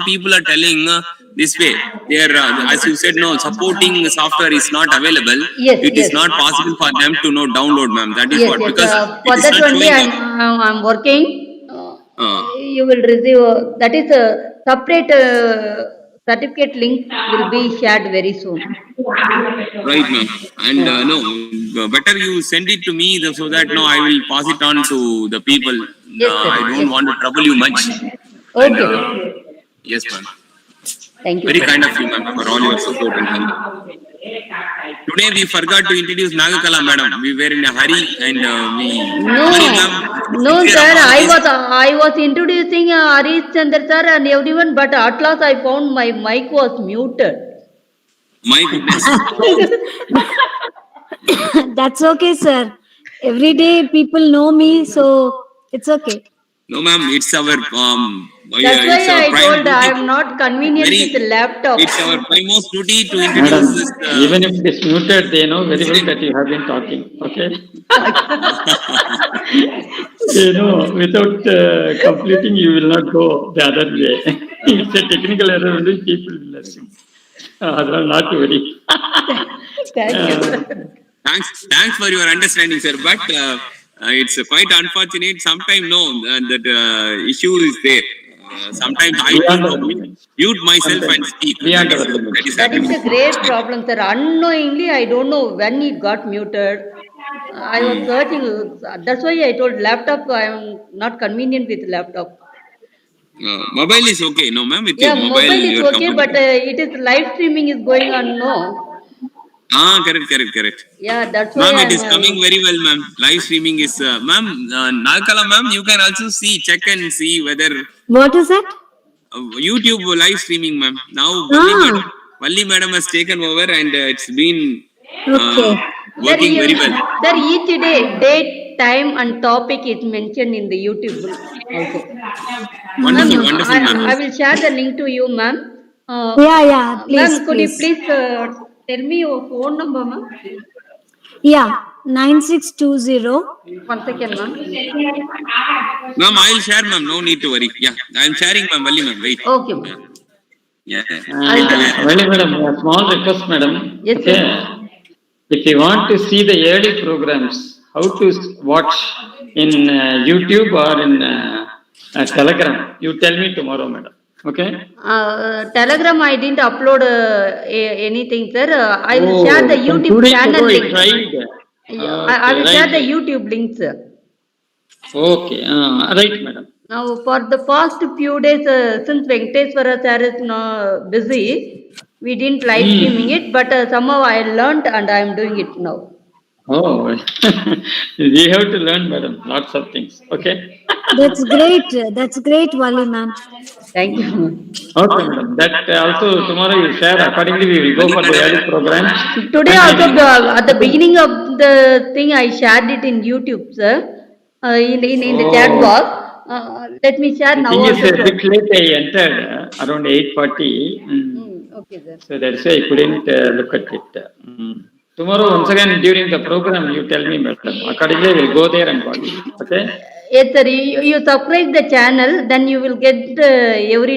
people are telling this way. They are, as you said, no, supporting software is not available. Yes, It is yes. not possible for them to download, ma'am. That is Yes, what. yes. Because For it is that not only showing up. I'm working. Uh, You will receive, that is a separate certificate link will be shared very soon. Right, ma'am. And no, better you send it to me so that I will pass it on to the people. Yes, sir. I don't Yes. want to trouble you much. And Okay, sir. yes, ma'am. Thank you, Very sir. kind of you, ma'am, for all your support and help. Today we forgot to introduce Nagakala, madam. We were in a hurry and we. No, Sorry, ma'am. no, Sincere sir. apologies. I was introducing Harish Chandra sir and everyone, but at last I found my mic was muted. My goodness. That's okay, sir. Every day people know me, so it's okay. No, ma'am. It's our That's why it's our I prime told I duty. am not convenient Very. with laptop. It's our primemost duty to Madam, introduce this. even if it is muted, they know very well that you have been talking. Okay. Without completing, you will not go the other way. It's a technical error, only people will assume. Not to worry. Thank you, sir. Thanks for your understanding, sir. But it's quite unfortunate. Sometimes no, that issue is there. Sometimes I need Beyond to our limits. mute myself and Sometimes speak. beyond our That limits. is That is happening. a great problem, sir. Unknowingly, I don't know when it got muted. I was searching. That's why I told laptop. I am not convenient with laptop. Mobile is okay, no, ma'am. With Yeah, you, mobile, mobile is you are okay, but comfortable. it is live streaming is going on. No. Correct. Yeah, that's why Ma'am, it I'm. is coming very well, ma'am. Live streaming is, ma'am, Nagkala, ma'am, you can also check and see whether What is that? YouTube live streaming, ma'am. Now, Ah, Valli madam has taken over and it's been okay. There, working very well. there each day, date, time, and topic is mentioned in the YouTube also. Wonderful, Ma'am, wonderful, ma'am. I will share the link to you, ma'am. Yeah, please, Ma'am, could you please. please tell me your phone number, ma'am? Yeah, 9620. One second, ma'am. Ma'am, I'll share, ma'am. No need to worry. Yeah, I'm sharing, ma'am. Valli, ma'am. Wait. Okay, ma'am. Yeah. Well, madam, a small request, madam. Yes, Okay. sir. If you want to see the early programs, how to watch in YouTube or in Telegram, you tell me tomorrow, madam. Okay? Telegram, I didn't upload anything, sir. I will Oh, share the from 2 YouTube days channel ago I link. tried. I Okay, will share the right. YouTube link, sir. Okay, right, madam. Now, for the past few days, since Venkateswara sir is busy, we didn't live streaming it, but somehow I learned and I am doing it now. Oh, we have to learn, madam, lots of things. Okay? That's great. That's great, Wali ma'am. Thank you. Okay, madam. That also tomorrow you share. Accordingly, we will go for the early program. Today also, at the beginning of the thing, I shared it in YouTube, sir, in the chat box. Let me share The now thing is also. a bit late. I entered around 8:40. Okay, sir. So that's why I couldn't look at it. Tomorrow, once again, during the program, you tell me, madam. Accordingly, we'll go there and watch. Okay? Yes, sir. You subscribe the channel, then you will get every